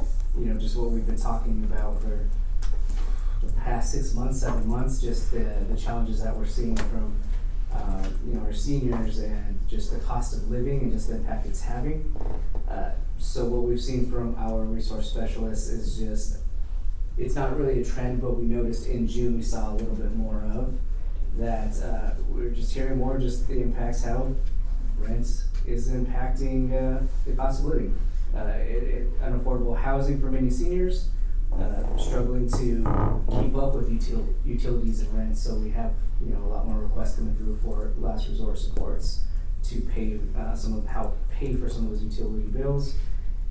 just what we've been talking about for the past 6 months, 7 months, just the challenges that we're seeing from our seniors and just the cost of living and just the impact it's having. So what we've seen from our resource specialists is just, it's not really a trend, but we noticed in June we saw a little bit more of that. We're just hearing more just the impacts, how rent is impacting the cost of living. Unaffordable housing for many seniors, struggling to keep up with utilities and rent. So we have a lot more requests coming through for last resort supports to pay for some of those utility bills.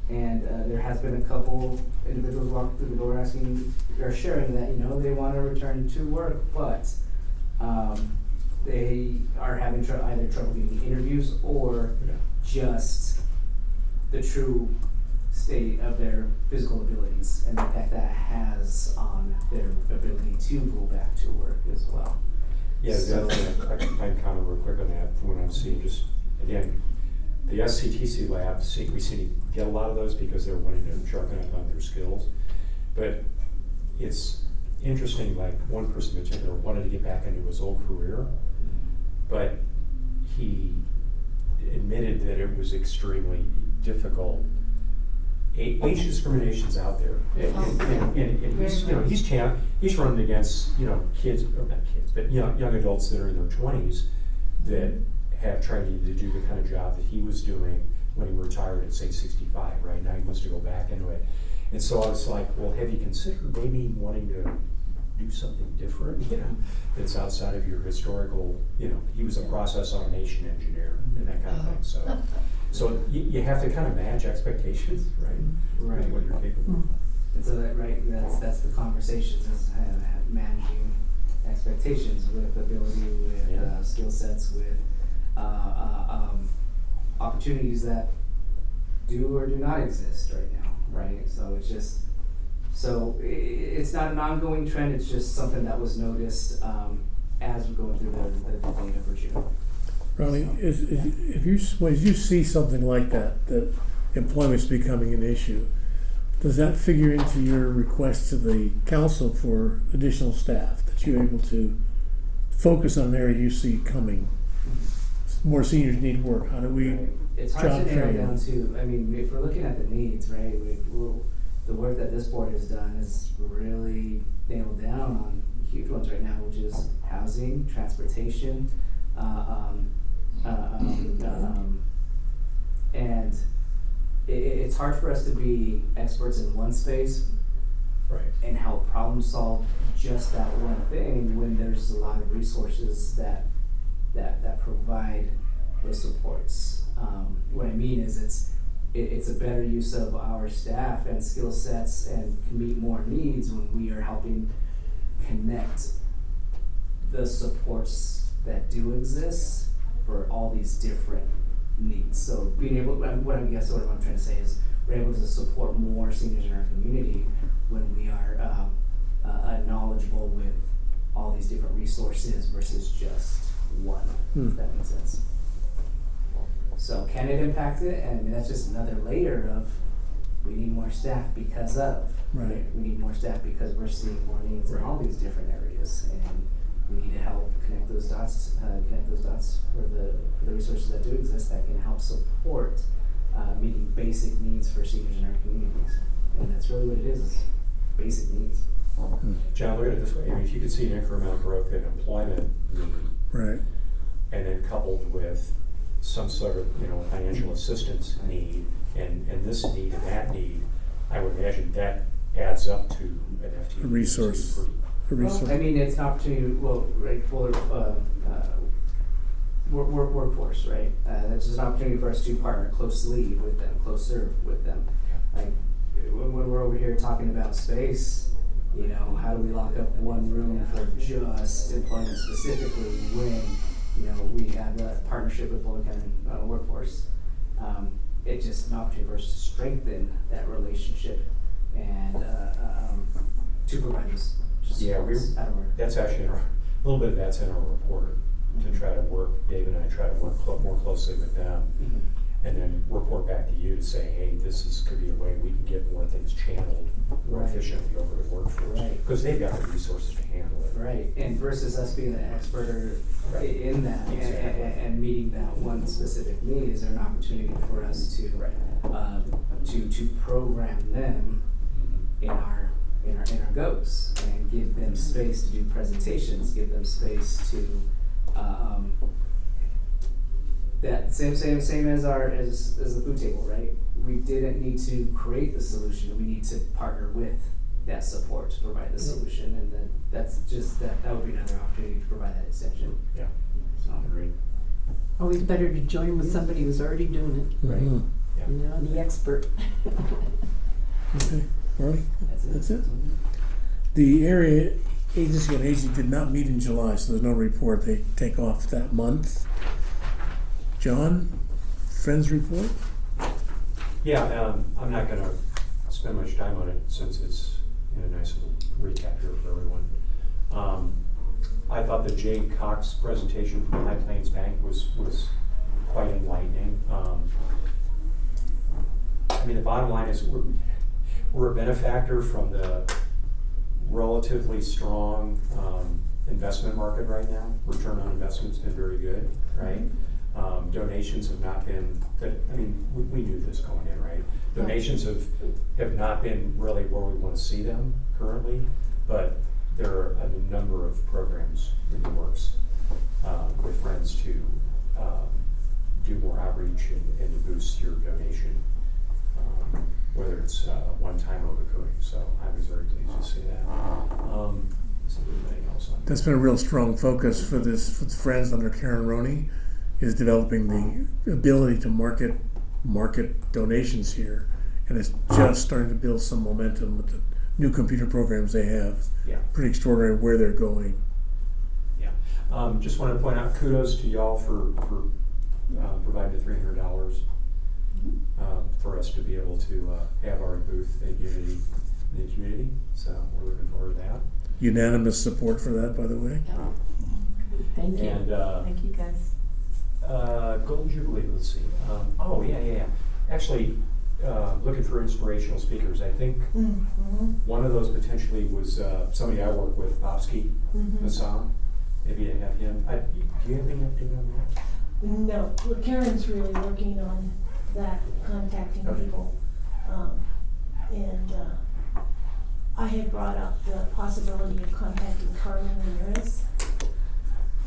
And there has been a couple individuals walking through the door sharing that they want to return to work, but they are having either trouble getting interviews or just the true state of their physical abilities and the impact that has on their ability to go back to work as well. Yeah, definitely. I can comment real quick on that from what I'm seeing. Just again, the SCTC lab, we see get a lot of those because they're wanting to sharpen up on their skills. But it's interesting, like one person in particular wanted to get back into his old career, but he admitted that it was extremely difficult. Age discrimination's out there, and he's, you know, he's running against, you know, kids, or not kids, but young adults that are in their 20s that have tried to do the kind of job that he was doing when he retired at, say, 65, right? Now he wants to go back into it. And so I was like, well, have you considered maybe wanting to do something different, you know, that's outside of your historical, you know, he was a process automation engineer and that kind of thing, so you have to kind of manage expectations, right? Right. What you're capable of. And so that, right, that's the conversations, is managing expectations with ability, with Yeah. skill sets, with opportunities that do or do not exist right now, right? So it's just, it's not an ongoing trend, it's just something that was noticed as we're going through the data for June. Ronnie, as you see something like that employment's becoming an issue, does that figure into your request to the council for additional staff, that you're able to focus on an area you see coming? More seniors need work. How do we Right. It's hard job to narrow train? down to, I mean, if we're looking at the needs, right, the work that this board has done is really nailed down on huge ones right now, which is housing, transportation, and it's hard for us to be experts in one space, Right. and help problem solve just that one thing when there's a lot of resources that provide those supports. What I mean is it's a better use of our staff and skill sets and can meet more needs when we are helping connect the supports that do exist for all these different needs. So being able, what I'm trying to say is we're able to support more seniors in our community when we are knowledgeable with all these different resources versus just one, if that makes sense. So can it impact it? And that's just another layer of, we need more staff because of. Right. We need more staff because we're seeing more needs in all these different areas, and we need to help connect those dots for the resources that do exist that can help support meeting basic needs for seniors in our communities. And that's really what it is basic needs. John, look at it this way, I mean, if you could see an incremental growth in employment need, Right. and then coupled with some sort of, you know, financial assistance need, and this need and that need, I would imagine that adds up to an FTE. A resource. A resource. Well, I mean, it's an opportunity, workforce, right? It's just an opportunity for us to partner closer with them. Like, when we're over here talking about space, you know, how do we lock up one room for just employment specifically when, you know, we have a partnership with Boulder County Workforce? It's just an opportunity for us to strengthen that relationship and to provide this. Yeah, that's actually a little bit of that's in our report, to try to work, Dave and I try to work more closely with them, and then report back to you to say, hey, could be a way we can get more things channeled more efficiently over the workforce. Right. Because they've got the resources to handle it. Right, and versus us being an expert in that and meeting that one specific need, is there an opportunity for us to program them in our goals and give them space to do presentations, give them space to that same as the food table, right? We didn't need to create the solution, we need to partner with that support to provide the solution, and then that's just that would be another opportunity to provide that extension. Yeah, So agreed. Always better to join with somebody who's already doing it, Right. Mhm. Yeah. you know, the expert. Okay. Ronnie? That's it. The area agency on aging did not meet in July, so there's no report. They take off that month. John, Friends report? Yeah, I'm not gonna spend much time on it since it's in a nice little recap here for everyone. I thought the Jay Cox presentation from High Plains Bank was quite enlightening. I mean, the bottom line is we're we're a benefactor from the relatively strong investment market right now. Return on investment's been very good, right? Donations have not been, we knew this going in, right? Donations have not been really where we want to see them currently, but there are a number of programs in the works with Friends to do more outreach and to boost your donation, whether it's one time or recurring. So I was very pleased to see that. Is there anything else on That's been a real strong focus for the Friends under Karen Roney, is developing the ability to market donations here, and it's just starting to build some momentum with the new computer programs they have. Yeah. Pretty extraordinary where they're going. Yeah. Just wanted to point out kudos to y'all for providing the $300 for us to be able to have our booth at Unity in the community. So we're looking forward to that. Unanimous support for that, by the way. Thank you. And Thank you, guys. Golden Jubilee, let's see. Yeah. Actually, looking for inspirational speakers. I think one of those potentially was somebody I work with, Bobsky Masan. Maybe to have him. Do you have any update on that? No, well, Karen's really working on that, contacting Okay. people. And I had brought up the possibility of contacting Carmen Ramirez.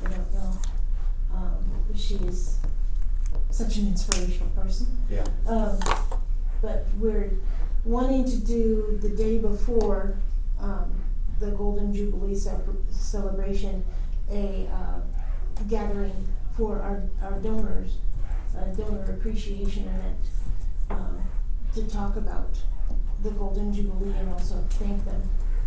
I don't know. She is such an inspirational person. Yeah. But we're wanting to do the day before the Golden Jubilee celebration, a gathering for our donors, a donor appreciation event, to talk about the Golden Jubilee and also thank them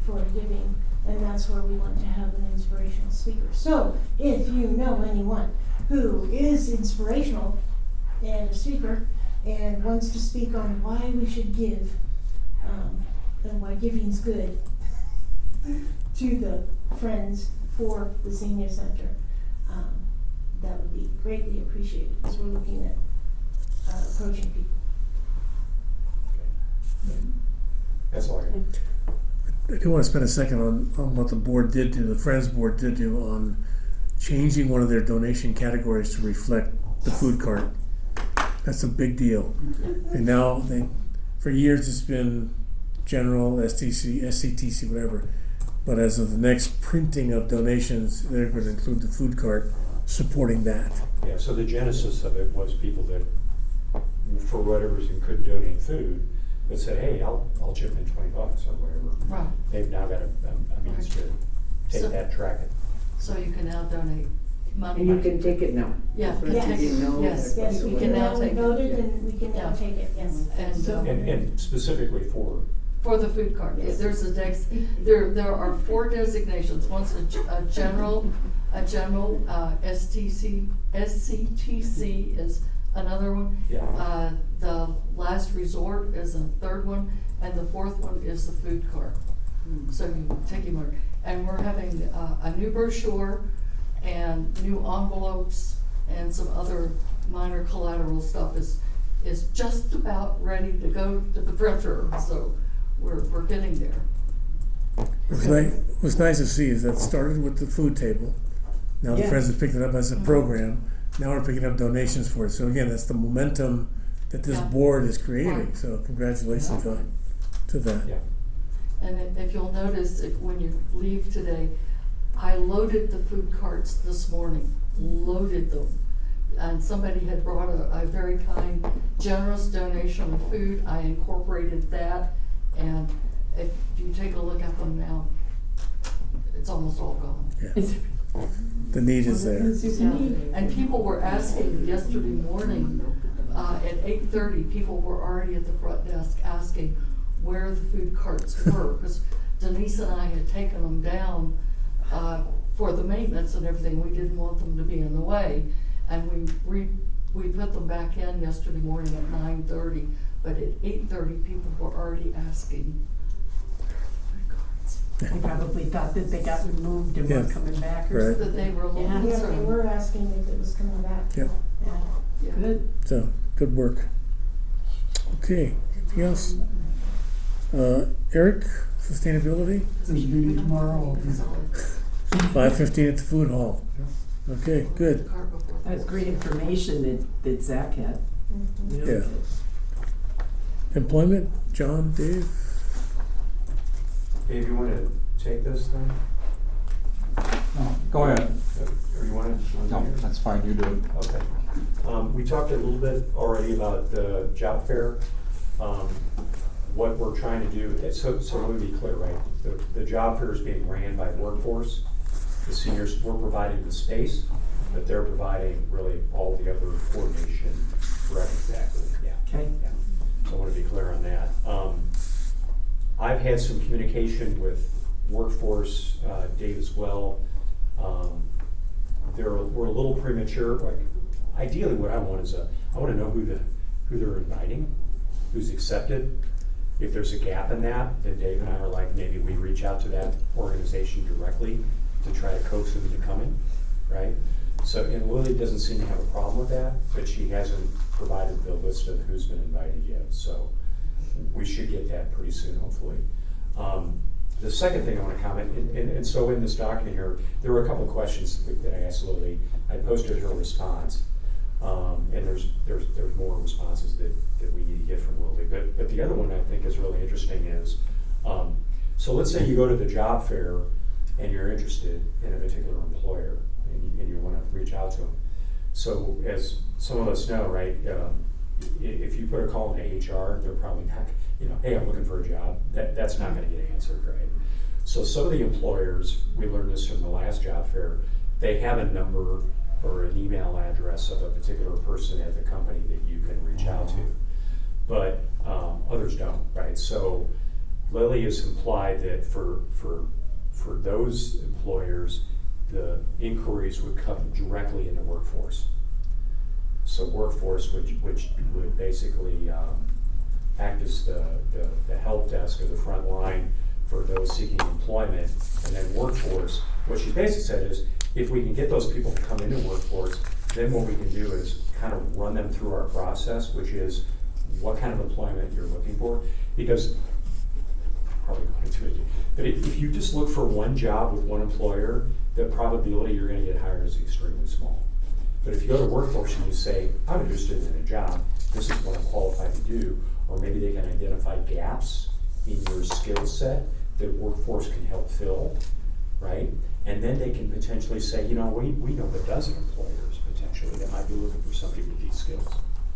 for giving. And that's where we want to have an inspirational speaker. So if you know anyone who is inspirational and a speaker and wants to speak on why we should give and why giving's good to the Friends for the Senior Center, that would be greatly appreciated, because we're looking at approaching people. That's all I got. I do want to spend a second on what the board did do, the Friends board did do on changing one of their donation categories to reflect the food cart. That's a big deal. And now for years it's been general, STC, SCTC, whatever. But as of the next printing of donations, they're going to include the food cart supporting that. Yeah, so the genesis of it was people that, for whatever reason, couldn't donate food, but said, hey, I'll chip in $20 or whatever. Right. They've now got a means to take So- that, track it. So you can now donate money. And you can take it now. Yeah. That's what Yes. I didn't know. Yes. Yes, we We can can now now, we take it. voted and we can now Yeah. take it, yes. And, And specifically for, for the food cart, Yes. there's there are 4 designations. One's a general SCTC is another one. yeah, The last resort is a third one, and the fourth one is the food cart. So you take your mark. And we're having a new brochure and new envelopes and some other minor collateral stuff is just about ready to go to the printer. So we're getting there. It was nice to see is that started with the food table. Now the Yeah. Friends have picked it up as a program. Now we're picking up donations for it. So again, that's the momentum that this Yeah. board is creating. Right. So congratulations to that. yeah. And if you'll notice, when you leave today, I loaded the food carts this morning, loaded them. And somebody had brought a very kind, generous donation of food. I incorporated that. And if you take a look at them now, it's almost all gone. Yeah. The need is there. And people were asking yesterday morning, at 8:30, people were already at the front desk asking where the food carts were, because Denise and I had taken them down, for the maintenance and everything. We didn't want them to be in the way, and we put them back in yesterday morning at 9:30, but at 8:30, people were already asking. They probably thought that they got removed and weren't Yeah. coming back or Right. something. That they were a little Yeah. Yeah, they concerned. were asking if it was coming back. Yep. Yeah. Good. So good work. Okay. Anything else? Eric, sustainability, Duty tomorrow. 5:15 at the food hall. Okay, good. That's great information that Zach had. Really Yeah. good. Employment, John, Dave? Dave, you wanna take this then? No, go ahead. Or you wanna? No, that's fine, you do it. Okay. We talked a little bit already about the job fair. What we're trying to do, so let me be clear, right? The job fair is being ran by Workforce. The seniors, we're providing the space, but they're providing really all the other coordination. Correct, exactly, yeah. Okay. Yeah. So I want to be clear on that. I've had some communication with Workforce, Dave as well. We're a little premature. Like, ideally, what I want is I want to know who they're inviting, who's accepted. If there's a gap in that, then Dave and I are like, maybe we reach out to that organization directly to try to coax them into coming, right? So, and Lily doesn't seem to have a problem with that, but she hasn't provided the list of who's been invited yet. So we should get that pretty soon, hopefully. The second thing I want to comment, and so in this document here, there were a couple of questions that I asked Lily. I posted her response, and there's more responses that we need to get from Lily. But the other one I think is really interesting is, so let's say you go to the job fair and you're interested in a particular employer and you want to reach out to them. So as some of us know, right, if you put a call into HR, they're probably not, hey, I'm looking for a job. That's not going to get answered, right? So some of the employers, we learned this from the last job fair, they have a number or an email address of a particular person at the company that you can reach out to, but others don't, right? So Lily has implied that for those employers, the inquiries would come directly into Workforce. So Workforce would basically act as the help desk or the front line for those seeking employment. And then Workforce, what she basically said is, if we can get those people to come into Workforce, then what we can do is kind of run them through our process, which is what kind of employment you're looking for. Because, probably going to it, but if you just look for one job with one employer, the probability you're going to get hired is extremely small. But if you go to Workforce and you say, I'm interested in a job, this is what I'm qualified to do, or maybe they can identify gaps in your skill set that Workforce can help fill, right? And then they can potentially say, we know a dozen employers potentially that might be looking for somebody with these skills,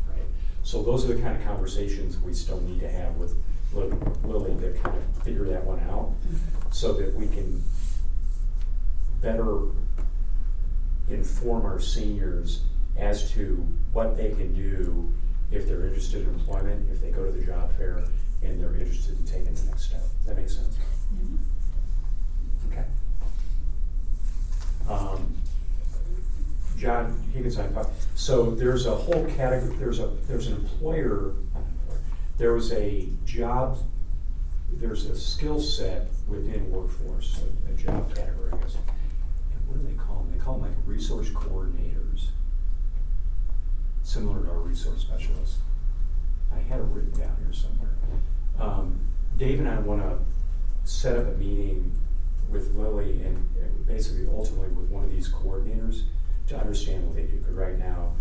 right? So those are the kind of conversations we still need to have with Lily to kind of figure that one out, so that we can better inform our seniors as to what they can do if they're interested in employment, if they go to the job fair and they're interested in taking the next step. Does that make sense? Okay. John Higginson, so there's a whole category, there's an employer, there was a job, there's a skill set within Workforce, a job category, I guess. And what do they call them? They call them like resource coordinators, similar to our resource specialists. I had it written down here somewhere. Dave and I want to set up a meeting with Lily and basically ultimately with one of these coordinators to understand what they do. Because right now,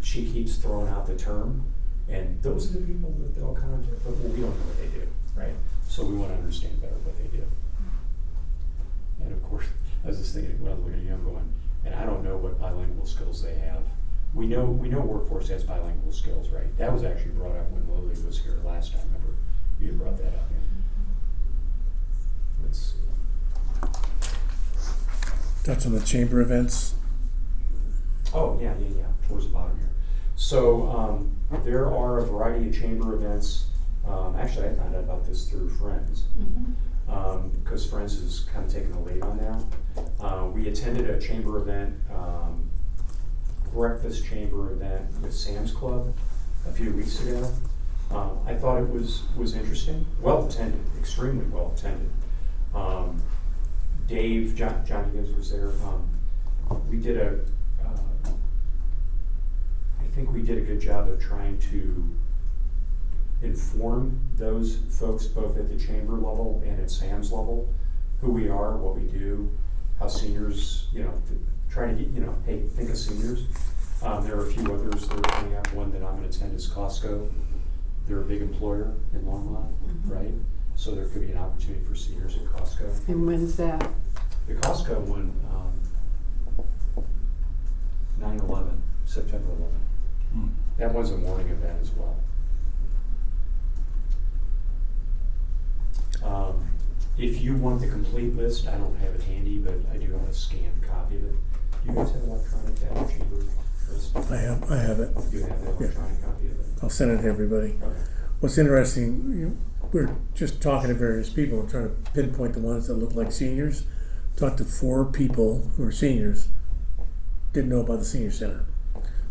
she keeps throwing out the term, and those are the people that they'll contact, but we don't know what they do, right? So we want to understand better what they do. And of course, I was just thinking, when I was looking at you, I'm going, and I don't know what bilingual skills they have. We know Workforce has bilingual skills, right? That was actually brought up when Lily was here last time. Remember, you had brought that up. Let's see. Touch on the chamber events. Oh, yeah, towards the bottom here. So there are a variety of chamber events. Actually, I found out about this through Friends, because Friends is kind of taking the lead on that. We attended a chamber event, breakfast chamber event with Sam's Club a few weeks ago. I thought it was interesting, well attended, extremely well attended. Dave, Johnny Gibbs was there. We did I think we did a good job of trying to inform those folks both at the chamber level and at Sam's level, who we are, what we do, how seniors, try to get, hey, think of seniors. There are a few others that are coming up. One that I'm gonna attend is Costco. They're a big employer in Longmont, right? So there could be an opportunity for seniors at Costco. And when's that? The Costco one, 9/11, September 11. That one's a morning event as well. If you want the complete list, I don't have it handy, but I do have a scanned copy of it. Do you guys have electronic at your chamber list? I have it. You have the electronic copy of it? I'll send it to everybody. Okay. What's interesting, we're just talking to various people and trying to pinpoint the ones that look like seniors. Talked to 4 people who are seniors, didn't know about the senior center.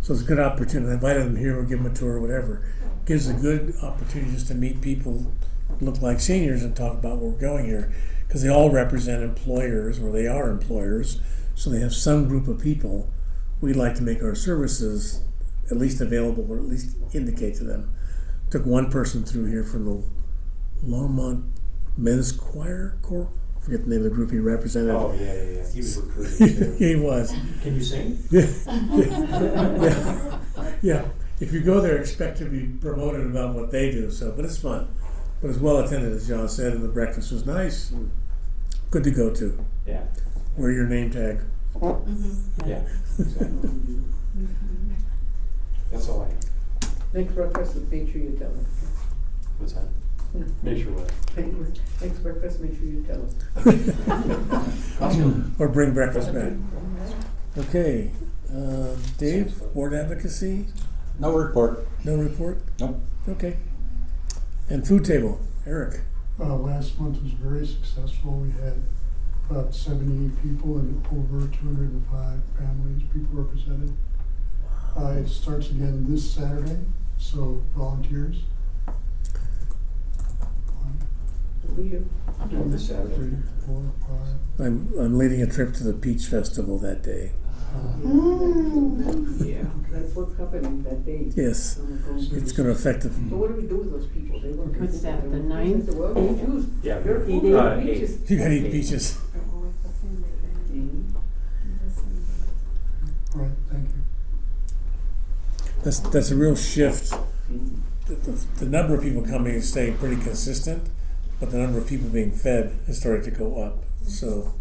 So it's a good opportunity. I invited them here, we'll give them a tour or whatever. Gives a good opportunity just to meet people who look like seniors and talk about where we're going here. Because they all represent employers, or they are employers, so they have some group of people we'd like to make our services at least available, or at least indicate to them. Took one person through here from the Longmont Men's Choir Corps. I forget the name of the group he represented. Oh, yeah. He was recruited too. He was. Can you sing? Yeah. If you go there, expect to be promoted about what they do. So, but it's fun. But it's well attended, as John said, and the breakfast was nice. And good to go to. Yeah. Wear your name tag. Yeah. Exactly. That's all I have. Next breakfast, make sure you tell us. What's that? Make sure what? Next breakfast, make sure you tell us. Or bring breakfast back. Okay. Dave, board advocacy? No report. No report? Nope. Okay. And food table, Eric. Last month was very successful. We had about 78 people and over 205 people represented. It starts again this Saturday, so volunteers. This Saturday. 3, 4, 5. I'm leading a trip to the Peach Festival that day. Yeah. That's what's happening that day. Yes. It's going to affect the. So what do we do with those people? They want What's that, the they want- 9th? I said, well, you choose. Yeah. Your food, Eight. peaches. You gotta eat peaches. All right, thank you. That's a real shift. The number of people coming is staying pretty consistent, but the number of people being fed has started to go up. So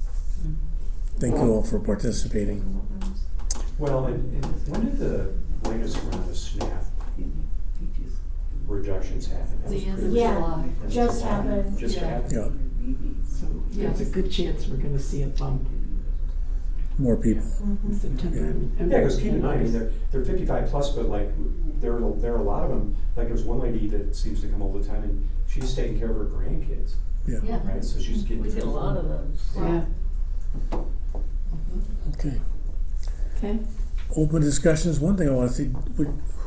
thank you all for participating. Well, and when did the latest round of SNAP reductions happen? That was The end pretty of Yeah. July. Just happened. Just Yeah. happened? Yeah, There's a good chance we're gonna see a bump more people. in September. and- Yeah, because keep in and mind, I mean, August. they're 55 plus, but like, there are a lot of them, like there's one lady that seems to come all the time and she's taking care of her grandkids, Yeah. Yeah. right? So she's getting. We get a lot of those. Yeah, Okay. okay. Open discussions. One thing I want to see: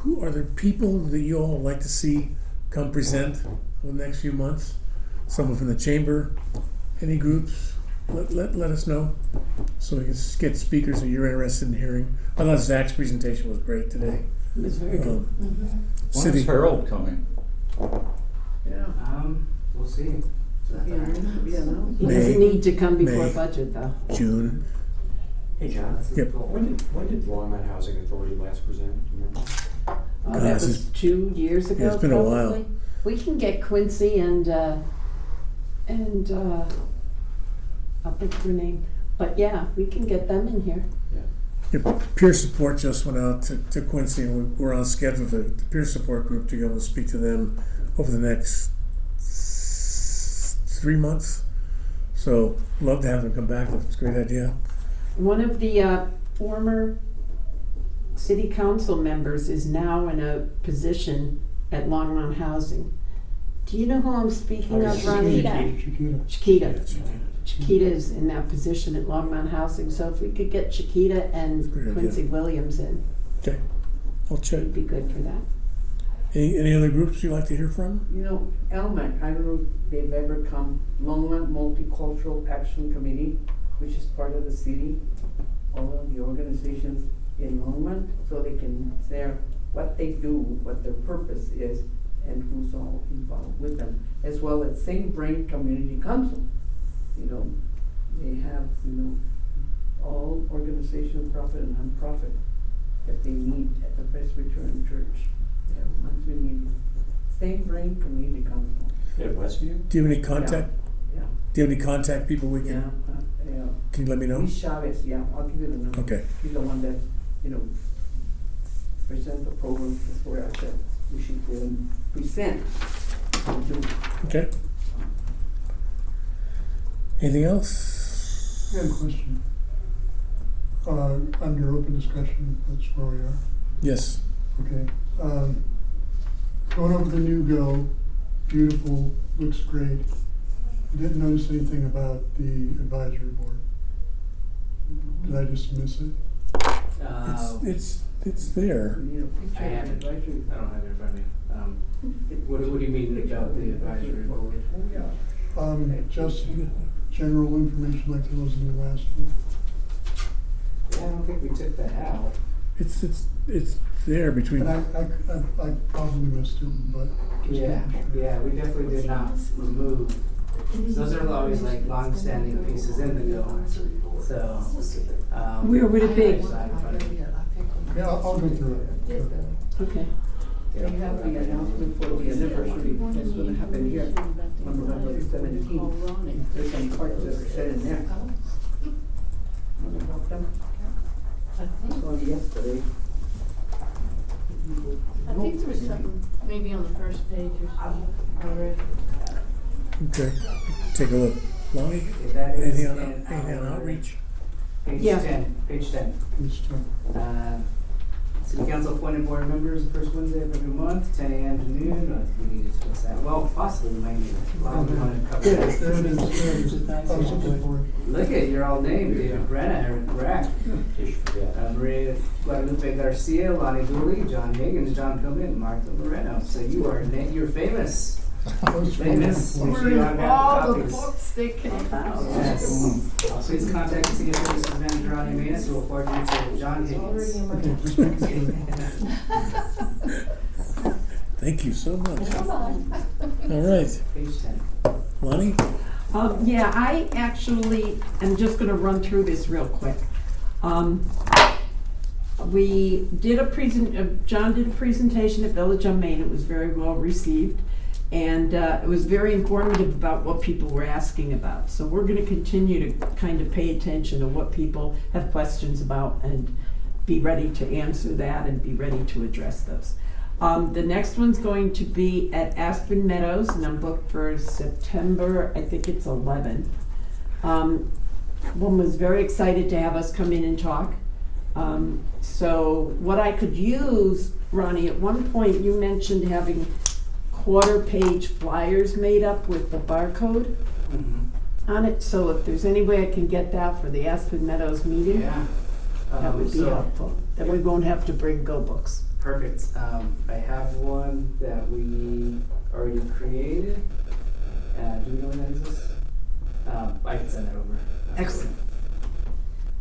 who are there people that you all would like to see come present over the next few months? Someone from the chamber, any groups? Let us know so we can get speakers that you're interested in hearing. I thought Zach's presentation was great today. It was very good. When City is Harold coming? Yeah. We'll see. Yeah, no. He May- doesn't need to come before May. budget though. June. Hey, John. Yep. When did Longmont Housing Authority last present? Do you remember? That this was is- 2 years ago. Yeah, it's been a while. probably. We can get Quincy and I'll think of her name, but yeah, we can get them in here. Yeah, peer support just went out to Quincy, and we're on schedule the peer support group to go and speak to them over the next 3 months. So love to have them come back. It's a great idea. One of the former city council members is now in a position at Longmont Housing. Do you know who I'm speaking of, Ronnie? Chiquita. Chiquita is in that position at Longmont Housing, so if we could get Chiquita and Great idea. Quincy Williams in, Okay, I'll check. it'd be good for that. Any other groups you'd like to hear from? You know, LMAC, I don't know if they've ever come, Longmont Multicultural Action Committee, which is part of the city, all of the organizations in Longmont, so they can share what they do, what their purpose is, and who's all involved with them, as well as St. Brain Community Council. You know, they have, you know, all organizational profit and non-profit that they meet at the Presbyterian Church. They have a monthly meeting. St. Brain Community Council. At Westview? Do you have any contact? Yeah. Do you have any contact people we Yeah, can? yeah. Can you let me know? Luis Chavez, yeah, I'll give you the number. Okay. He's the one that, you know, present the program. That's where I said we should present. and do. Okay. Anything else? I have a question. Under open discussion, that's where we are. Yes. Okay. Going over the new Go, beautiful, looks great. Didn't notice anything about the advisory board. Did I just miss it? It's there. We need a picture I of have it. the advisory. I don't have it in front of me. What do you mean about the advisory board? Oh, yeah. Just general information like there was in the last one. Yeah, I don't think we took that out. It's there between. And I probably missed it, but just Yeah, making sure. yeah, we definitely did not remove. Those are always like long-standing pieces in the Go. So, Where would it be? Yeah, I'll go through it. Okay. They have the announcement for the anniversary that's gonna happen here on November 17th. There's some parts that are set in there. Wanna walk them? Saw it yesterday. I think there was something maybe on the first page or something already. Okay. Take a look. Lonnie, that is anything on, in anything on our- outreach? Page Yeah. 10, page 10. It's, City Council appointed board members the first Wednesday of every month, 10 a.m. to noon. We need to fix that. Well, possibly we might need it. Well, we want to cover there that. it is, there it is. I was looking for it. Look at your all name, David Brenna, Eric Brack, Just forget. Maria Guadalupe Garcia, Lonnie Dooley, John Higgins, John Pillman, Martha Moreno. So you're famous. Famous. Make sure you have All the copies. books they came out. Yes. Please contact the City Services Manager Ronnie Manus, who will forward you to John Higgins. Okay, just making sure. Thank you so much. All right. Page 10. Lonnie? Yeah, I actually am just gonna run through this real quick. We did John did a presentation at Village on Main. It was very well received. And it was very informative about what people were asking about. So we're gonna continue to kind of pay attention to what people have questions about and be ready to answer that and be ready to address those. The next one's going to be at Aspen Meadows, and I'm booked for September, I think it's 11. One was very excited to have us come in and talk. So what I could use, Ronnie, at one point you mentioned having quarter-page flyers made up with the barcode on it. So if there's any way I can get that for the Aspen Meadows meeting, Yeah. that would be So- helpful. Then we won't have to bring Go books. Perfect. I have one that we already created. Do we know when that exists? I can send that over. Excellent.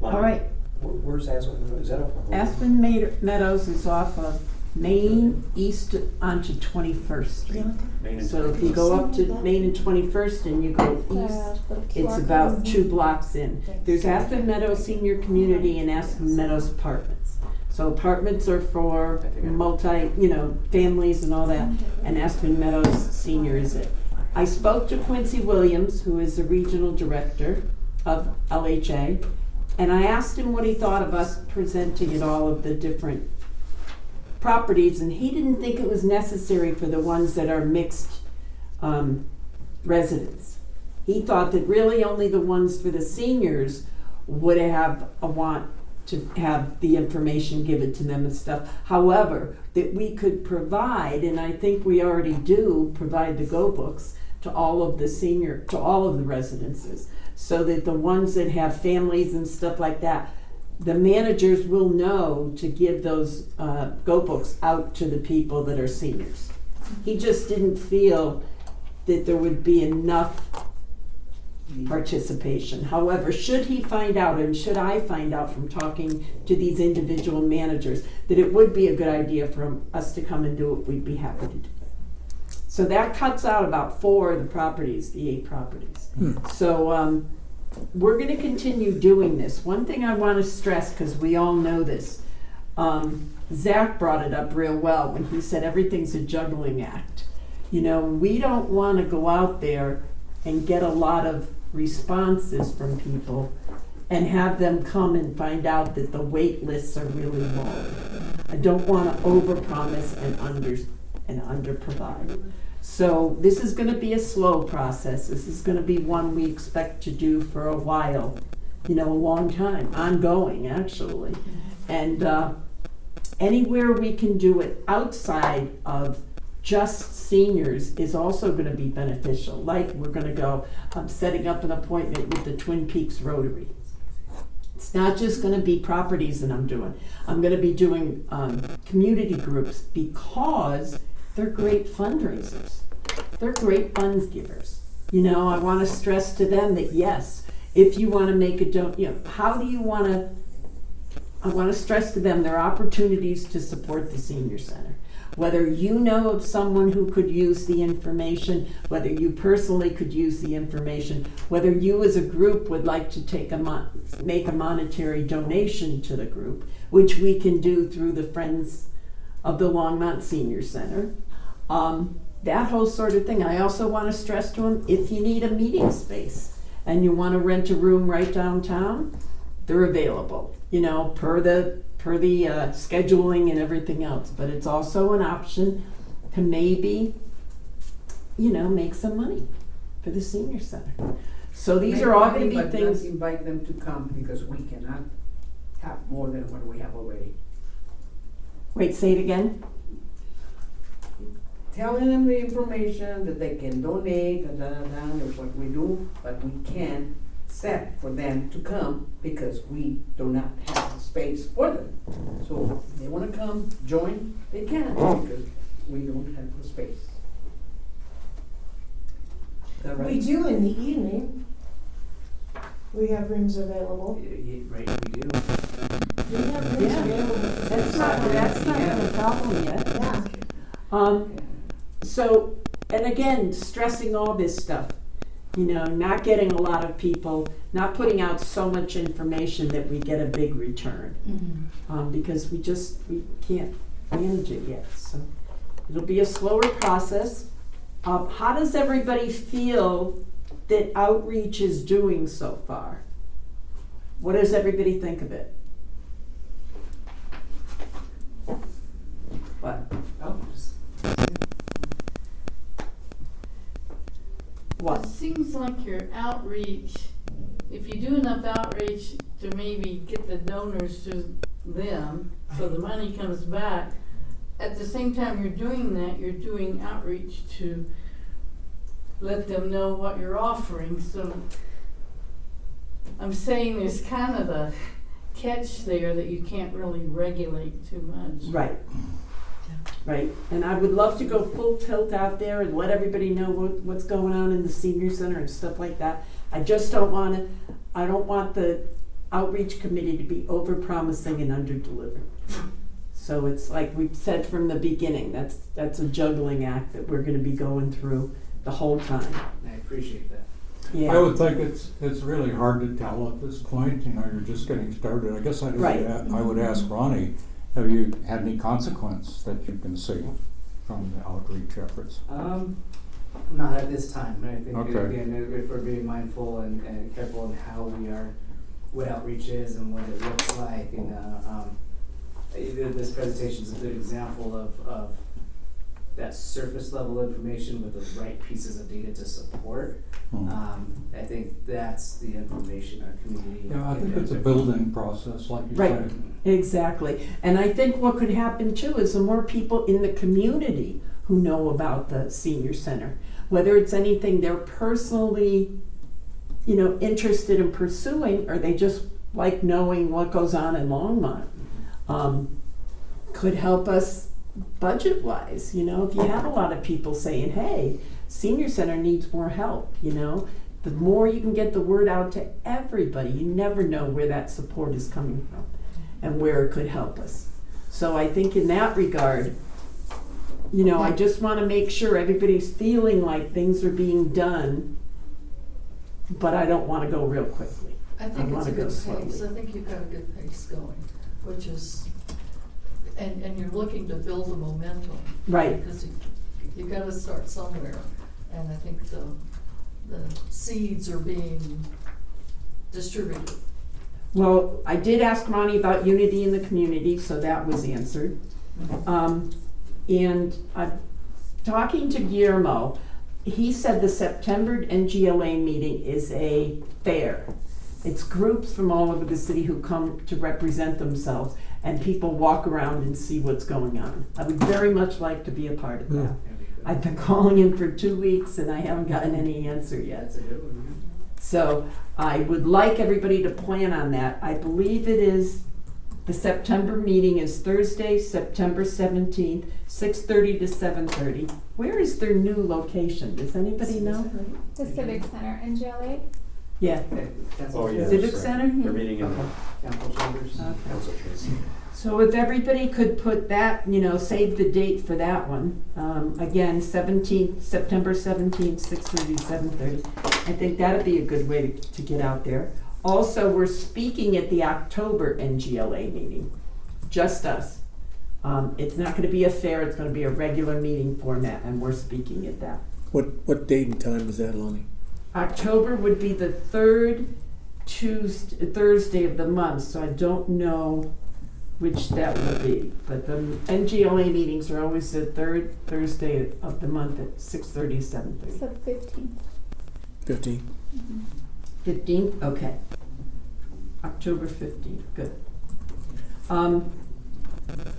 Lonnie, All right. Where's Aspen? Is that off of? Aspen Meadows is off of Main east onto 21st Street. Main and So if you go up to Main and 21st and you go east, it's about 2 blocks in. There's Aspen Meadows Senior Community and Aspen Meadows Apartments. So apartments are for families and all that, and Aspen Meadows Senior is it. I spoke to Quincy Williams, who is the regional director of LHA, and I asked him what he thought of us presenting at all of the different properties, and he didn't think it was necessary for the ones that are mixed residents. He thought that really only the ones for the seniors would have a want to have the information given to them and stuff. However, that we could provide, and I think we already do, provide the Go books to all of the residences, so that the ones that have families and stuff like that, the managers will know to give those Go books out to the people that are seniors. He just didn't feel that there would be enough participation. However, should he find out, and should I find out from talking to these individual managers, that it would be a good idea for us to come and do it, we'd be happy to do it. So that cuts out about 4 of the properties, the 8 properties. So we're gonna continue doing this. One thing I wanna stress, because we all know this, Zach brought it up real well when he said everything's a juggling act. You know, we don't wanna go out there and get a lot of responses from people and have them come and find out that the wait lists are really long. I don't wanna overpromise and underprovide. So this is gonna be a slow process. This is gonna be one we expect to do for a while, you know, a long time, ongoing, actually. And anywhere we can do it outside of just seniors is also gonna be beneficial. Like, we're gonna go, I'm setting up an appointment with the Twin Peaks Rotary. It's not just gonna be properties that I'm doing. I'm gonna be doing community groups because they're great fundraisers. They're great funds givers. You know, I wanna stress to them that yes, if you wanna make a I wanna stress to them there are opportunities to support the senior center. Whether you know of someone who could use the information, whether you personally could use the information, whether you as a group would like to make a monetary donation to the group, which we can do through the Friends of the Longmont Senior Center. That whole sort of thing. I also want to stress to them, if you need a meeting space and you want to rent a room right downtown, they're available, you know, per the scheduling and everything else. But it's also an option to maybe, you know, make some money for the senior center. So these are all going to be things. Not invite them to come because we cannot have more than what we have already. Wait, say it again. Telling them the information that they can donate and is what we do, but we can't set for them to come because we do not have space for them. So if they want to come, join, they can because we don't have the space. Is that right? We do in the evening. We have rooms available. Right, we do. We have rooms Yeah. available. That's not a problem yet. Yeah. So, and again, stressing all this stuff, you know, not getting a lot of people, not putting out so much information that we get a big return. Because we can't manage it yet. So it'll be a slower process. How does everybody feel that outreach is doing so far? What does everybody think of it? What? Oh, just What? It seems like your outreach, if you do enough outreach to maybe get the donors to them, so the money comes back, at the same time you're doing that, you're doing outreach to let them know what you're offering. So I'm saying there's kind of a catch there that you can't really regulate too much. Right. Right, and I would love to go full tilt out there and let everybody know what's going on in the senior center and stuff like that. I just don't want the outreach committee to be over-promising and under-delivering. So it's like we've said from the beginning, that's a juggling act that we're gonna be going through the whole time. I appreciate that. Yeah. I would think it's really hard to tell at this point, you know, you're just getting started. I guess I would ask Ronnie, have you had any consequence that you can see from the outreach efforts? Not at this time. I think Okay. again, if we're being mindful and careful in how we are, what outreach is and what it looks like, and this presentation is a good example of that surface level information with the right pieces of data to support. I think that's the information our community. Yeah, I think it's a building process, like you Right. said. Exactly. And I think what could happen too is the more people in the community who know about the senior center, whether it's anything they're personally, you know, interested in pursuing, or they just like knowing what goes on in Longmont, could help us budget-wise. You know, if you have a lot of people saying, hey, senior center needs more help, you know, the more you can get the word out to everybody, you never know where that support is coming from and where it could help us. So I think in that regard, you know, I just wanna make sure everybody's feeling like things are being done, but I don't wanna go real quickly. I think it's wanna a go good slowly. pace, I think you've got a good pace going, which is, and you're looking to build the momentum. Right. Because you gotta start somewhere, and I think the seeds are being distributed. Well, I did ask Ronnie about unity in the community, so that was answered. And I'm talking to Guillermo, he said the September NGLA meeting is a fair. It's groups from all over the city who come to represent themselves, and people walk around and see what's going on. I would very much like to be a part of that. I've been calling in for 2 weeks and I haven't gotten any answer yet. That's a good one, So I would like everybody to plan on that. I believe it is, the September meeting is Thursday, September 17th, 6:30 to 7:30. Where is their new location? Does anybody know? The Civic Center in GLA. Yeah. Oh, yeah. Civic that's right. Center? They're meeting in the Council chambers. council chamber. So if everybody could put that, you know, save the date for that one. Again, September 17th, 6:30 to 7:30. I think that'd be a good way to get out there. Also, we're speaking at the October NGLA meeting, just us. It's not gonna be a fair, it's gonna be a regular meeting format, and we're speaking at that. What date and time is that, Lonnie? October would be the third Thursday of the month, so I don't know which that will be. But the NGLA meetings are always the third Thursday of the month at 6:30 to 7:30. So 15th. 15? 15th, okay. October 15th, good.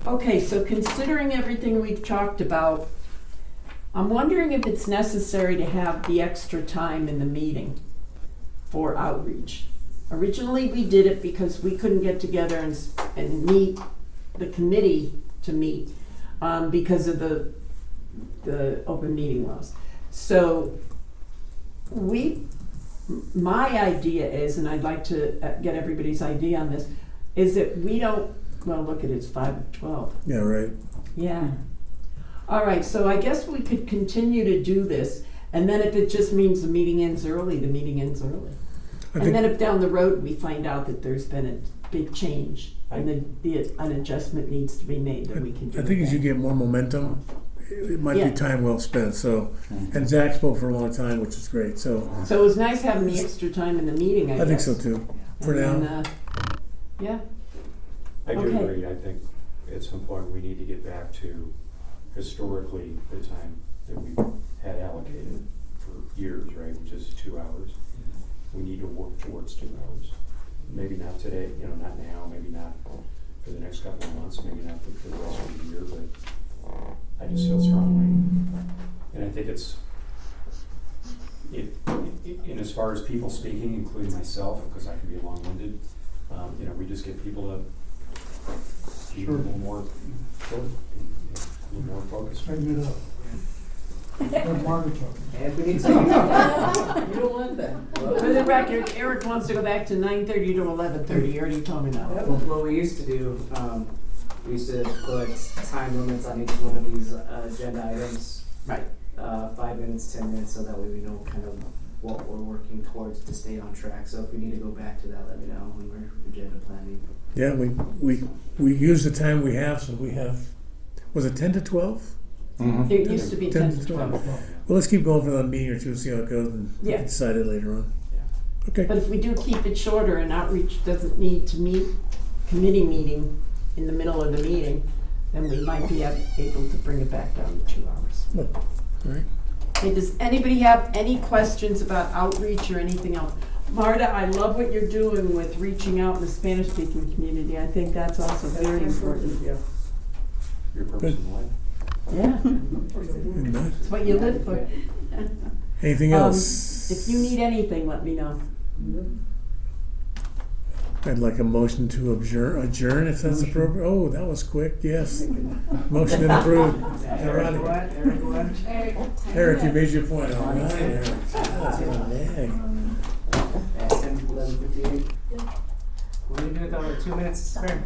Okay, so considering everything we've talked about, I'm wondering if it's necessary to have the extra time in the meeting for outreach. Originally, we did it because we couldn't get together and meet, the committee to meet, because of the open meeting laws. So my idea is, and I'd like to get everybody's idea on this, is that we don't, well, look at it, it's 5:12. Yeah, right. Yeah. All right, so I guess we could continue to do this, and then if it just means the meeting ends early, the meeting ends early. And then if down the road we find out that there's been a big change and an adjustment needs to be made, then we can do I it. think as you get more momentum, it might Yeah. be time well spent, so, and Zach spoke for a long time, which is great, so. So it was nice having the extra time in the meeting, I guess. I think so too, for And now. then, yeah, I do Okay. agree. I think at some point we need to get back to historically the time that we had allocated for years, right, which is 2 hours. We need to work towards 2 hours. Maybe not today, not now, maybe not for the next couple of months, maybe not for the rest of the year, but I just feel strongly. And I think and as far as people speaking, including myself, because I can be long-winded, we just get people to be a little more focused. Straighten it up. Let Margaret talk. If we need to. You don't want that. for the record, Eric wants to go back to 9:30 to 11:30, you already told me that. What we used to do, we used to put time limits on each one of these agenda items. Right. 5 minutes, 10 minutes, so that way we know kind of what we're working towards to stay on track. So if we need to go back to that, let me know when we're agenda planning. Yeah, we use the time we have, so we have, was it 10 to 12? Mhm. It used to be 10 to 12. Well, let's keep going for another meeting or two, see how it goes, and we Yeah. can decide it later on. Yeah. Okay. But if we do keep it shorter and outreach doesn't need to meet committee meeting in the middle of the meeting, then we might be able to bring it back down to 2 hours. Well, all right. Okay, does anybody have any questions about outreach or anything else? Marta, I love what you're doing with reaching out in the Spanish-speaking community. I think that's also very important. Yeah. Your purpose in life. Yeah, Good night. it's what you live for. Anything else? If you need anything, let me know. I'd like a motion to adjourn if that's appropriate. Oh, that was quick, yes. Motion been approved. All right. Eric, you made your point. All right, Eric. That's a nag. At 10:11:58. What do you do with all the 2 minutes to spare?